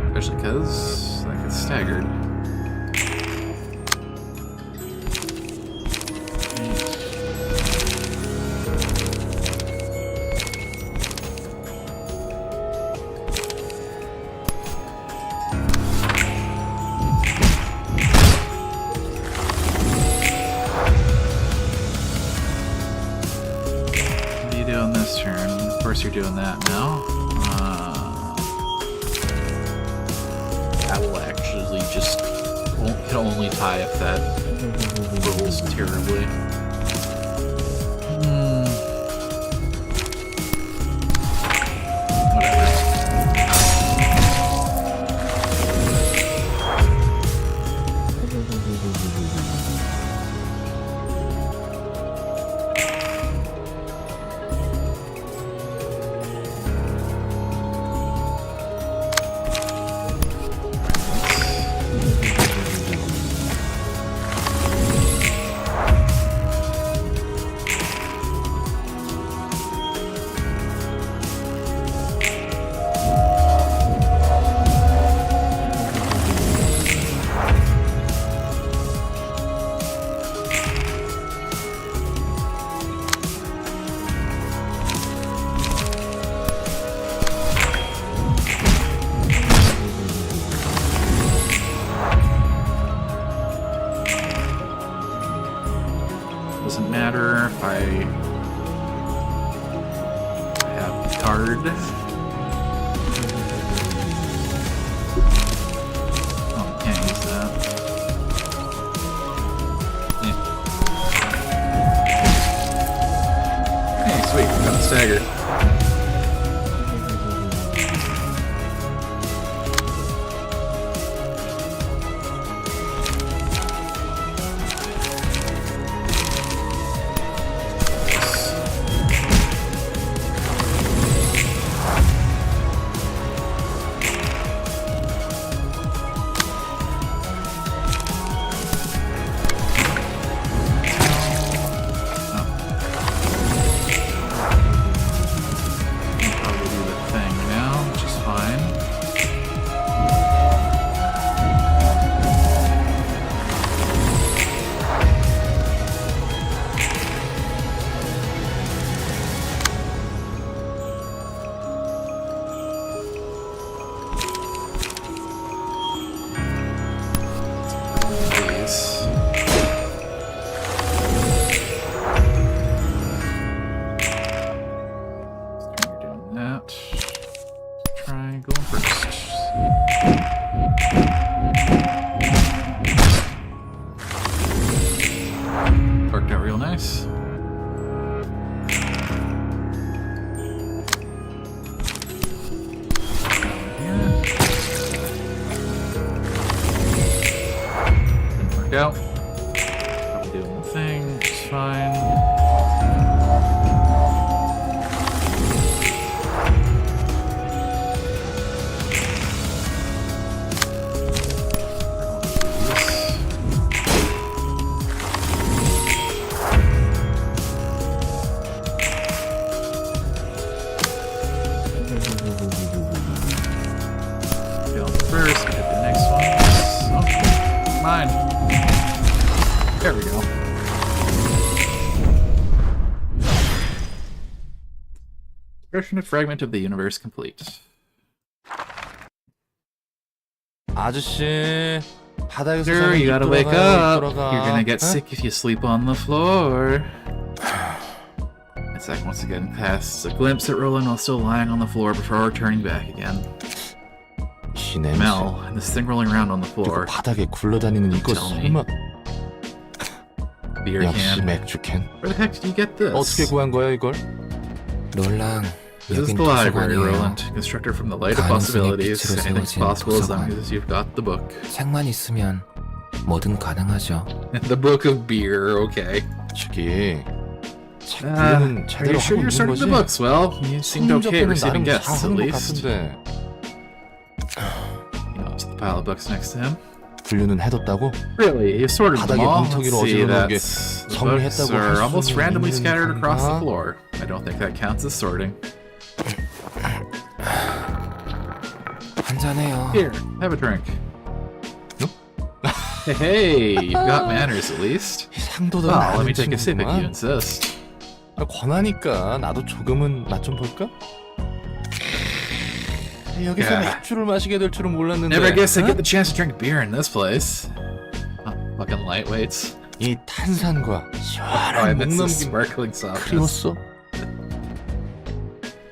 Especially because that gets staggered. What do you do on this turn? Of course, doing that now. That will actually just can only tie if that rolls terribly. Whatever. Doesn't matter if I have the card. Oh, can't use that. Hey, sweet, got the stagger. Out. I'm doing the thing, it's fine. Go first, get the next one. Oh, mine. There we go. Expression of fragment of the universe complete. 아저씨, 바닥에서 Sure, you gotta wake up. You're gonna get sick if you sleep on the floor. Isaac once again casts a glimpse at Roland while still lying on the floor before turning back again. Mel, and this thing rolling around on the floor. 바닥에 굴러다니는 이거 Tell me. 설마 Beer 역시 can. 맥주캔. Where the heck did you get this? 어떻게 구한 거야 이걸? 롤랑, This is 여긴 the library, 도서관이에요. Roland. Constructed from the light of 가능성이 possibilities. 빛으로 Anything's 세워진 possible as long 도서관. as you've got the book. 책만 있으면 뭐든 가능하죠. The book of beer, okay. 저기 책 Are 분류는 제대로 you sure 하고 you're 있는 starting 거지? the books? Well, you seemed okay 성적표는 receiving 나름 guests, at 잘하는 것 least. 같은데 You know, it's the pile of books next to him. 분류는 해뒀다고? Really? You sorted them 바닥에 all? 뭉텅이로 Let's see, 어지러운 게 that's... The books 정리했다고 할 are 수는 almost randomly 있는 scattered across the 건가? floor. I don't think that counts as sorting. 한잔해요. Here, have a drink. Hey, you've got manners at least. 상도도 Well, let me 나는 take a sip if you 친구구만. insist. 권하니까 나도 조금은 맛 좀 볼까? 여기서 Yeah. 맥주를 마시게 될 줄은 몰랐는데 Never guessed I'd 어? get the chance to drink beer in this place. Oh, fucking lightweights. 이 탄산과 Oh, I 시원한 목 miss the 넘김 sparkling softness. 그리웠어?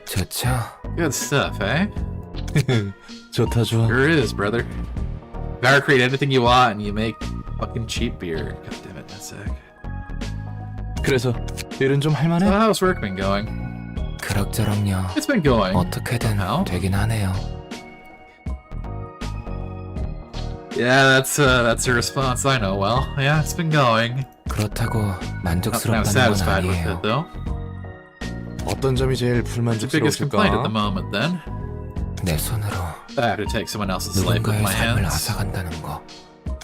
저 좋죠? Good stuff, eh? 좋다 좋아. Sure is, brother. Gotta create anything you want and you make fucking cheap beer. God damn it, that's sick. 그래서 일은 좀 할만해? So how's work been going? 그럭저럭요. It's been going. 어떻게든 How? 되긴 하네요. Yeah, that's a response I know well. Yeah, it's been going. 그렇다고 Not that I'm 만족스럽다는 건 satisfied with 아니에요. it though. 어떤 점이 제일 What's the biggest complaint at the 불만족스러우실까? moment then? 내 손으로 I have to take someone else's life with 누군가의 my 삶을 hands. 앗아간다는 거.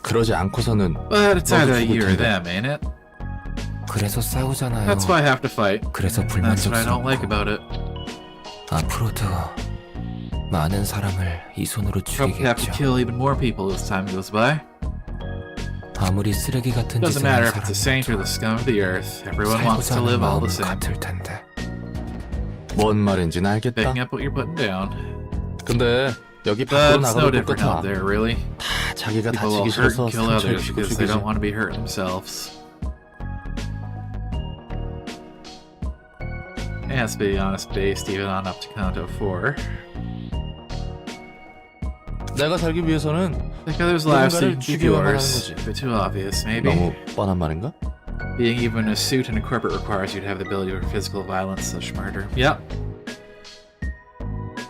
그러지 않고서는 But it's either 너도 you or 죽을 텐데. them, ain't it? 그래서 싸우잖아요. That's why I have to fight. 그래서 That's what I don't like 불만족스럽고 about it. 앞으로도 많은 사람을 이 손으로 Probably have to 죽이겠죠. kill even more people as time goes by. 아무리 쓰레기 같은 Doesn't 짓을 matter 하는 if it's a saint or the scum of the earth. Everyone 살고자 wants to 하는 live all 마음은 the same. 같을 텐데. 뭔 말인지는 알겠다. Picking up what you're putting down. 근데 여기 But 밖으로 it's no 나가도 different 똑같아. out there, really. 다 자기가 People will 다치기 hurt 싫어서 and kill 상처 others 입히고 because they 죽이지. don't want to be hurt themselves. It has to be honest based even on up to Kanto 4. 내가 살기 위해서는 Like others' lives so you can 누군가를 keep 죽여야만 하는 yours. 거지. A bit too obvious, maybe. 너무 뻔한 말인가? Being even a suit in a corporate requires you to have the ability for physical violence such murder. Yep.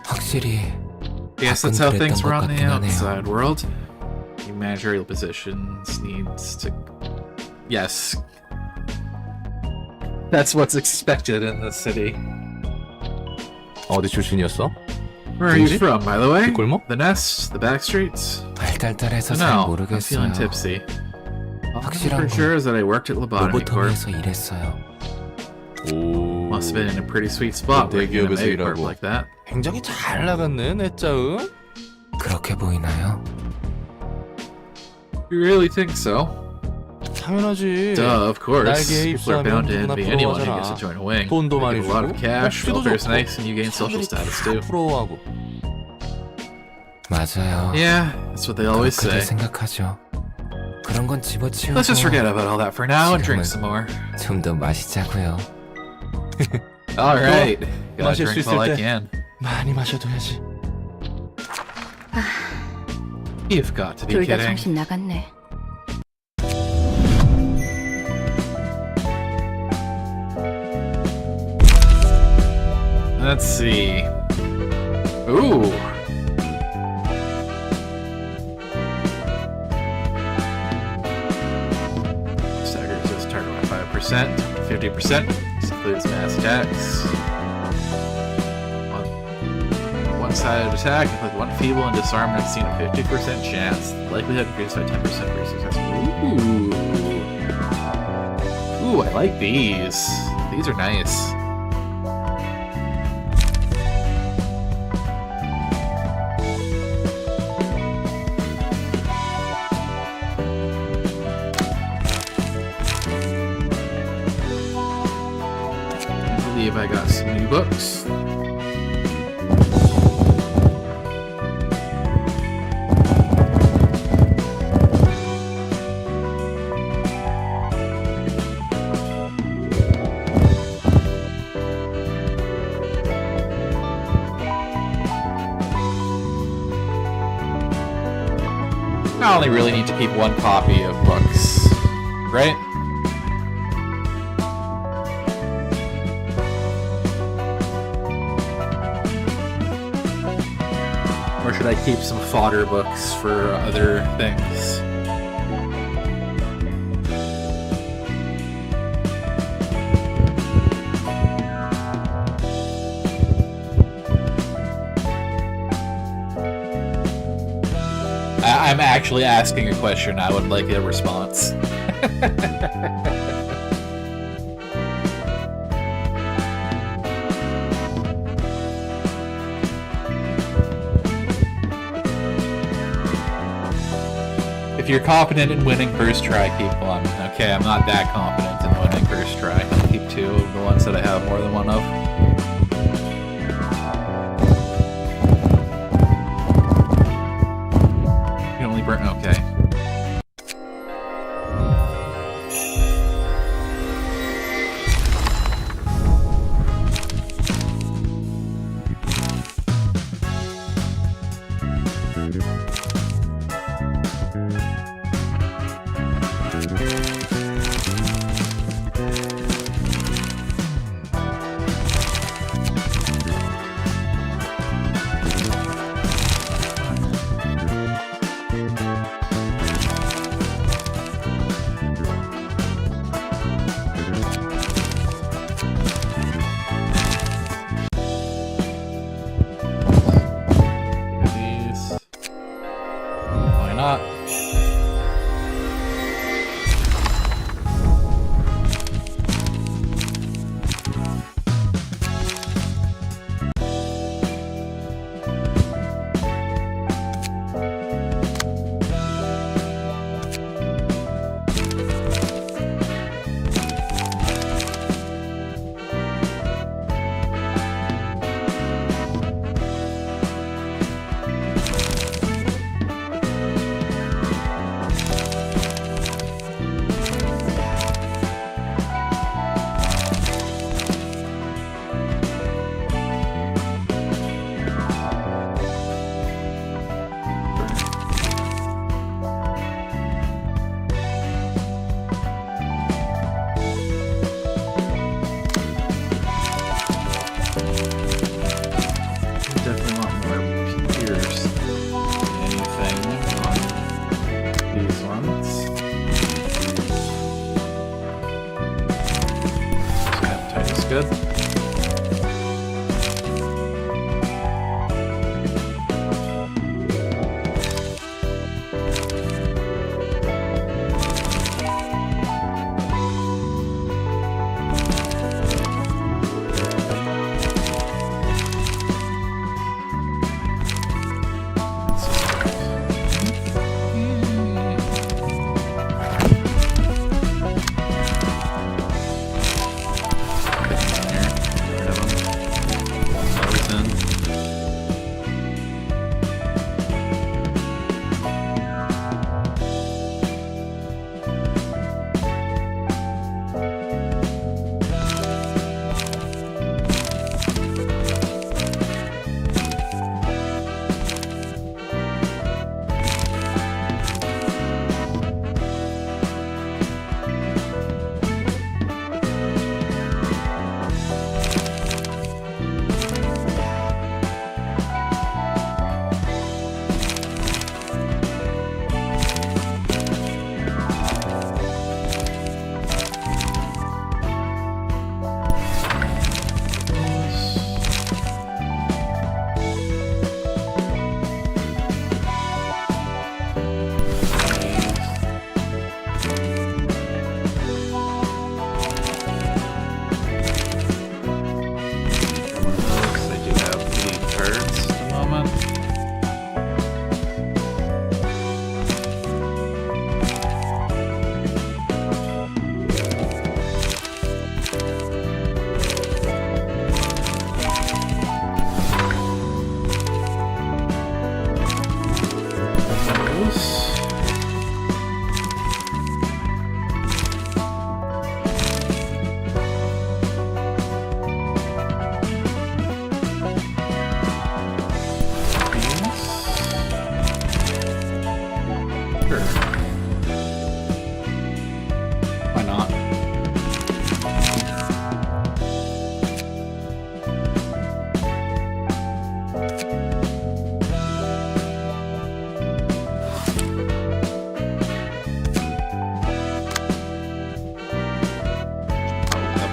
확실히 Yes, that's how 가끔 things 그랬던 were 것 on the 같긴 하네요. outside world. Your managerial positions needs to... Yes. That's what's expected in the city. 어디 출신이었어? Where are you 뭐지? from, by the way? 뒷골목? The Nest? The back streets? 발달달해서 잘 No, I'm 모르겠어요. feeling tipsy. All I know 확실한 for 건 sure is that I worked at Lobotomy Corp. 로보토미에서 일했어요. 오. Must have been in a pretty sweet spot 그 working in a 대기업에서 mega corp 일하고. like that. 굉장히 잘 나갔네, 내 짜응. 그렇게 보이나요? You really think so? 당연하지. Duh, of course. 날개에 People are 입사하면 bound to 누구나 envy anyone who 부러워하잖아. gets to join a wing. 돈도 They 많이 get a lot of 주고 cash, 복지도 welfare's 좋고 nice, and you gain social 사람들이 status 다 too. 부러워하고. 맞아요. Yeah, that's what they always 그렇게들 say. 생각하죠. 그런 건 집어치우고 Let's just forget about all that for now and drink 지금은 some more. 좀 더 마시자고요. Alright. Gotta 마실 수 drink while I 있을 때. can. 많이 마셔둬야지. You've got to be 둘 다 kidding. 정신 나갔네. Let's see. Ooh. Staggers this target by 5%, 50%. This includes mass attacks. One-sided attack with one feeble and disarmament seen a 50% chance. Likelihood increased by 10% for success. Ooh. Ooh, I like these. These are nice. I believe I got some new books. I only really need to keep one copy of books, right? Or should I keep some fodder books for other things? I'm actually asking a question. I would like a response. If you're confident in winning first try, keep one. Okay, I'm not that confident in winning first try. I'll keep two of the ones that I have more than one of. You only burn. Okay. not? Definitely want more peers. Anything on these ones? Appetite is good.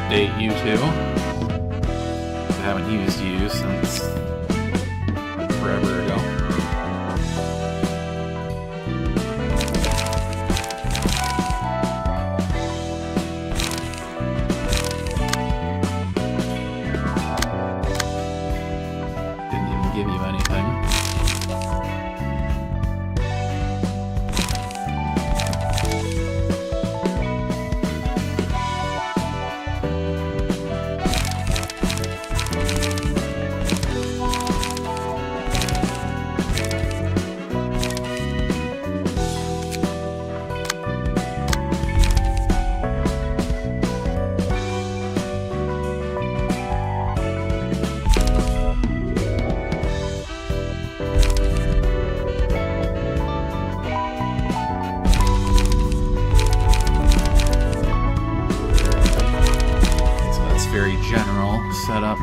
Update you two. I haven't used you since forever ago. Didn't even give you anything. Very general setup.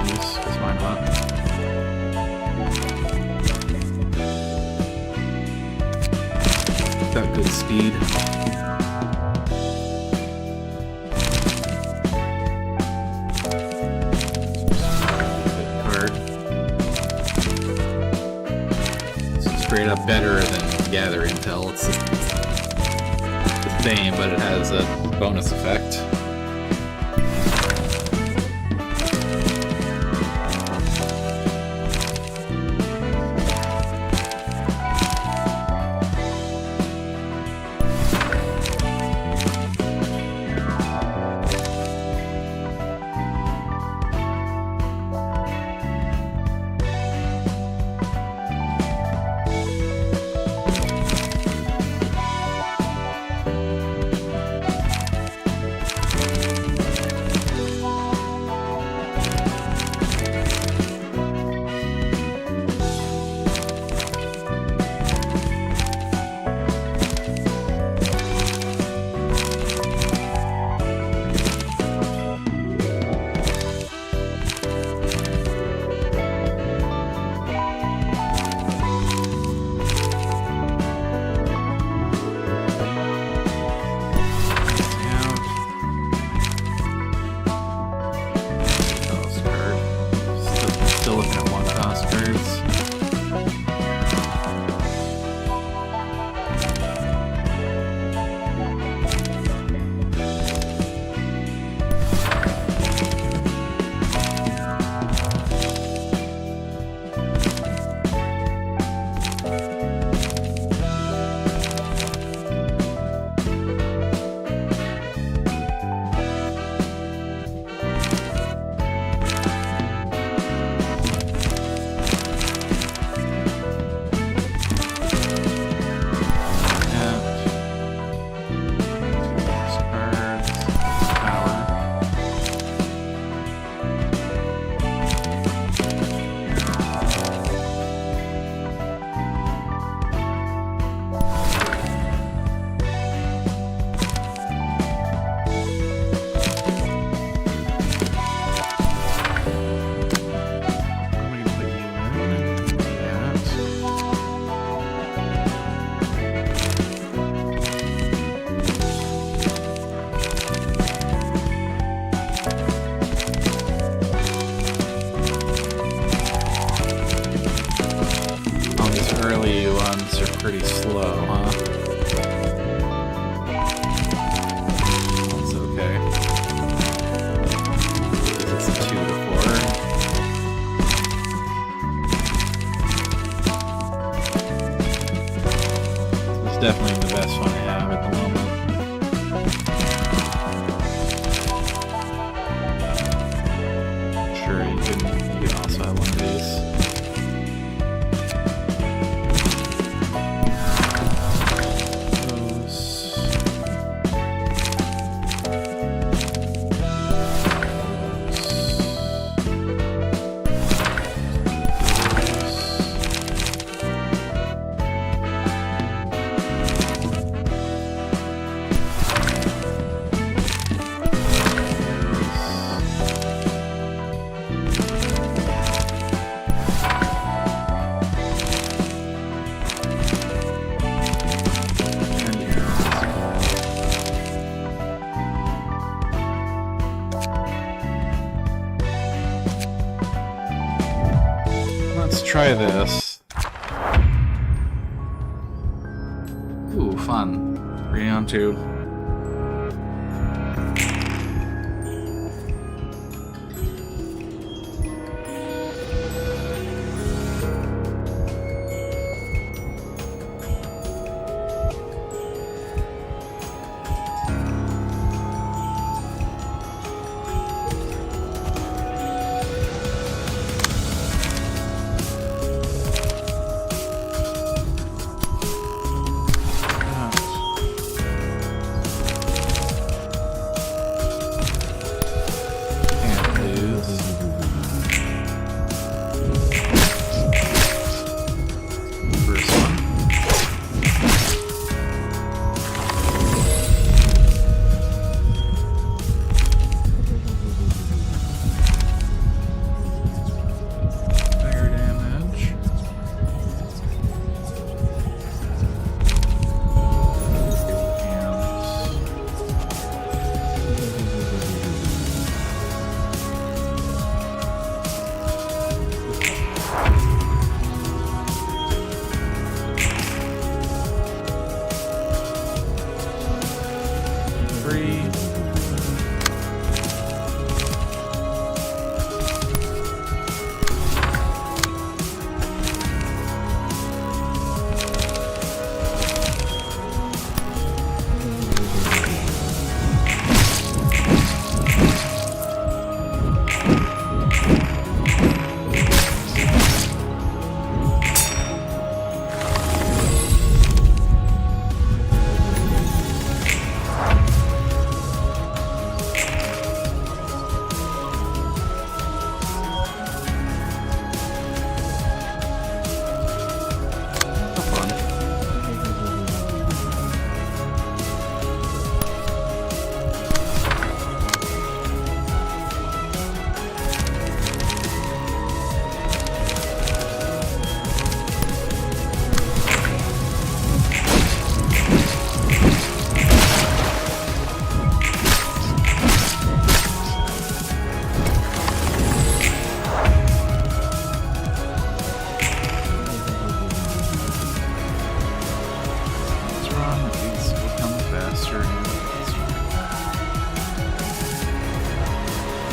These, because why not? Got good speed. straight up better than Gather Intel. It's the same, but it has a bonus effect. Pretty slow, huh? That's okay. It's a 2 to 4. It's definitely the best one I have at the moment. Sure, you can also have one of these. Let's try this. Ooh, fun. 3 on 2.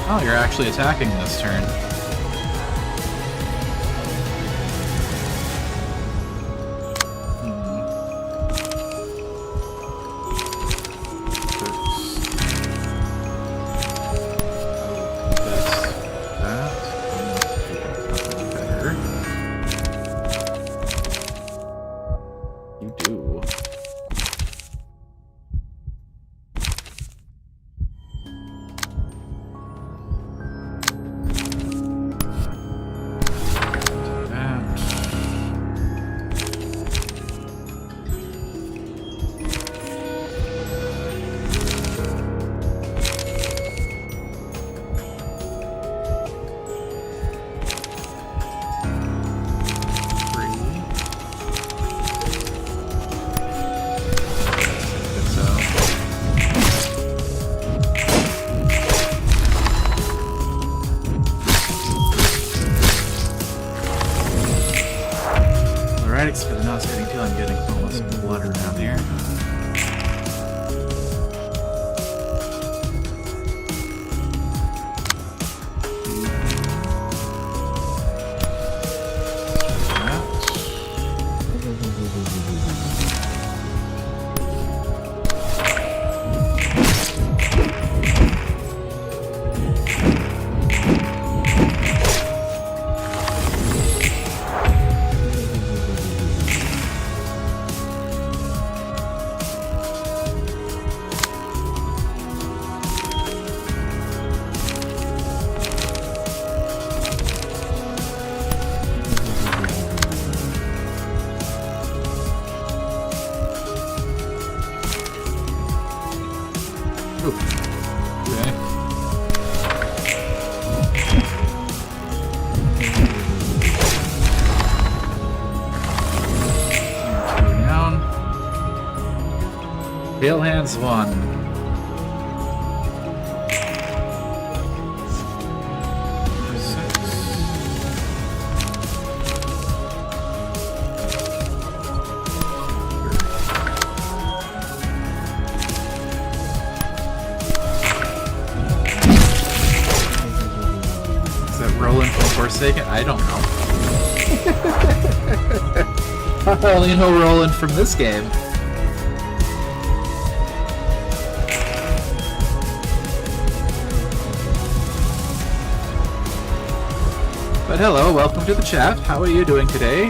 Oh, you're actually attacking this turn. You do. But now it's getting to I'm getting almost blood around here. Pale Hands 1. Is that Roland from Forsaken? I don't know. I only know Roland from this game. But hello, welcome to the chat. How are you doing today?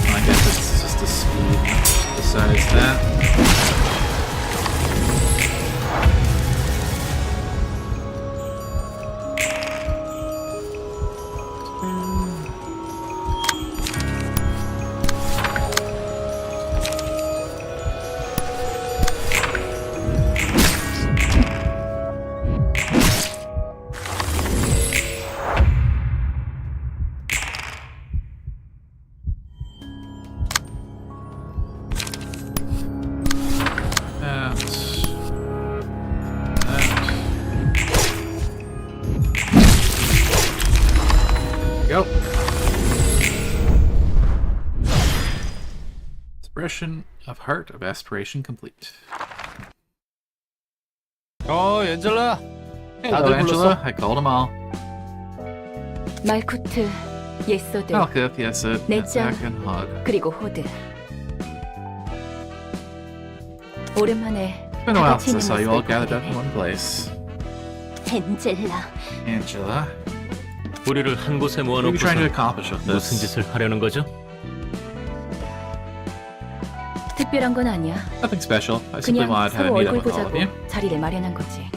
I guess it's just a speed besides that. Go. Expression of Heart of Aspiration complete. 엔젤라. Hello, Angela. I called them all. 말쿠트, 예소드, Malkuth, Yesod, Netjang. Netzach, and Hod. 그리고 호드. 오랜만에 It's been a while since I 같이 saw you all 있는 gathered up 모습을 in one place. 엔젤라. Angela, 우리를 한 곳에 what are you trying to 모아놓고서 accomplish with 무슨 this? 짓을 하려는 거죠? 특별한 건 아니야. Nothing special. I simply 그냥 wanted to have a 서로 meet up 얼굴 with all of you. 보자고 자리를 마련한 거지.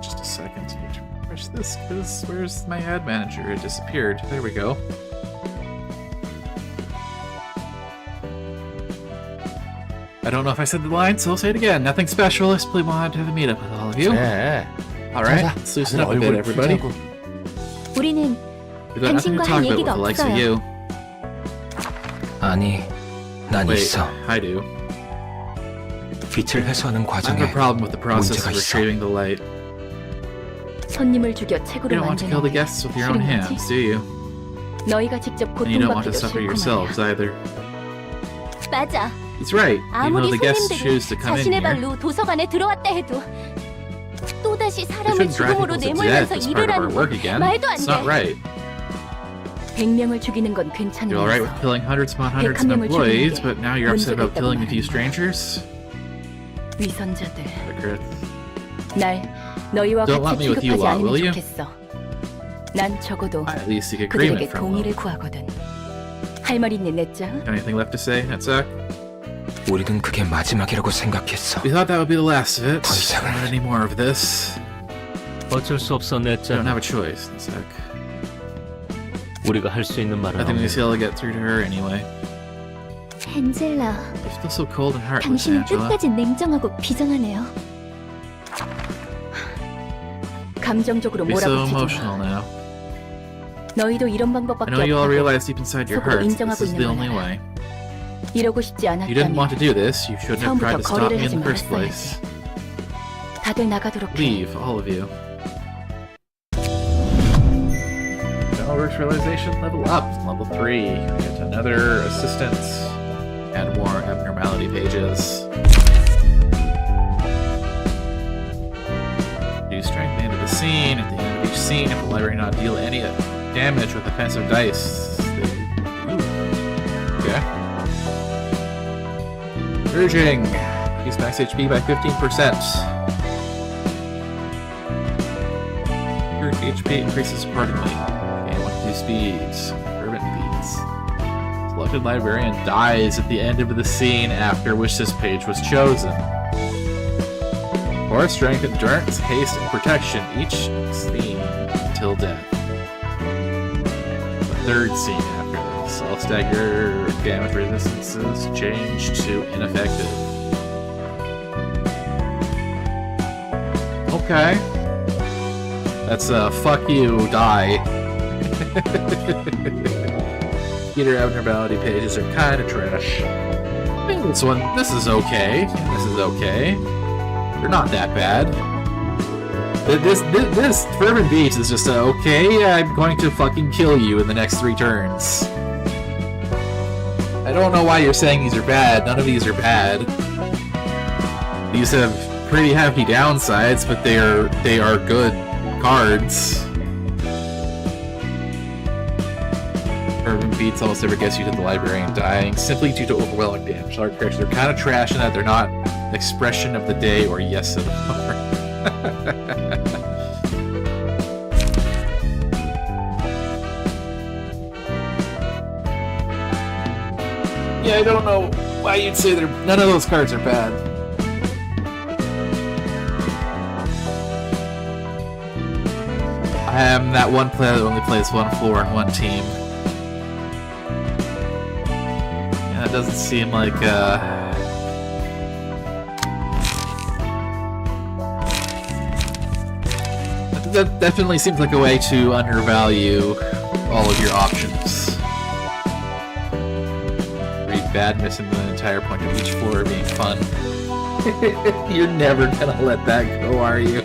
Just a second. I need to refresh this because where's my ad manager? It disappeared. There we go. I don't know if I said the line, so I'll say it again. Nothing special. I simply wanted to have a meet up with all of you. 네. Alright, let's loosen up a bit, everybody. 우리는 We've got nothing to 당신과 talk 할 about with 얘기가 the likes of 없어요. you. 아니, 난 Wait, 있어. I do. 빛을 회수하는 I have 과정에 a problem with the process 문제가 of 있어. retrieving the light. 손님을 죽여 You 책으로 don't want to kill the 만드는 guests with your own 싫은 hands, 거지? do you? 너희가 직접 And you don't want to 고통받기도 suffer 싫고 yourselves 말이야. either. 맞아. He's right. Even though 아무리 the guests 손님들이 choose to come in 자신의 here, 발로 도서관에 들어왔다 해도 또다시 we 사람을 shouldn't drive 죽음으로 people to death 내몰면서 as part of our 일을 work 하는 again. 말도 안 It's not 돼. right. 100명을 죽이는 건 You're 괜찮으면서 alright with killing hundreds upon hundreds of 101명을 employees, 죽이는 게 but now you're upset 문제가 about killing a 있다고 few 말하는 strangers? 위선자들 Hypocrite. 날 너희와 Don't let 같이 me with you 취급하지 lot, will 않으면 you? 좋겠어. 난 적어도 I at least seek agreement 그들에게 from them. 동의를 구하거든. 할 말 있니 넷장? Anything left to say, Hetzak? 우리는 그게 마지막이라고 생각했어. We thought that would be the last of it. 더 이상은- Not any more of this. 어쩔 수 없어 We don't 넷장. have a choice, Hetzak. 우리가 할 수 있는 말은 I think we 없네. still get through to her anyway. 엔젤라, You're still so cold and heartless, 당신은 Angela. 끝까지 냉정하고 비정하네요. 감정적으로 Be so 몰아붙이지 emotional 마. now. 너희도 이런 I 방법밖에 know you all 없다고. realize deep inside your 속으로 hearts 인정하고 this is the 있는 only 거야. way. 이러고 싶지 You didn't want to 않았다면 do this. You shouldn't have tried to 처음부터 stop 거래를 me in 하지 the first place. 말았어야지. 다들 나가도록 해. Leave, all of you. Works realization level up. Level 3. Get another assistant. Add more abnormality pages. Do strength into the scene. At the end of each scene, if the library not deal any damage with offensive dice. Okay. Urging. Increase max HP by 15%. Your HP increases accordingly. Okay, 1 2 speeds. Fervent beats. Selected librarian dies at the end of the scene after which this page was chosen. Or strength, endurance, haste, and protection each scene until death. The third scene after this. All stagger damage resistances change to ineffective. Okay. That's fuck you, die. Peter abnormality pages are kind of trash. I think this is okay. This is okay. They're not that bad. This Fervent Beast is just okay, I'm going to fucking kill you in the next 3 turns. I don't know why you're saying these are bad. None of these are bad. These have pretty hefty downsides, but they are good cards. Fervent Beats almost never gets you to the librarian dying, simply due to overwhelming damage. Our characters are kind of trash in that they're not expression of the day or yes of the hour. Yeah, I don't know why you'd say none of those cards are bad. I am that one player that only plays one floor and one team. Yeah, it doesn't seem like that definitely seems like a way to undervalue all of your options. Read bad, missing the entire point of each floor being fun. You're never gonna let that go, are you?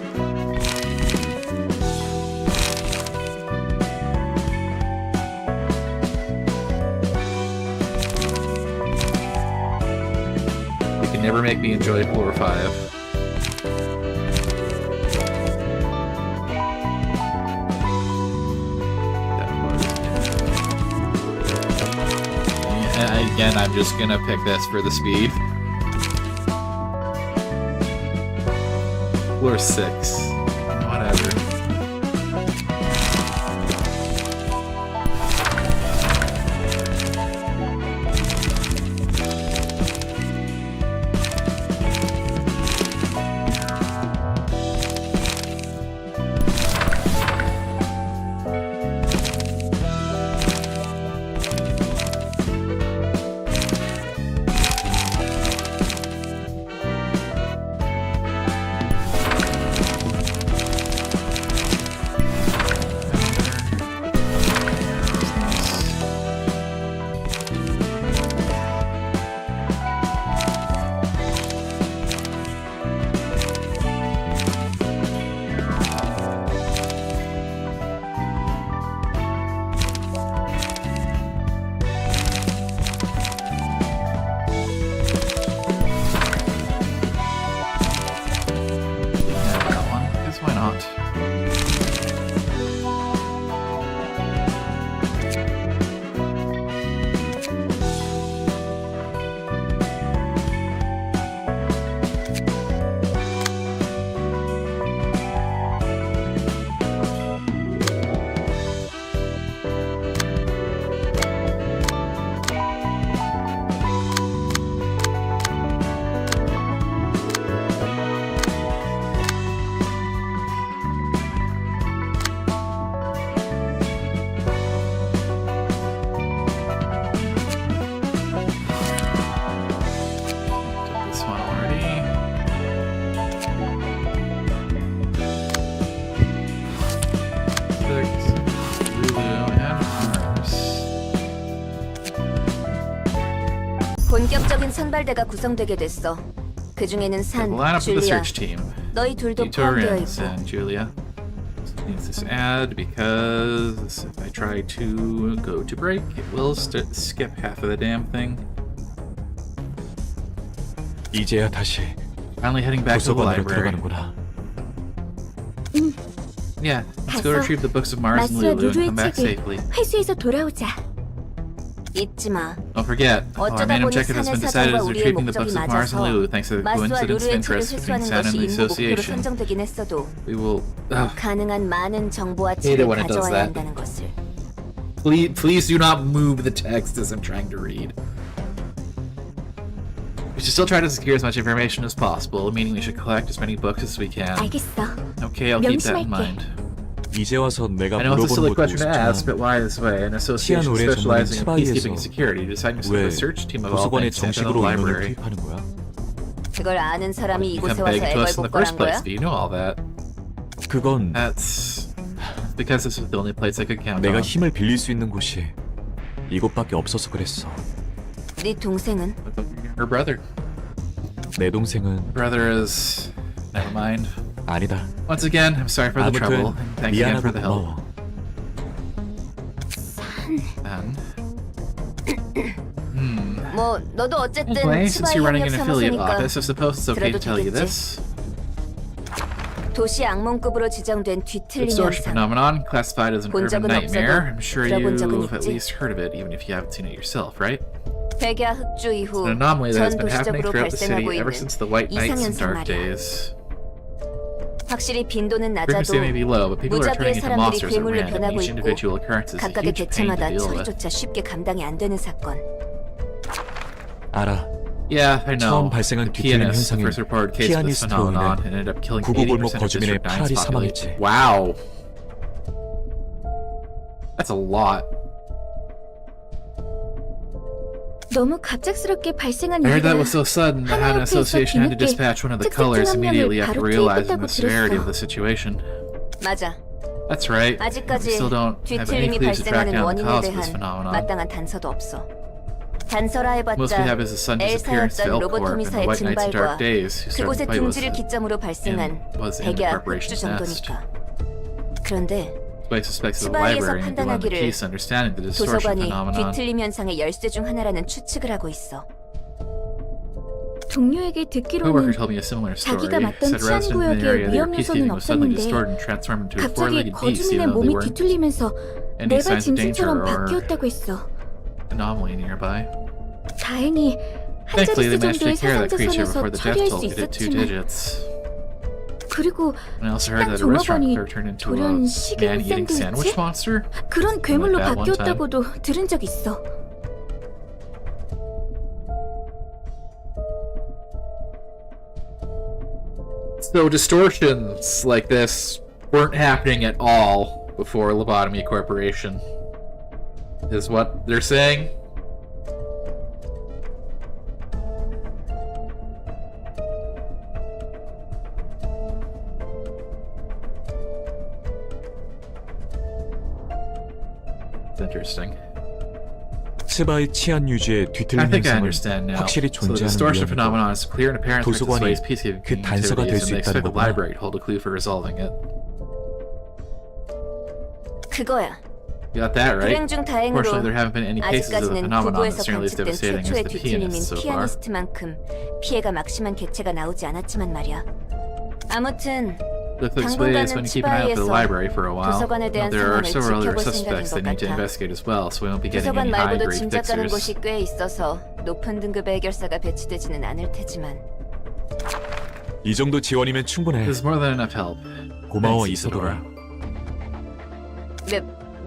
You can never make me enjoy floor 5. Again, I'm just gonna pick this for the speed. Floor 6. Whatever. 선발대가 구성되게 됐어. 그 중에는 The 산, lineup of the 줄리아, search team. 너희 둘도 포함되어 Torrens 있고. and Julia. Needs this ad because if I try to go to break, it will skip half of the damn thing. 이제야 다시 Finally heading back to the 도서관으로 library. 들어가는구나. Yeah, let's go 가서 retrieve the books of Mars and 마스와 Lulu and 루루의 come back 책을 safely. 회수해서 돌아오자. 잊지 마. Don't forget, our 어쩌다 main 보니 objective has been 산의 decided 사정과 as 우리의 retrieving the books 목적이 of Mars and 맞아서 Lulu thanks to the 마스와 coincidence of 루루의 책을 interest between 회수하는 San and 것이 the 임무 목표로 Association. 선정되긴 했어도 We will... 가능한 많은 정보와 Hate it 책을 when it does 가져와야 that. 한다는 것을. Please do not move the text as I'm trying to read. We should still try to secure as much information as possible, meaning we should collect as many books as we can. 알겠어. Okay, I'll keep that in 명심할게. mind. 이제 와서 내가 I know it's a silly 물어보는 것도 question to ask, but 우습지만 why this way? An association 치안 의뢰 specializing in 전문인 peacekeeping and 치바이에서 security deciding to set up 왜 a search team of all 도서관에 things sent to the 정식으로 인원을 library. 투입하는 거야? 그걸 아는 사람이 Become 이곳에 와서 big to 애걸 us in the 복걸한 first place. 거야? Do you know all that? 그건 That's because this was the only place I could count 내가 on. 힘을 빌릴 수 있는 곳이 이곳밖에 없어서 그랬어. 네 동생은? Her brother. 내 동생은 Brother is... Never mind. 아니다. Once again, I'm sorry for the trouble. 아무튼 And thanks again for 미안하고 the help. 고마워. And... 뭐 너도 어쨌든 Anyway, since 치바이 you're running 협력 an affiliate 사무소니까 office, I suppose it's okay to 들어도 tell you 되겠지? this. 도시 악몽급으로 지정된 뒤틀림 Extortion 현상. phenomenon, classified as an 본 urban 적은 nightmare. 없어도 I'm sure 들어본 적은 you've at 있지? least heard of it, even if you haven't seen it yourself, right? 백야 흑주 이후 An anomaly that has 전 been happening 도시적으로 throughout the city 발생하고 ever 있는 since the White Nights and 이상현상 Dark 말이야. Days. 확실히 빈도는 Frequency may 낮아도 be low, but people are turning 무작위의 into 사람들이 monsters at 괴물로 random. 변하고 Each 있고 individual occurrence is a 각각의 huge pain to 개체마다 deal with. 처리조차 쉽게 감당이 안 되는 사건. 알아. Yeah, I know. 처음 발생한 The 뒤틀림 pianist, the 현상은 first reported case of this 피아니스트로 phenomenon, 인해 ended up killing 구구골목 80% of 거주민의 District 9's 파랄이 population. 사망했지. Wow. That's a lot. 너무 갑작스럽게 발생한 I heard that 일이라 was so sudden that an 하나협회에서 association had to 뒤늦게 dispatch one of the 특색 colors 중 한 immediately 명을 after 바로 realizing 투입했다고 the severity of 들었어. the situation. 맞아. That's right. We 아직까지 still don't have any 뒤틀림이 clues to track 발생하는 down the 원인에 cause of this 대한 phenomenon. 마땅한 단서도 없어. 단서라 Most we have 해봤자 is the sudden disappearance of 엘사였던 Elcorp and the 로보토미사의 White Nights and Dark 증발과 Days, who started 그곳의 the fight with 둥지를 기점으로 발생한 was in the 백야 흑주 corporation's nest. 정도니까. 그런데 By suspects of the 치바이에서 library and beyond the 판단하기를 piece understanding the distortion 도서관이 phenomenon. 뒤틀림 현상의 열쇠 중 하나라는 추측을 하고 있어. 동료에게 A 듣기로는 coworker told me a similar story. 자기가 맡던 Said residents in the 치안 area, their 구역의 peacekeeping 위험 was suddenly 요소는 distorted and transformed into a 갑자기 four-legged beast, 거주민의 even though they 몸이 weren't 뒤틀리면서 any 내가 signs of danger 짐승처럼 or 바뀌었다고 했어. anomaly nearby. 다행히 한 Thankfully, they 자릿수 managed to 정도의 take care of that creature 사상자선에서 before the death 처리할 toll 수 hit at 2 있었지만 digits. 그리고 And I also heard 식당 that a restaurant 종업원이 clerk turned into a 돌연 식용 man-eating sandwich 샌드위치? monster. 그런 괴물로 that one time. 바뀌었다고도 들은 적 있어. So distortions like this weren't happening at all before Lobotomy Corporation, is what they're saying. It's interesting. 스바의 치안 유지에 I 뒤틀림 think I 현상은 understand now. 확실히 So the 존재하는 distortion 위험이고 phenomenon is clear and apparent through 도서관이 displays peacekeeping 그 단서가 될 activities, 수 and they expect 있다는 the 거구나. library to hold a clue for resolving it. 그거야. You got that right? 불행 중 다행으로 Fortunately, there haven't been any cases of the 아직까지는 phenomenon 구구에서 that's nearly as 관측된 devastating as 최초의 the 뒤틀림인 pianist so far. 피아니스트만큼 피해가 막심한 개체가 나오지 않았지만 말이야. 아무튼 Look this way is when you keep an eye out for the library for a while. 도서관에 대한 There are 상황을 several other 지켜볼 suspects that 생각인 need to 것 같아. investigate as well, so we won't be getting 도서관 any 말고도 high-grade 짐작 가는 fixers. 곳이 꽤 있어서 높은 등급의 해결사가 배치되지는 않을 테지만 이 정도 지원이면 충분해. This is more than enough help. 고마워 Thanks, 이소도라.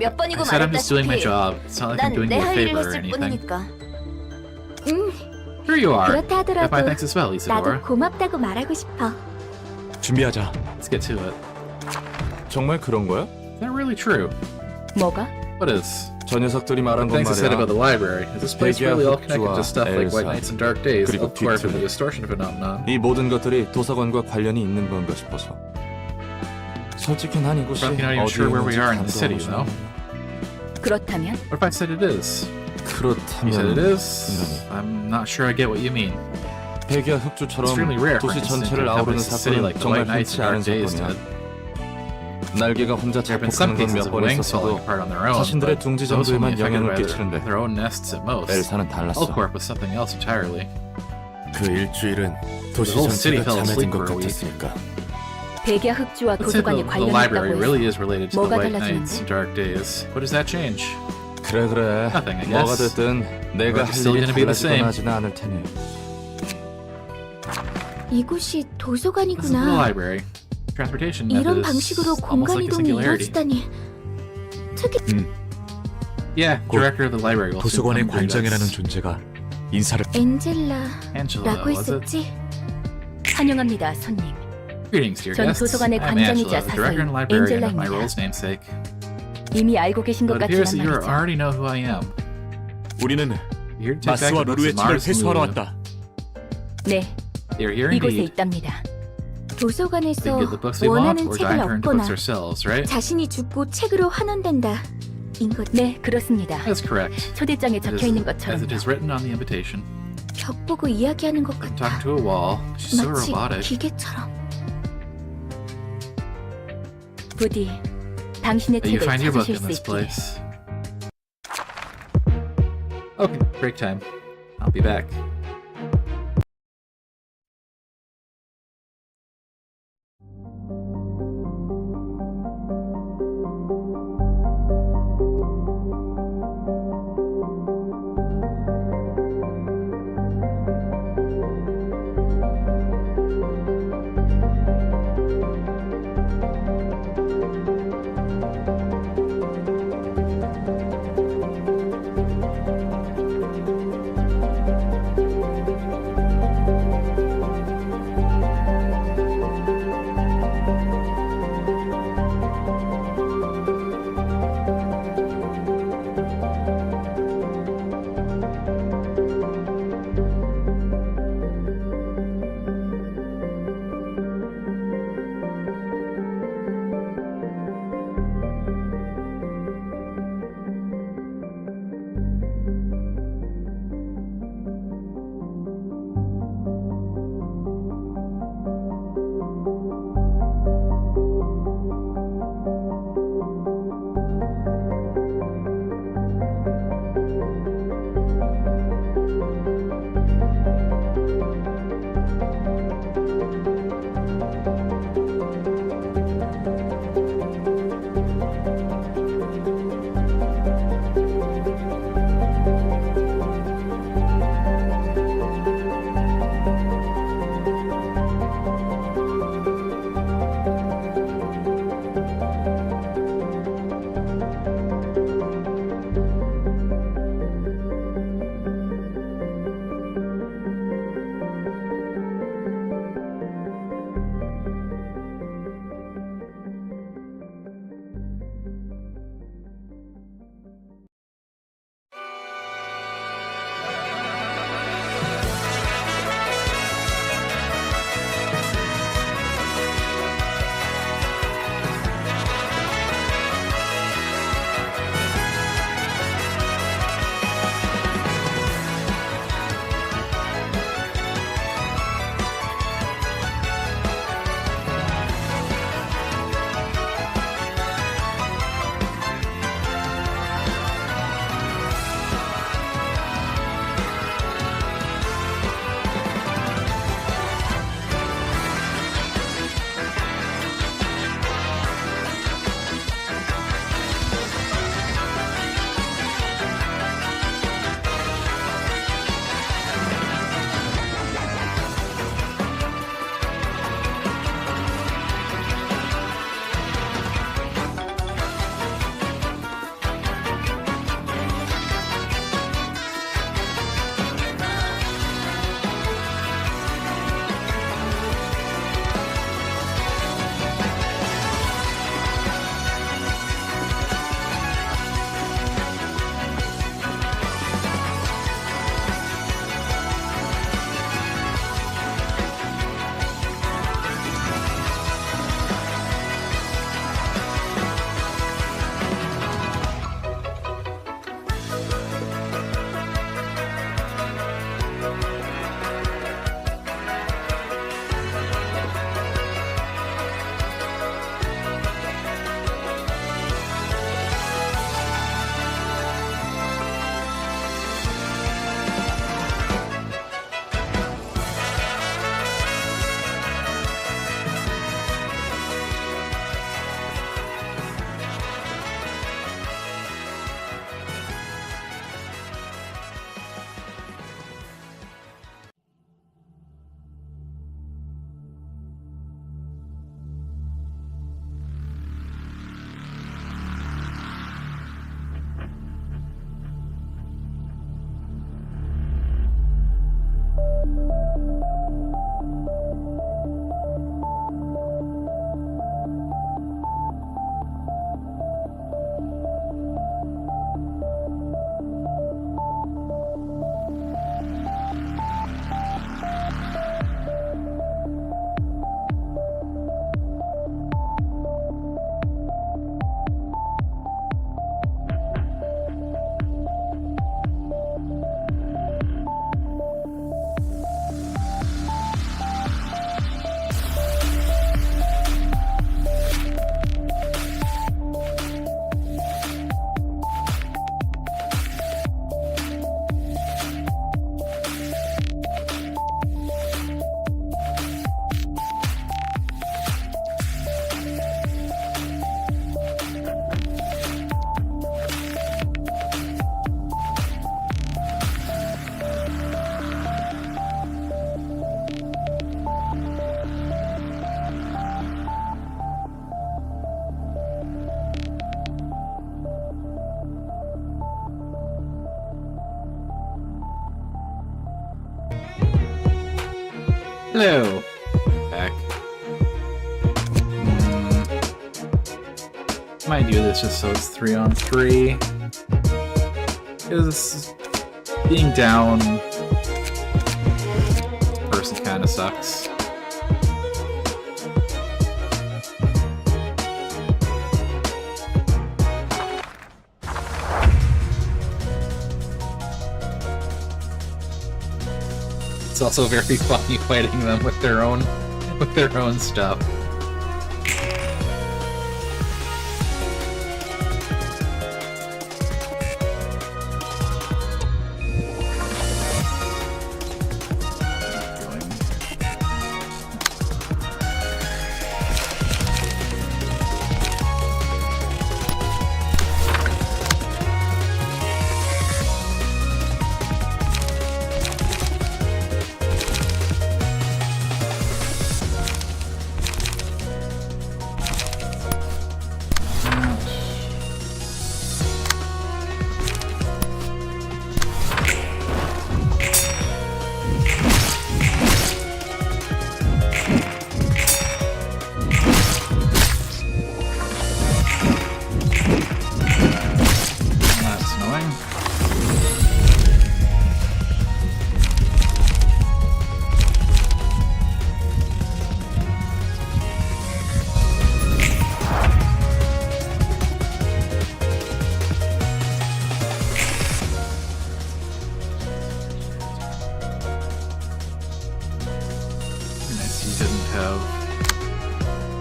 몇 번이고 I said I'm just doing my 말했다시피 job. It's not like I'm 난 doing 내 you a 할 일을 favor or 했을 anything. 뿐이니까. Sure you are. 그렇다 Got my 하더라도 thanks as well, Isadora. 나도 고맙다고 말하고 싶어. 준비하자. Let's get to it. 정말 그런 거야? Is that really true? 뭐가? What is? 저 녀석들이 말한 건 Things I said about the 말이야. library. Is this place 백야 really all connected 흑주와 to stuff like White 엘사, Nights and Dark Days, 그리고 Elcorp and the 뒤틀림. distortion phenomenon? 이 모든 것들이 도서관과 관련이 있는 건가 싶어서. 솔직히 난 이곳이 Frankly, not even 어디에 sure where we 있는지 are in the city, 감도 안 though. 오지만 그렇다면 What if I said it is? 그렇다면 You said it is? I'm not sure I get what you mean. 백야 It's 흑주처럼 extremely rare for 도시 us to 전체를 encompass 아우르는 a city 사건은 like the 정말 White Knights 흔치 and 않은 Dark Days 사건이야. did. 날개가 혼자 There have been some 자폭하는 건 cases 몇 of 번 wings falling 있었어도 apart on their own, 자신들의 but 둥지 those only 정도에만 affected 영향을 by 끼치는데 their own nests at most. 엘사는 달랐어. Elcorp was something else entirely. 그 일주일은 도시 The whole city 전체가 fell 잠에든 asleep 것 for a week. 같았으니까. 백야 흑주와 Let's say 도서관이 the library 관련있다고 really 해서 is related to the 뭐가 White Knights and 달라지는데? Dark Days. What does that change? 그래 Nothing, I 뭐가 guess. 됐든 내가 It's 할 still 일이 gonna be the same. 달라지거나 하지는 않을 테니. 이곳이 This is the 도서관이구나. library. Transportation 이런 method 방식으로 is almost 공간 like a 이동이 singularity. 이루어지다니. 특이. Yeah, 곧 director of the library will soon 도서관의 come greet 관장이라는 us. 존재가 인사를 엔젤라라고 Angela, was it? 했었지? 환영합니다, 손님. Greetings, dear 전 guests. 도서관의 I'm 관장이자 Angela, the director and 사서인 librarian of my 엔젤라입니다. role's namesake. 이미 알고 계신 것 But it appears 같지만 that you 말이죠. already know who I am. 우리는 You're here to take back 마스와 the books 루루의 of 집을 Mars and 회수하러 Lulu. 왔다. 네, They're here 이곳에 indeed. 있답니다. We 도서관에서 can get the books we want, 원하는 or 책을 dive her into 얻거나 books ourselves, right? 자신이 죽고 책으로 환원된다. 인 것. 네, 그렇습니다. That's correct. 초대장에 It is, 적혀 있는 as 것처럼 it is written on the invitation. 벽 보고 이야기하는 것 I'm 같아. talking to a wall. She's so 마치 robotic. 기계처럼. 부디 당신의 That you 책을 find your book 찾으실 in 수 this 있기를. place. Okay, break time. I'll be back. Hello. Back. Might do this just so it's 3-on-3. Because being down person kinda sucks. It's also very funny fighting them with their own stuff.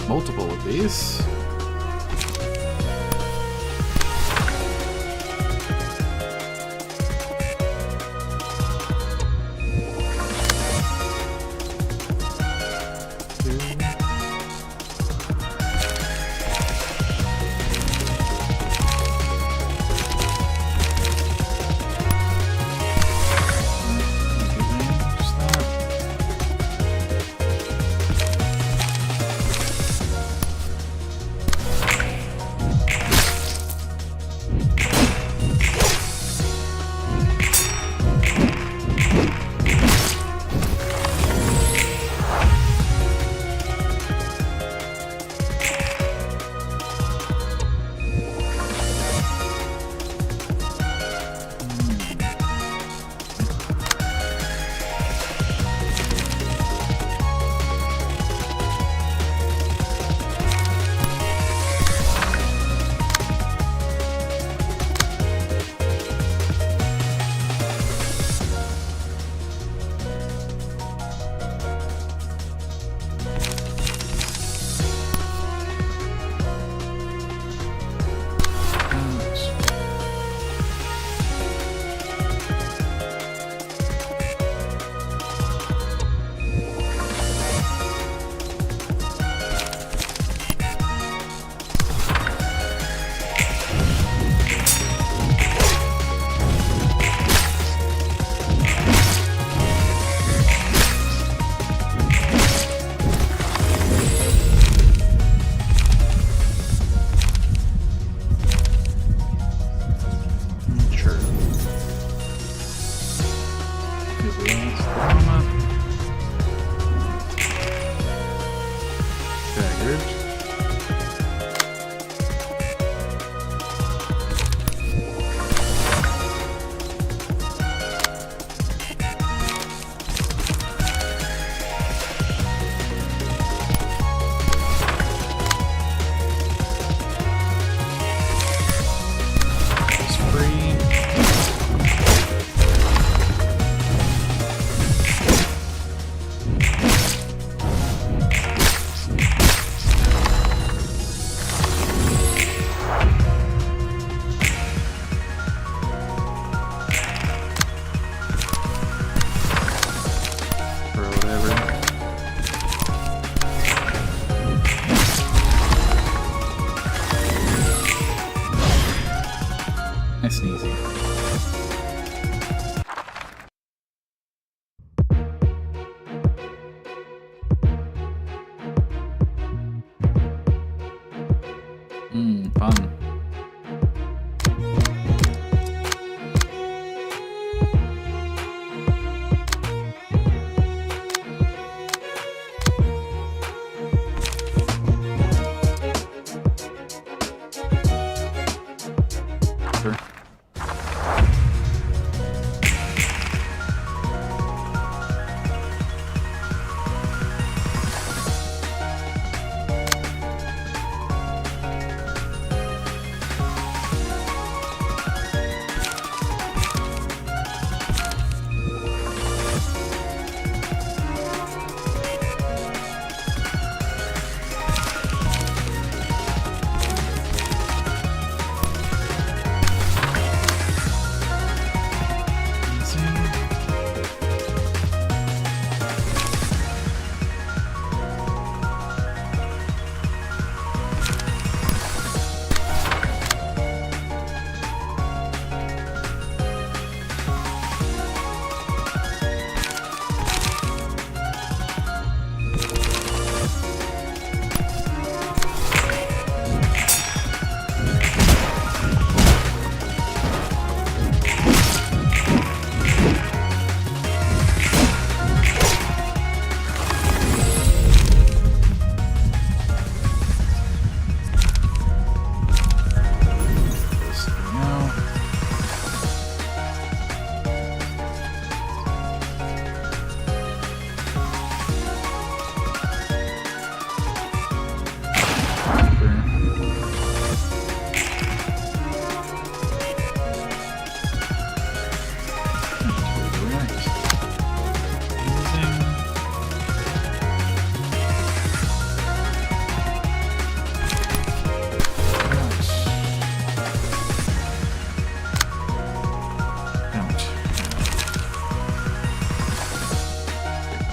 Multiple of these.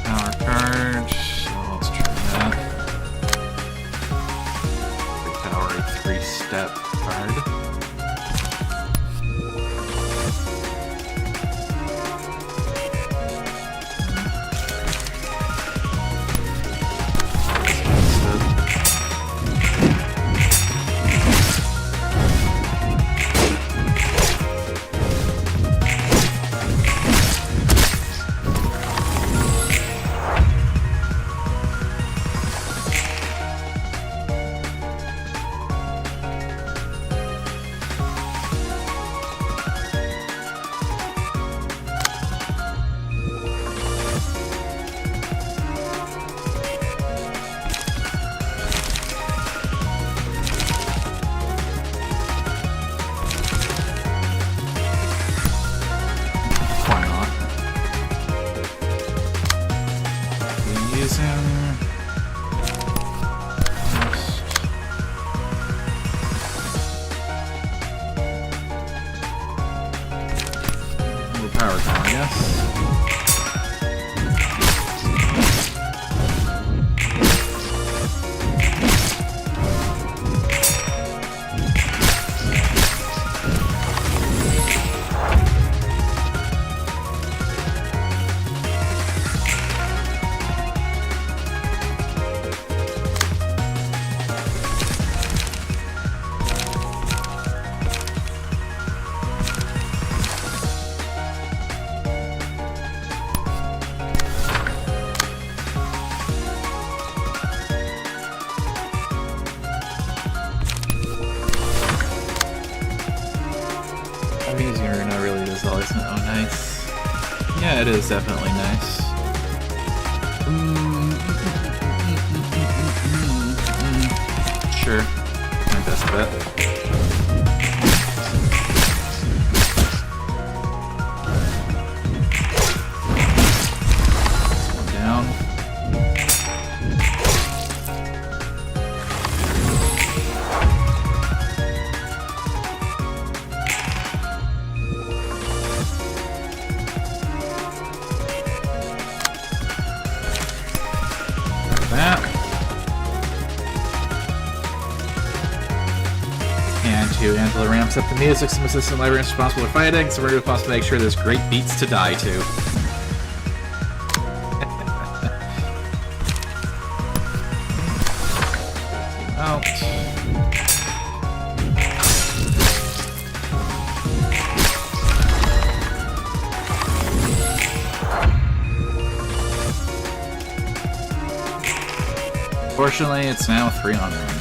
Power card. So let's try that. Power a 3-step card. Why not? Using more power card, I guess. Amazing Arena really is always oh nice. Yeah, it is definitely nice. Sure, my best bet. One down. That. And to Angela ramps up the music, some assistant librarians responsible for fighting, so we're responsible to make sure there's great beats to die to. Out. Fortunately, it's now 3-on-1.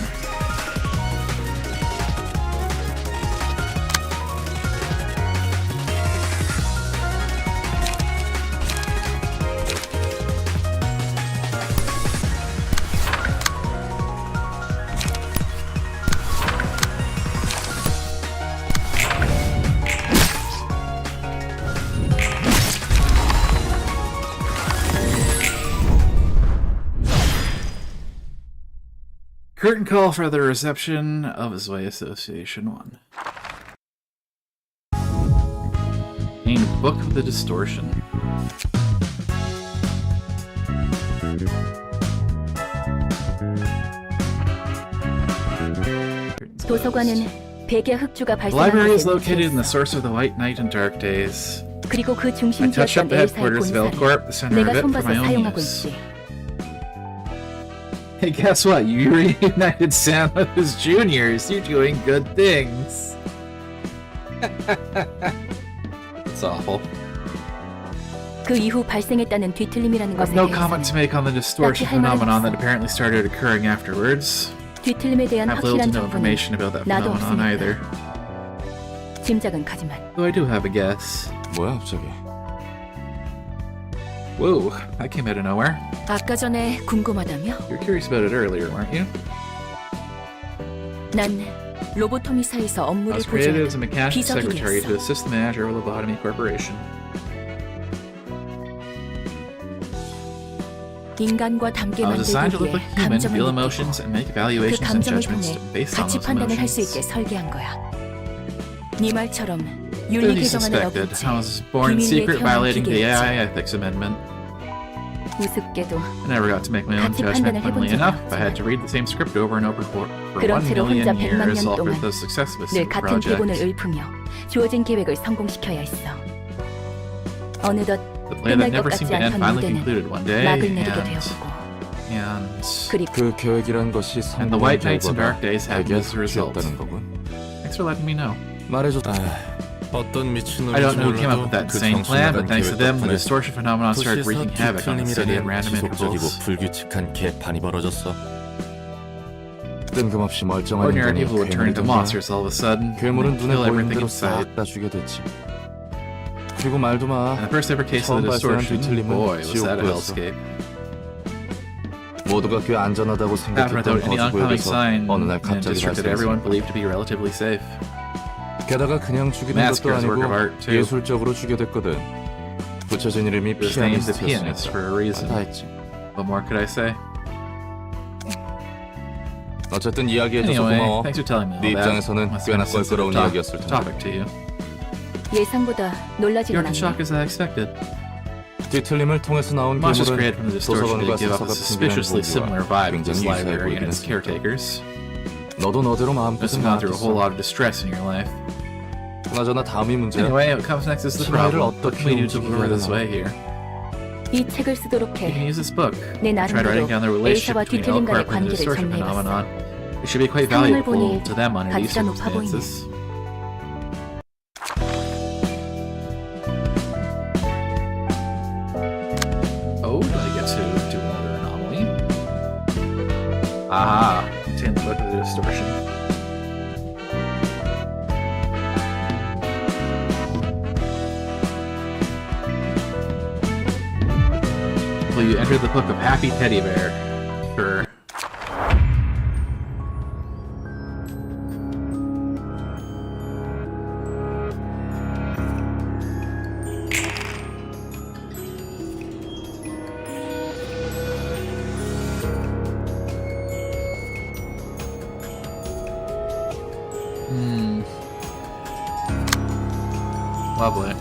Curtain call for the reception of Zwei Association 1. Gain Book of the Distortion. 도서관은 백야 흑주가 The library is 발생한 located in the 곳에 source of the White Night and Dark Days. 그리고 그 I touched 중심지였던 up the headquarters of 엘사의 Elcorp, the 본사를 center of 내가 it, for 손봐서 my own 사용하고 use. 있지. Hey, guess what? You reunited Sam with his juniors. You're doing good things. It's awful. 그 이후 발생했다는 뒤틀림이라는 I have 것에 no comment to 대해서는 make on the distortion 딱히 할 말은 phenomenon that 없어. apparently started occurring afterwards. 뒤틀림에 I 대한 have little to 확실한 no 정보는 information about that 나도 phenomenon 없으니까. either. 짐작은 가지만 Though I do have a guess. 뭐야 갑자기? Whoa, that came out of nowhere. 아까 전에 궁금하다며? You were curious about it earlier, weren't you? 난 로보토미사에서 I 업무를 was created as a 보조하는 mechanical secretary to 비서기이었어. assist the manager of Lobotomy Corporation. 인간과 담게 I was assigned to 만들기 look like 위해 a human, feel 감정을 emotions, 느끼고 and make 그 evaluations and 감정을 judgments 통해 based on 가치 those 판단을 할 수 있게 emotions. 설계한 거야. 네 말처럼 윤리 Clearly 개정안을 suspected. 어겼지. I was born in 비밀리에 secret, 태어난 violating the 기계였지. AI Ethics Amendment. 우습게도 I never got to make my own 가치 judgment. 판단을 해본 Funnily 적은 enough, I had 없지만 to read the same script over and over for 그런 1 채로 혼자 million 100만 years, 년 all for 동안 the success of a 늘 single 같은 대본을 project. 읊으며 주어진 계획을 성공시켜야 했어. 어느덧 The play that 끝날 것 never 같지 seemed to end 않던 finally 무대는 concluded one day, 막을 내리게 and 되었고 and 그리고 그 계획이란 것이 And the 성공한 White Nights and 결과가 Dark Days happened 대기업 as a result. 수였다는 거군. Thanks for letting me know. 말해줘. 어떤 미친놈인지 I don't know who came up 몰라도 with that 그 insane plan, but 정신나간 thanks to 계획 them, the 덕분에 distortion phenomenon started 도시에서 wreaking havoc on the city at 뒤틀림이라는 random 지속적이고 intervals. 불규칙한 개판이 벌어졌어. 뜬금없이 멀쩡한 Ordinary 인간이 people would turn into 괴물이 monsters all of a sudden, and 괴물은 눈에 kill 보이는 everything 대로 in sight. 싹 다 죽게 됐지. 그리고 말도 마. And the first ever case of 처음 the 발생한 distortion, 뒤틀림은 boy, was that a 지옥도였어. hellscape. 모두가 꽤 안전하다고 Happened 생각했던 without any oncoming 거주구역에서 sign 어느 날 in a 갑자기 district that 발생했어. everyone believed to be relatively safe. 게다가 그냥 죽이는 Massacre 것도 is a work of 아니고 art, too. 예술적으로 죽여댔거든. 붙여진 이름이 It was named the 피아니스트였으니까 pianist for a reason. 다 했지. What more could I say? 어쨌든 이야기해줘서 Anyway, 고마워. thanks for telling me all 네 that. 입장에서는 Must have 꽤나 been a sensitive 껄끄러운 이야기였을 텐데. topic to you. 예상보다 You 놀라지는 weren't as shocked 않네. as I expected. 뒤틀림을 통해서 나온 Monsters 괴물은 created from the distortion 도서관과 to give off a 사사가 suspiciously similar 풍기는 vibe to this 굉장히 유사해 library 보이긴 and its 했으니까. caretakers. 너도 너대로 You must 마음고생 have gone through a whole 많았겠어. lot of distress in your life. 그나저나 다음이 문제야. Anyway, what comes next is the 시간을 problem. What 어떻게 can we do to 움직여야 lure this 되나? way here? 이 책을 쓰도록 You can 해. use this book. 내 Try writing down the 나름대로 relationship A사와 between 뒤틀림 간의 Elcorp and the 관계를 distortion 정리해봤어. phenomenon. It should be quite 상황을 valuable 보니 to them under these 가치가 높아 보이네. circumstances. Oh, do I get to do another anomaly? Ah, obtain the book of the distortion. Will you enter the book of Happy Teddy Bear? Sure. Lovely.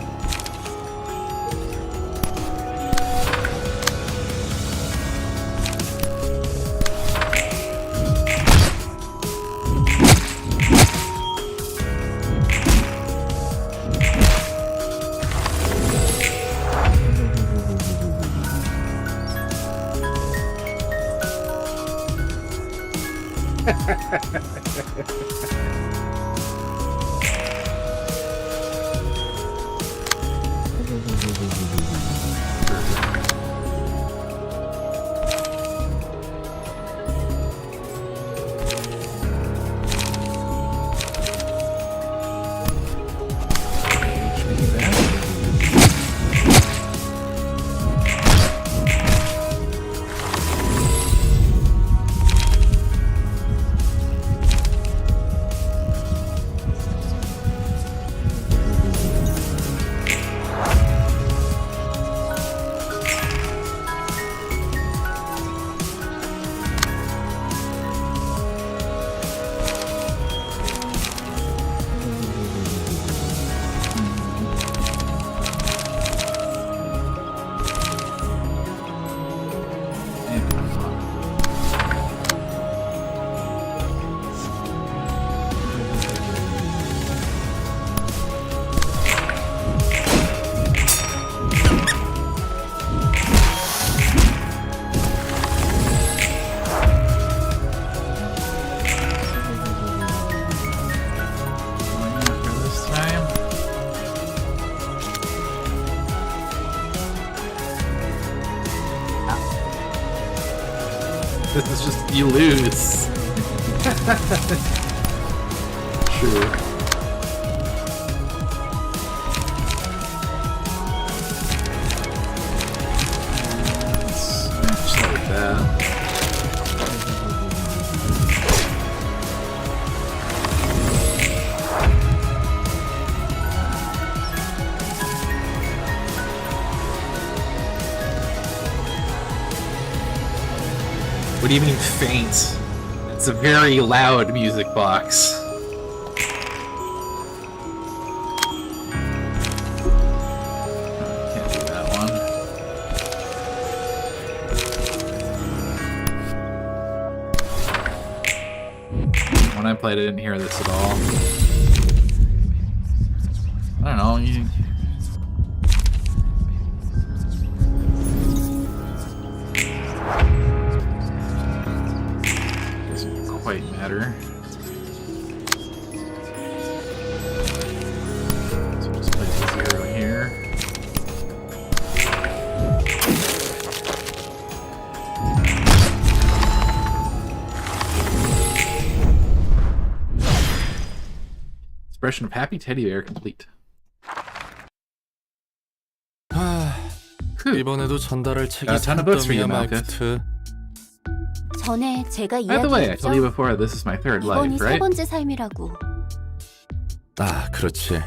This time. This is just you lose. True. Smash like that. What do you mean faint? It's a very loud music box. Can't do that one. When I played, I didn't hear this at all. I don't know. Doesn't quite matter. So just place a 0 here. Expression of happy teddy bear complete. 이번에도 전달할 책이 Got a ton of books for you, 산더미야 Malkuth. 말쿠트. 전에 제가 By the way, I told you 이야기했죠. before this is my third 이번이 life, 세 right? 번째 삶이라고. 아, 그렇지.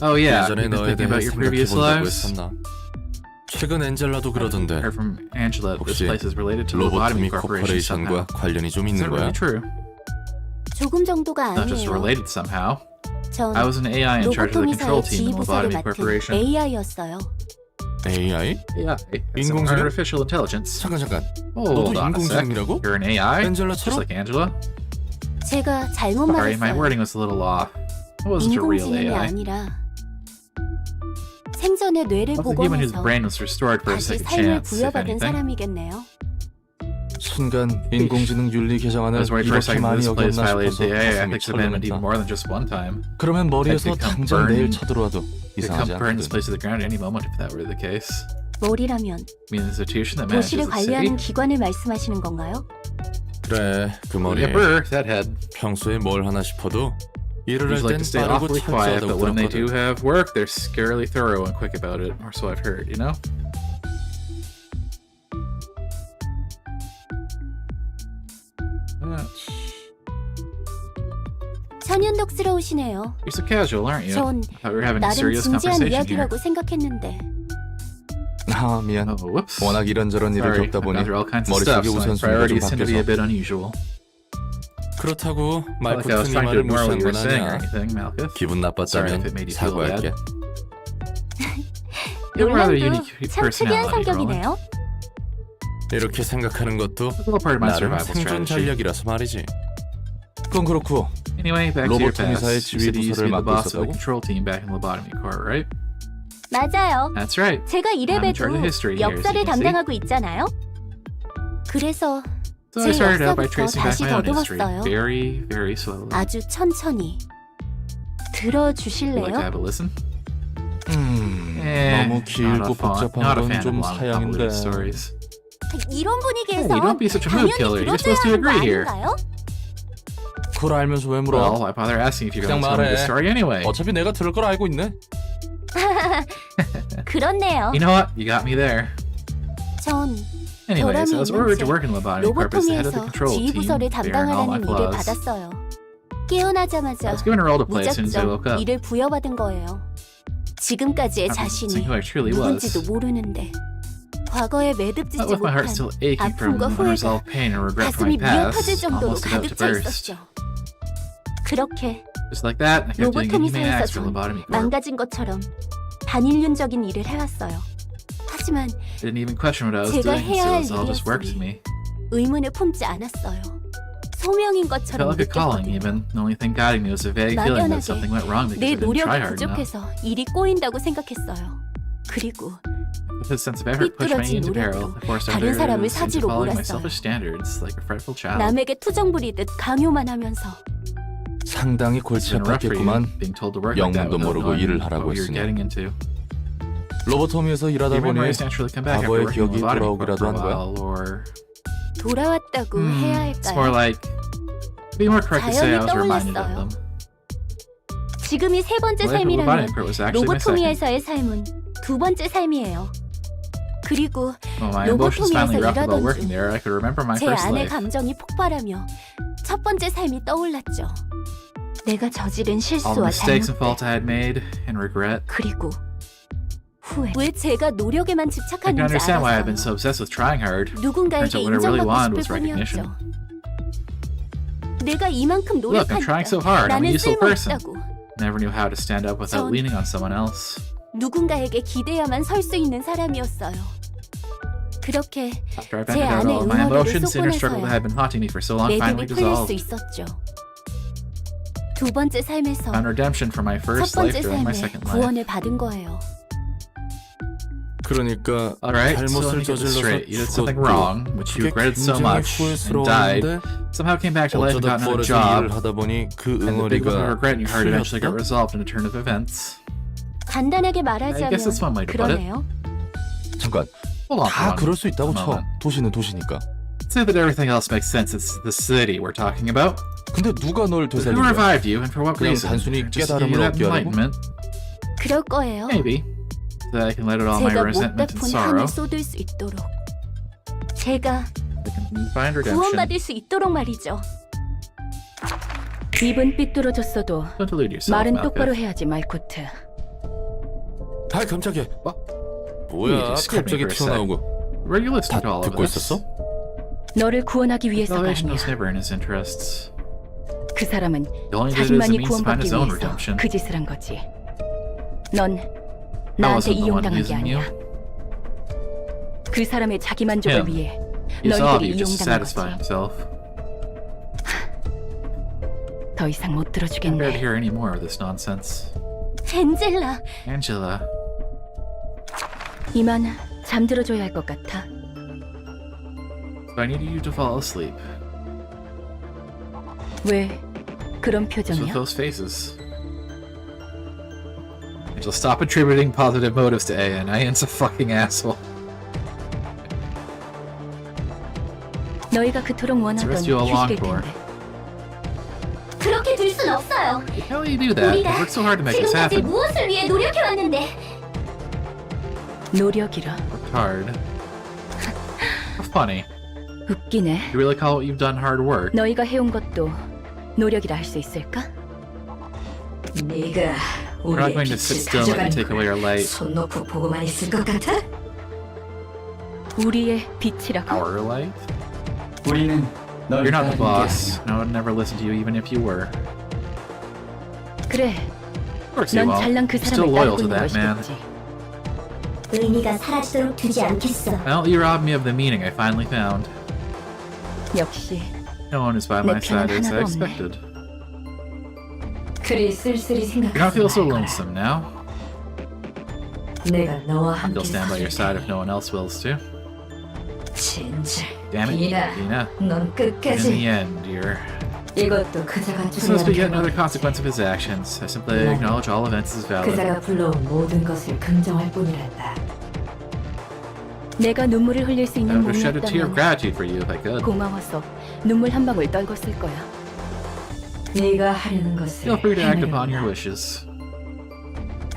Oh yeah, 예전에 you've been 너에 thinking 대해 about your previous 생각해본다고 lives? 했었나? 최근 엔젤라도 그러던데 Heard from Angela that this 혹시 place is related to Lobotomy 로보토미 Corporation somehow. 코퍼레이션과 관련이 좀 Is 있는 that 거야? really true? 조금 정도가 Not just 아니에요. related somehow. 전 I was an AI in charge of the control 로보토미사의 team in 지휘부서를 Lobotomy 맡은 Corporation. AI였어요. AI? AI, it's an 인공지능? artificial intelligence. 잠깐. Hold 너도 on a sec. 인공지능이라고? You're an AI? Just 엔젤라처럼? like Angela? 제가 잘못 Sorry, my 말했어요. wording was a little off. I wasn't a real 인공지능이 AI. 아니라 생전에 뇌를 I was a human whose 복원해서 brain was restored for a 다시 second 삶을 chance, if 부여받은 anything. 사람이겠네요. 순간 인공지능 윤리 I 개정안을 was worried for a 이렇게 second 많이 this place 어겼나 violated 싶어서 the AI 가슴이 ethics amendment even 철렁했다. more than just one time. 그러면 머리에서 I'd become 당장 내일 burned. 쳐들어와도 It could 이상하지 come burn this 않거든. place to the ground at any moment if that were the case. 머리라면 I mean, the institution that manages 도시를 the 관리하는 city? 기관을 말씀하시는 건가요? 그래, 그 머리. Yeah, brr, that head. 평소에 뭘 하나 싶어도 일을 할 Usually like 땐 to stay 빠르고 awfully quiet, 철저하다고 but when they do 들었거든. have work, they're scarily thorough and quick about it, or so I've heard, you know? 천연덕스러우시네요. You're so casual, aren't you? 전 I thought we were having a 나름 serious 진지한 conversation here. 이야기라고 생각했는데 아, 미안. Oh, whoops. 워낙 이런저런 일을 Sorry, 겪다 I've 보니 gone through all kinds of stuff, 머릿속에 so my 우선순위가 좀 priorities tend to be a 바뀌어서. bit unusual. 그렇다고 Not like I was 말쿠트 네 trying to 말을 ignore what 무시한 you were 건 saying or 아니야. anything, Malkuth. 기분 Sorry if 나빴다면 it made you feel bad. 사과할게. You have a rather 롤란도 unique 참 특이한 personality, Roland. 성격이네요. 이렇게 생각하는 것도 It's a little part of my 나름 survival 생존 strategy. 전략이라서 말이지. 그건 그렇고 Anyway, back to your past. 로보토미사의 You said you used to 지휘부서를 be the 맡고 boss of the 있었다고? control team back in Lobotomy Corps, right? 맞아요. That's right. 제가 I'm in 이래봬도 charge of history here, as 역사를 you can see. 담당하고 있잖아요. 그래서 So I 제 started out by 역사부터 tracing back 다시 my own history, 더듬었어요. very, very slowly. 아주 천천히 Would you like to 들어주실래요? have a listen? 너무 길고 복잡한 not a 건 fan 좀 of long, convoluted 사양인데. stories. 이런 분위기에서 Hey, don't be such a mood 당연히 killer. You're 들어줘야 supposed to 하는 거 agree here. 아닌가요? 그걸 알면서 왜 물어? Well, why bother asking if you're going 그냥 to tell me the 말해. story anyway? 어차피 내가 들을 걸 알고 있네. 그렇네요. You know what? You got me there. 전 Anyways, I was 결함이 ordered to 있는지 work in Lobotomy Corp as the head of the 로보토미에서 control team, 지휘부서를 bearing all my 담당하라는 일을 flaws. 받았어요. I 깨어나자마자 was given a role to play as soon as I woke 무작정 up. 일을 부여받은 거예요. 지금까지의 I'm 자신이 seeing who I truly 누군지도 was. 모르는데 과거에 매듭짓지 But with my heart 못한 still aching from 아픔과 후회가 unresolved pain and regret for my 가슴이 미어 past, 터질 정도로 almost about 가득 to 차 burst. 있었죠. 그렇게 Just like that, I kept doing inhumane 로보토미사에서 acts for 전 Lobotomy Corp. 망가진 것처럼 반인륜적인 일을 해왔어요. 하지만 I didn't even question what I was 제가 doing, 해야 so 할 it all just worked to me. 의문을 품지 않았어요. 소명인 It felt 것처럼 like a calling 느꼈거든요. even. The only thing guiding me was a vague feeling that 막연하게 something went wrong because 내 I didn't 노력이 try hard enough. 부족해서 일이 꼬인다고 생각했어요. 그리고 With a sense of effort pushed me 삐뚤어진 into peril. 노력도 I forced 다른 others 사람을 into 사지로 following my 몰았어요. selfish standards like a fretful child. 남에게 투정 부리듯 강요만 하면서 상당히 It's 골치 been rough for you, 아팠겠구만. being told to work like that 영문도 without 모르고 knowing 일을 what 하라고 you're 했으니. getting into. 로보토미에서 일하다 Your 보니 memories naturally come back after 과거의 working in 기억이 Lobotomy Corp 돌아오기라도 for a 한 거야? while, or 돌아왔다고 해야 it's more 할까요? like it'd be more correct to say I was reminded of them. 지금이 세 번째 Life at 삶이라면 Lobotomy Corp was actually my second. 로보토미에서의 삶은 두 번째 삶이에요. 그리고 When my emotions finally 로보토미에서 roughed about 일하던 working 중 there, I could remember my 제 first 안의 life. 감정이 폭발하며 첫 번째 삶이 떠올랐죠. 내가 저지른 All the 실수와 mistakes and 잘못들 faults I had made and regret. 그리고 후회. 왜 제가 노력에만 I can 집착하는지 understand why I've been 알았어요. so obsessed with trying hard. 누군가에게 Turns out what I really 인정받고 wanted was 싶을 뿐이었죠. recognition. 내가 이만큼 Look, I'm trying so 노력하니까 hard. I'm a 나는 useful person. 쓸모없다고. Never knew how to stand up without 전- leaning on someone else. 누군가에게 기대야만 설 수 있는 사람이었어요. 그렇게 After I 제 vented out 안에 all of my 응어리를 emotions, inner struggle that 쏟아내서야 had been haunting me for so long 내 finally 듭이 풀릴 수 dissolved. 있었죠. 두 번째 삶에서 Found redemption for my 첫 first 번째 life during my 삶에 second life. 구원을 받은 거예요. 그러니까 Alright, so let 잘못을 me get this 저질러서 straight. You did something 죽었고 wrong, which you 그게 regretted so 굉장히 much, and died. 후회스러웠는데 Somehow came back to life and 어쩌다 got another 부활해서 job. 일을 하다 보니 그 And the big one of 응어리가 regret in your heart eventually got 풀렸다? resolved in a turn of events. 간단하게 I guess that's one way 말하자면 to put it. 그러네요. 잠깐 Hold on for 다 one 그럴 수 있다고 쳐. moment. 도시는 도시니까. Say that everything else makes sense. It's the city we're talking about. 근데 누가 널 Who 되살린 거야? revived you and for what 그냥 reason? 단순히 Just to give you 깨달음을 that 얻게 하려고? enlightenment? 그럴 거예요. Maybe. So that I can let out all my 제가 resentment and 못다 푼 sorrow. 한을 쏟을 수 있도록. 제가 I can find redemption. 구원받을 수 있도록 말이죠. 입은 삐뚤어졌어도 Don't delude yourself, 말은 Malkuth. 똑바로 해야지, 말코트. 아 깜짝이야. You 뭐야 just scared me 갑자기 for a sec. 튀어나오고. Were you listening to all of 듣고 this? 있었어? 너를 구원하기 위해서가 Salvation 아니야. was never in his interests. 그 사람은 He only did it as a 자신만이 means to find 구원받기 his own 위해서 redemption. 그 짓을 한 거지. 넌 I 나한테 wasn't the one 이용당한 게 using you. 아니야. 그 사람의 자기 만족을 Him. 위해 He saw 너희들이 you just to 이용당한 satisfy 거지. himself. 더 이상 못 I'm ready to 들어주겠네. hear any more of this nonsense. 엔젤라, Angela, 이만 잠들어줘야 할 것 같아. so I need you to fall asleep. 왜 그런 What's with 표정이야? those faces? Angela, stop attributing positive motives to Ayan. Ayan's a fucking asshole. 너희가 그토록 원하던 rest you all long 휴식일 for. 텐데. 그렇게 둘 순 없어요. How do you do that? You 우리가 worked so hard to make this 지금까지 happen. 무엇을 위해 노력해왔는데 노력이라. Worked hard. How funny. 웃기네. You really call what you've done hard work? 너희가 해온 것도 노력이라 할 수 있을까? 네가 We're not going to sit still and let you take away our light. 손 놓고 보고만 있을 것 같아? 우리의 빛이라고? Our light? 우리는 You're not the boss. No one would never listen to you even if you were. 그래, Of course you 넌 won't. 잘난 그 You're still 사람을 loyal 따르고 to 있는 that man. 것이겠지. 의미가 사라지도록 두지 않겠어. Well, you robbed me of the meaning I finally found. 역시 No one is by my 내 side 편은 as I 하나도 없네. expected. 그리 쓸쓸히 You don't feel 생각하지 so 말 거야. lonesome now. 내가 너와 You'll 함께 stand by your side 서줄 if no one else wills to. 진짜 Damn it, Dina. Dina. 넌 In 끝까지 the end, dear. 이것도 그자가 This must be yet another 주문한 consequence of his actions. I simply acknowledge all events as valid. 그자가 불러온 모든 것을 긍정할 뿐이란다. 내가 눈물을 흘릴 수 I 있는 would have shed a tear of 몸이었다면 gratitude for you if I could. 고마워서 눈물 한 방울 떨궜을 거야. 네가 하려는 것을 Feel free to act 해내는 upon your 거야. wishes.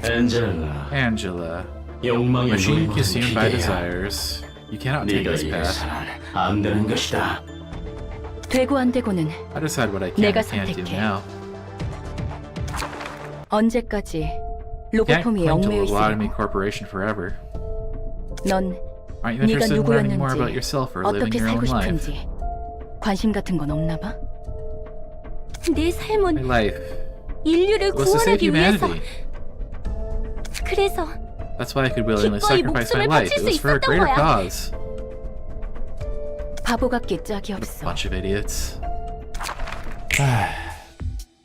엔젤라, Angela, 욕망의 machine 노예는 consumed by 기대야. desires. You cannot take 네가 this path. 이래서는 안 되는 것이다. 되고 안 되고는 I decide what I can 내가 and can't do 선택해. now. 언제까지 Can't 로보폼이 cling to 얽매여 Lobotomy 있으려고. Corporation forever. 넌 Aren't you 네가 interested in learning more about 누구였는지 yourself or living 어떻게 your own 살고 life? 싶은지 관심 같은 건 없나 봐? 내 My 삶은 life 인류를 was to save 구원하기 위해서. humanity. 그래서 That's why I could willingly 기꺼이 sacrifice my 목숨을 life. 바칠 It 수 was for a 있었던 greater 거야. cause. 바보 같기 짝이 What a 없어. bunch of idiots.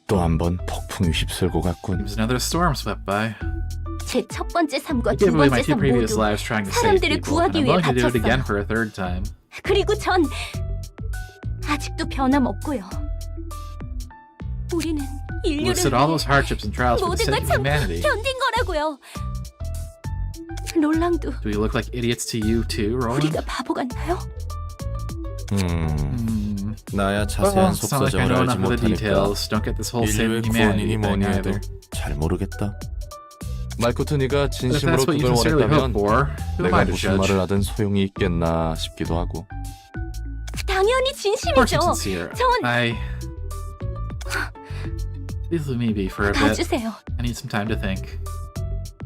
또 한 번 폭풍이 휩쓸고 It 갔군. was another storm swept by. 제 첫 번째 삶과 I 두 gave away my 번째 two 삶 previous 모두 lives trying to save 사람들을 people, and 구하기 I'm 위해 willing to do it again 바쳤어요. for a third time. 그리고 전 아직도 변함없고요. 우리는 You 인류를 listed all 위해 those hardships and trials for the 모든 sake 걸 of 참고 humanity. 견딘 거라고요. 롤랑도 Do we look like idiots to you too, Roland? 우리가 바보 같나요? 나야 Well, 자세한 it's not like I 속사정을 know 알지 enough of the 못하니까 details. Don't get this whole 인류의 saving humanity 구원이니 thing 뭐니 해도 either. 잘 모르겠다. 말코트 네가 But if 진심으로 that's what you 그걸 sincerely hope 원했다면 for, who am 내가 I to 무슨 judge? 말을 하든 소용이 있겠나 싶기도 하고. 당연히 Of course 진심이죠. I'm sincere. 전 Please leave me be for a bit. 봐주세요. I need some time to think.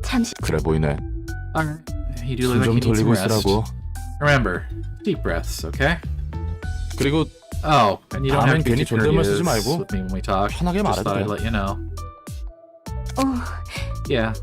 잠시 그래 보이네. Alright. You do look like 숨 you 좀 need some 돌리고 rest. 있으라고. Remember, deep breaths, okay? 그리고 Oh, and you don't have 다음엔 to be 괜히 too 존댓말 courteous 쓰지 말고 with me when we talk. 편하게 Just 말해도 thought I'd 돼. let you know. 어, Yeah.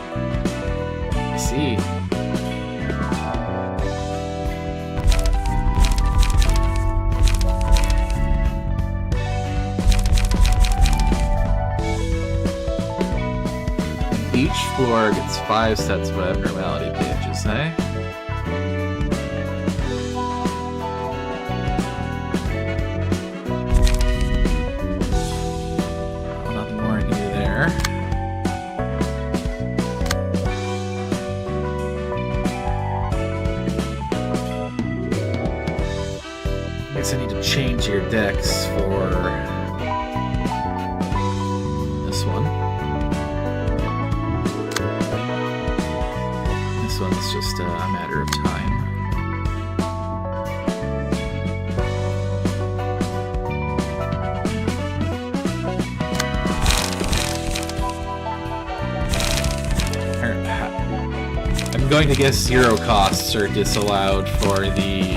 I see. Each floor gets 5 sets of abnormality pages, eh? Nothing more I can do there. I guess I need to change your decks for this one. This one's just a matter of time. I'm going to guess 0 costs are disallowed for the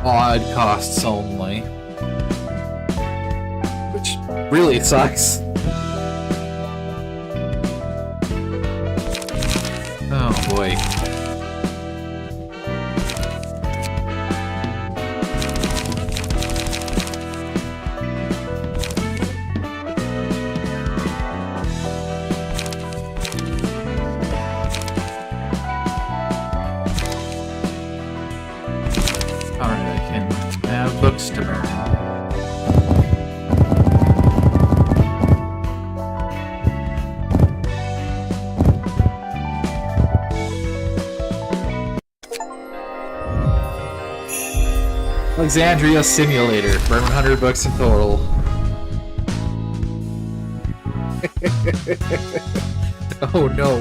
odd costs only. Which really sucks. Oh boy. Alright, I can have books to burn. Alexandria Simulator, burn 100 books in total. Oh no.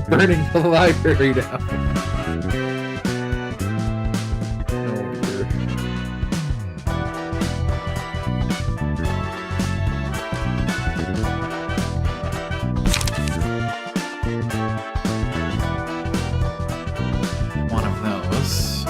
Burning the library down. Oh dear. One of those.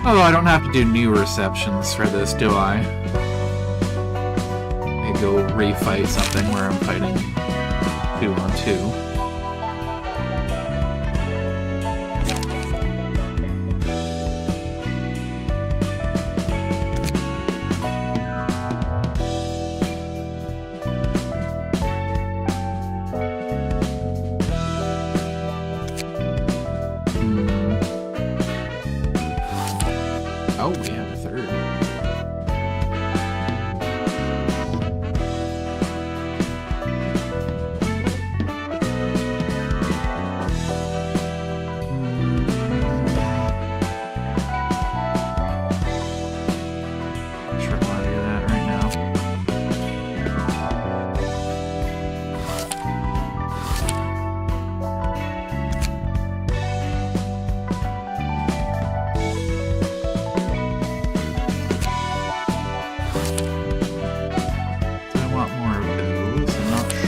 Oh, I don't have to do new receptions for this, do I? I go refight something where I'm fighting 2-on-2. Oh, we have a third. Sure, I want to do that right now. Do I want more of those? I'm not sure.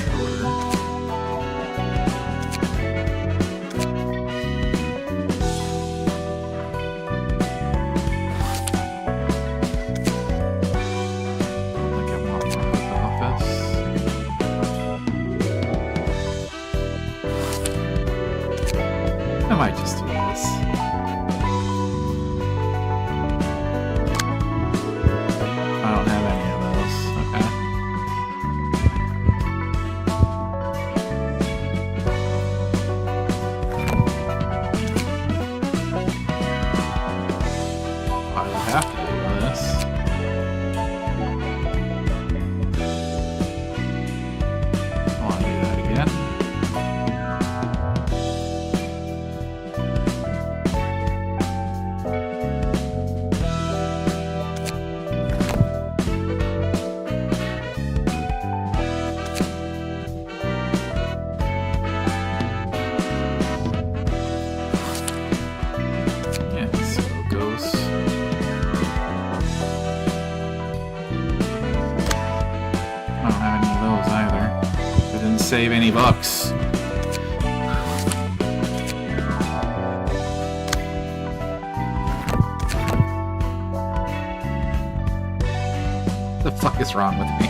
I think I want more of the office. I might just do this. I don't have any of those. Okay. I will have to do this. I want to do that again. Yeah, so it goes. I don't have any of those either. I didn't save any bucks. The fuck is wrong with me?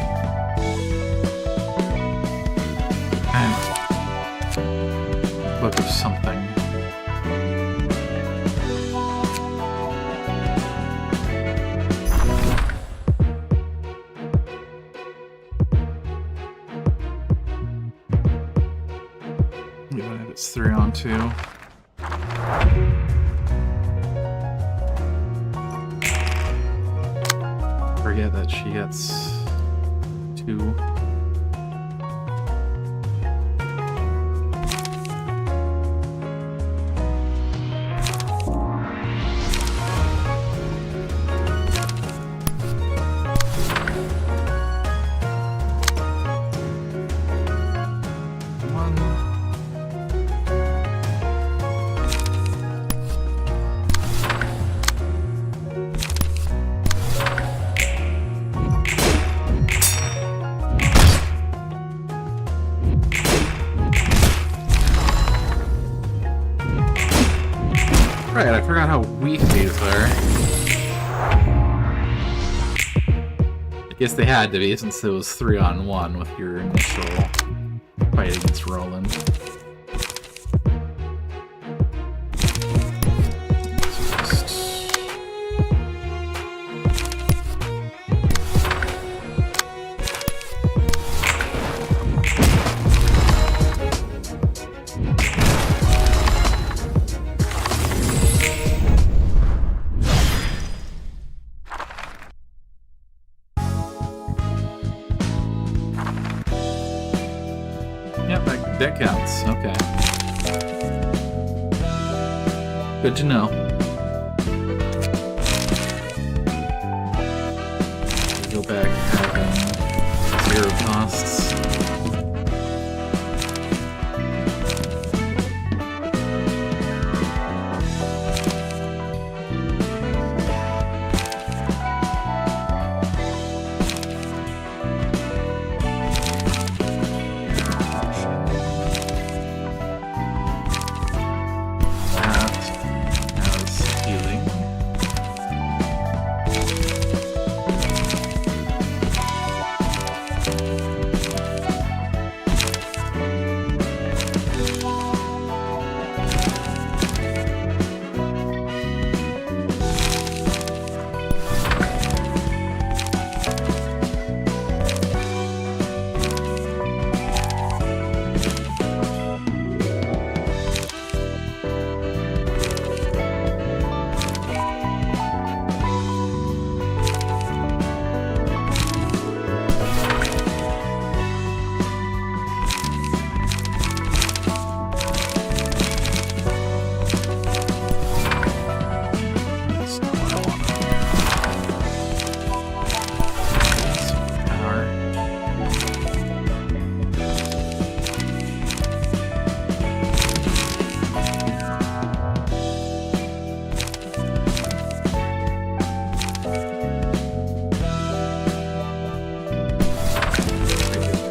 Book of something. Even if it's 3-on-2. Forget that she gets 2. One. Right, I forgot how weak these are. I guess they had to be since it was 3-on-1 with your initial fight against Roland. Yep, that counts. Okay. Good to know. Go back having 0 costs. That has healing.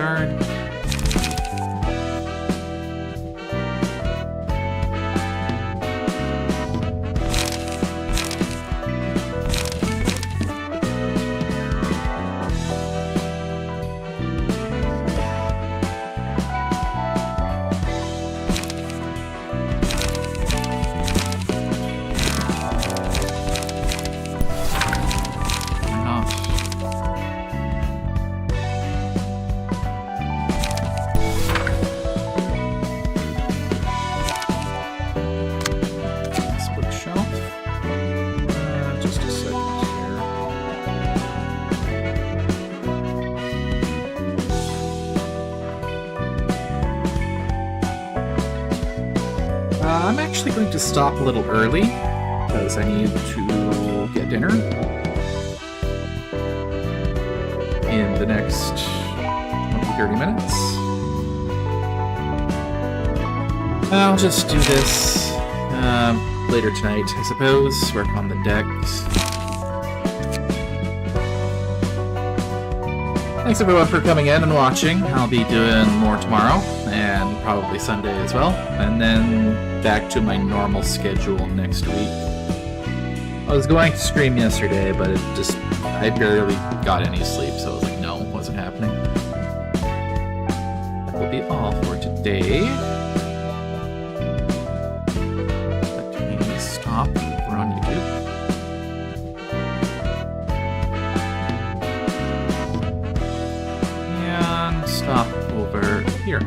card. Why not? This bookshelf. Just a second here. I'm actually going to stop a little early because I need to get dinner in the next 20-30 minutes. I'll just do this later tonight, I suppose. Work on the decks. Thanks everyone for coming in and watching. I'll be doing more tomorrow, and probably Sunday as well. And then back to my normal schedule next week. I was going to stream yesterday, but I barely got any sleep, so I was like, no, it wasn't happening. That will be all for today. Let me stop. We're on YouTube. And stop over here.